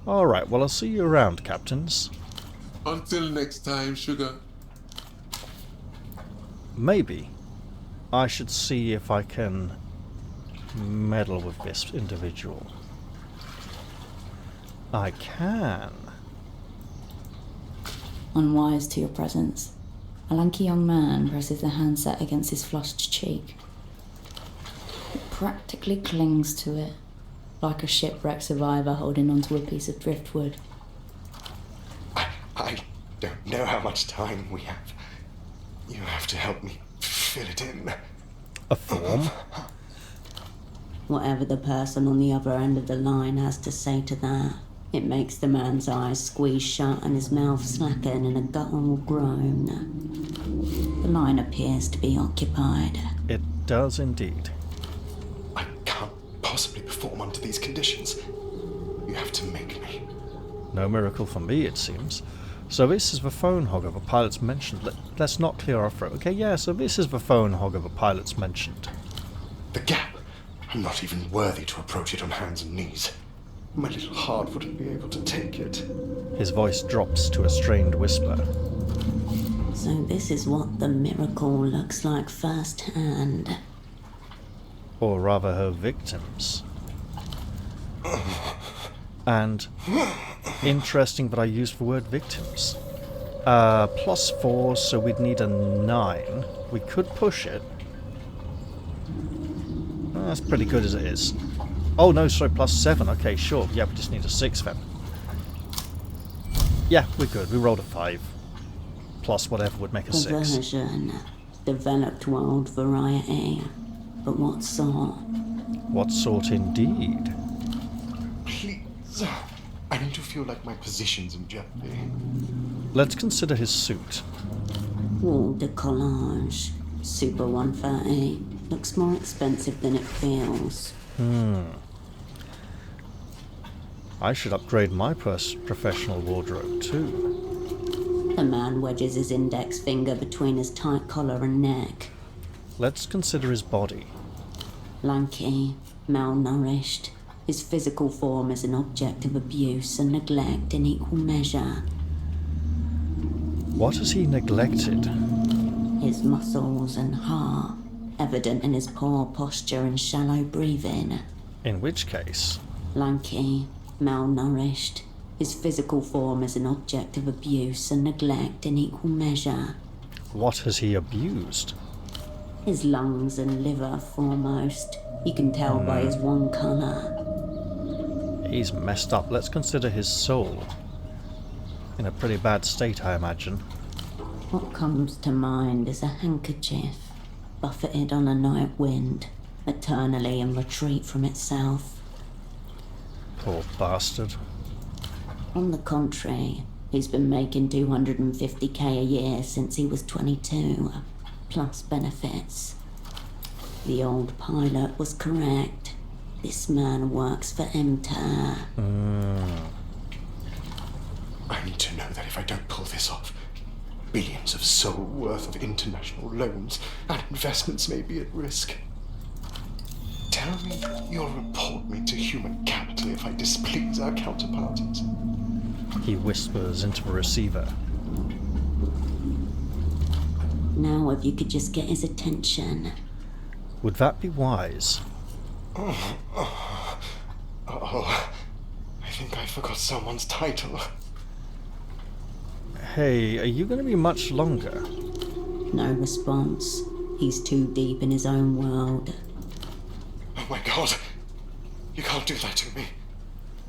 Alright, well I'll see you around, captains. Until next time, sugar. Maybe I should see if I can meddle with this individual. I can. Unwise to your presence, a lanky young man presses the handset against his flushed cheek. He practically clings to it, like a shipwreck survivor holding onto a piece of driftwood. I don't know how much time we have. You have to help me fill it in. A form? Whatever the person on the other end of the line has to say to that, it makes the man's eyes squeeze shut and his mouth slacken in a guttural groan. The line appears to be occupied. It does indeed. I can't possibly perform under these conditions. You have to make me. No miracle for me, it seems. So this is the phone hogger the pilots mentioned. Let's not clear our throat. Okay, yeah, so this is the phone hogger the pilots mentioned. The gap. I'm not even worthy to approach it on hands and knees. My little heart wouldn't be able to take it. His voice drops to a strained whisper. So this is what the miracle looks like firsthand. Or rather her victims. And interesting that I used the word victims. +4, so we'd need a 9. We could push it. That's pretty good as it is. Oh no, sorry, +7. Okay, sure. Yeah, we just need a 6 then. Yeah, we're good. We rolled a 5. Plus whatever would make a 6. Perversion. Developed world variety. But what sort? What sort indeed? Please. I need to feel like my position's in jeopardy. Let's consider his suit. Wall de collage. Super 130. Looks more expensive than it feels. I should upgrade my professional wardrobe too. The man wedges his index finger between his tight collar and neck. Let's consider his body. Lanky, malnourished. His physical form is an object of abuse and neglect in equal measure. What has he neglected? His muscles and heart, evident in his poor posture and shallow breathing. In which case? Lanky, malnourished. His physical form is an object of abuse and neglect in equal measure. What has he abused? His lungs and liver foremost. You can tell by his one colour. He's messed up. Let's consider his soul. In a pretty bad state, I imagine. What comes to mind is a handkerchief, buffeted on a night wind, eternally in retreat from itself. Poor bastard. On the contrary, he's been making 250k a year since he was 22, plus benefits. The old pilot was correct. This man works for MTAR. I need to know that if I don't pull this off, billions of soul worth of international loans and investments may be at risk. Tell me you'll report me to human capital if I displease our counterparties. He whispers into a receiver. Now if you could just get his attention. Would that be wise? Oh, I think I forgot someone's title. Hey, are you going to be much longer? No response. He's too deep in his own world. Oh my god. You can't do that to me.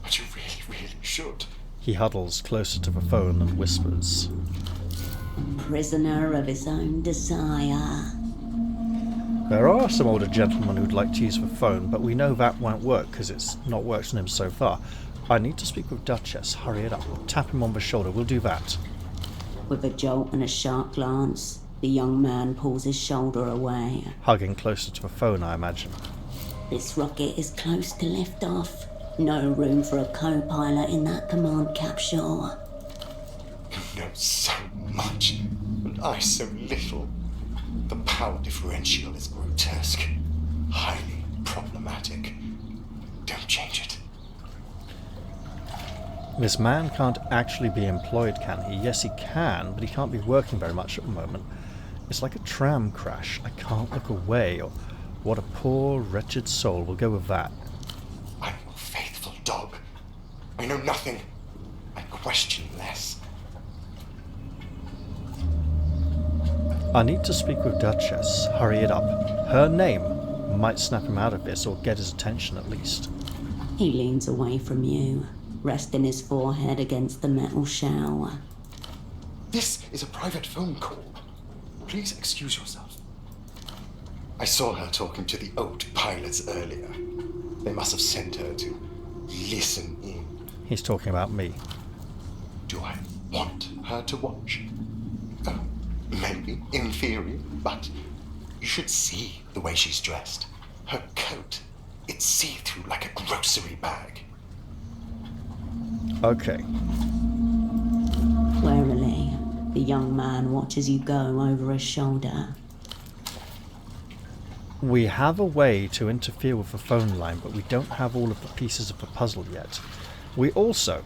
But you really, really should. He huddles closer to the phone and whispers. Prisoner of his own desire. There are some older gentlemen who'd like to use the phone, but we know that won't work because it's not worked on him so far. I need to speak with Duchess. Hurry it up. Tap him on the shoulder. We'll do that. With a jolt and a sharp glance, the young man pulls his shoulder away. Hugging closer to the phone, I imagine. This rocket is close to liftoff. No room for a co-pilot in that command capsule. You know so much, but I so little. The power differential is grotesque, highly problematic. Don't change it. This man can't actually be employed, can he? Yes, he can, but he can't be working very much at the moment. It's like a tram crash. I can't look away. Or what a poor, wretched soul. We'll go with that. I'm your faithful dog. I know nothing. I question less. I need to speak with Duchess. Hurry it up. Her name might snap him out of this, or get his attention at least. He leans away from you, resting his forehead against the metal shower. This is a private phone call. Please excuse yourself. I saw her talking to the old pilots earlier. They must have sent her to listen in. He's talking about me. Do I want her to watch? Maybe, in theory, but you should see the way she's dressed. Her coat, it's see-through like a grocery bag. Okay. Warily, the young man watches you go over his shoulder. We have a way to interfere with the phone line, but we don't have all of the pieces of the puzzle yet. We also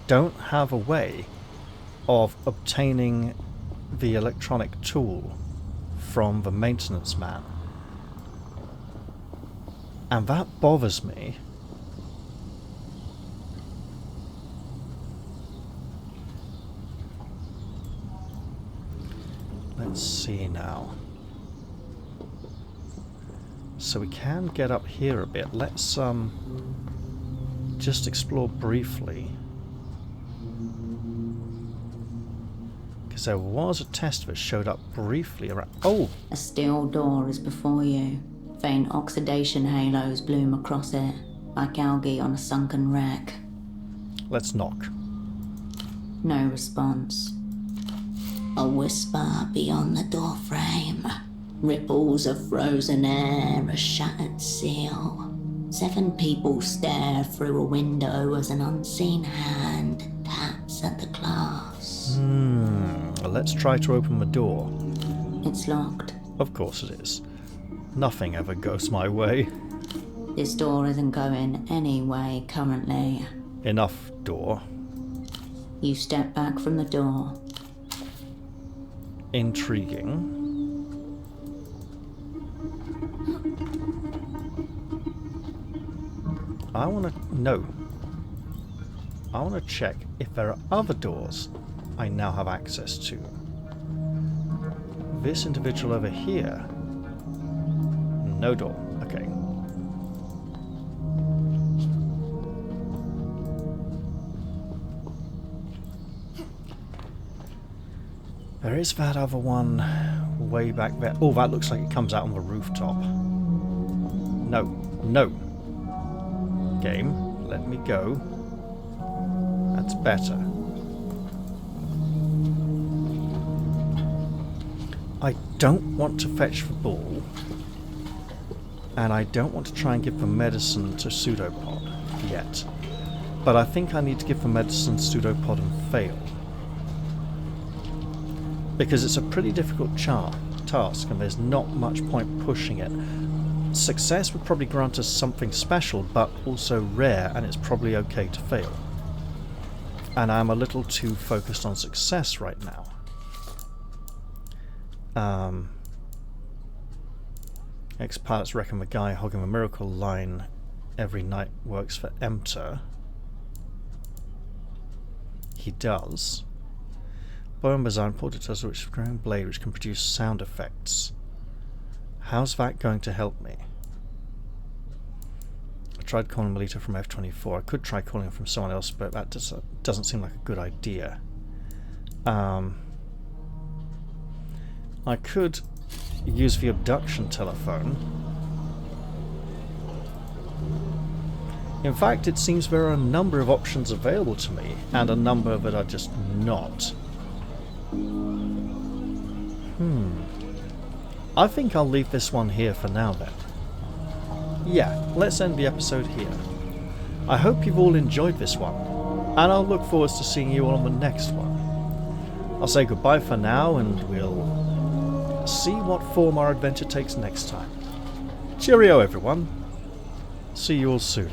don't have a way of obtaining the electronic tool from the maintenance man. And that bothers me. Let's see now. So we can get up here a bit. Let's just explore briefly. Because there was a test that showed up briefly around... Oh! A steel door is before you. Faint oxidation halos bloom across it, like algae on a sunken wreck. Let's knock. No response. A whisper beyond the doorframe. Ripples of frozen air, a shattered seal. 7 people stare through a window as an unseen hand taps at the glass. Let's try to open the door. It's locked. Of course it is. Nothing ever goes my way. This door isn't going any way currently. Enough door. You step back from the door. Intriguing. I want to check if there are other doors I now have access to. This individual over here. No door. Okay. There is that other one way back there. Oh, that looks like it comes out on the rooftop. No. No. Game, let me go. That's better. I don't want to fetch the ball. And I don't want to try and give the medicine to Pseudopod yet. But I think I need to give the medicine to Pseudopod and fail. Because it's a pretty difficult task and there's not much point pushing it. Success would probably grant us something special, but also rare, and it's probably okay to fail. And I'm a little too focused on success right now. Ex-pilots reckon the guy hogging the miracle line every night works for Emter. He does. Bone design porters which have grown blade which can produce sound effects. How's that going to help me? I tried calling Melita from F-24. I could try calling from someone else, but that doesn't seem like a good idea. I could use the abduction telephone. In fact, it seems there are a number of options available to me, and a number that are just not. I think I'll leave this one here for now then. Yeah, let's end the episode here. I hope you've all enjoyed this one, and I'll look forward to seeing you all on the next one. I'll say goodbye for now, and we'll see what form our adventure takes next time. Cheerio everyone. See you all soon.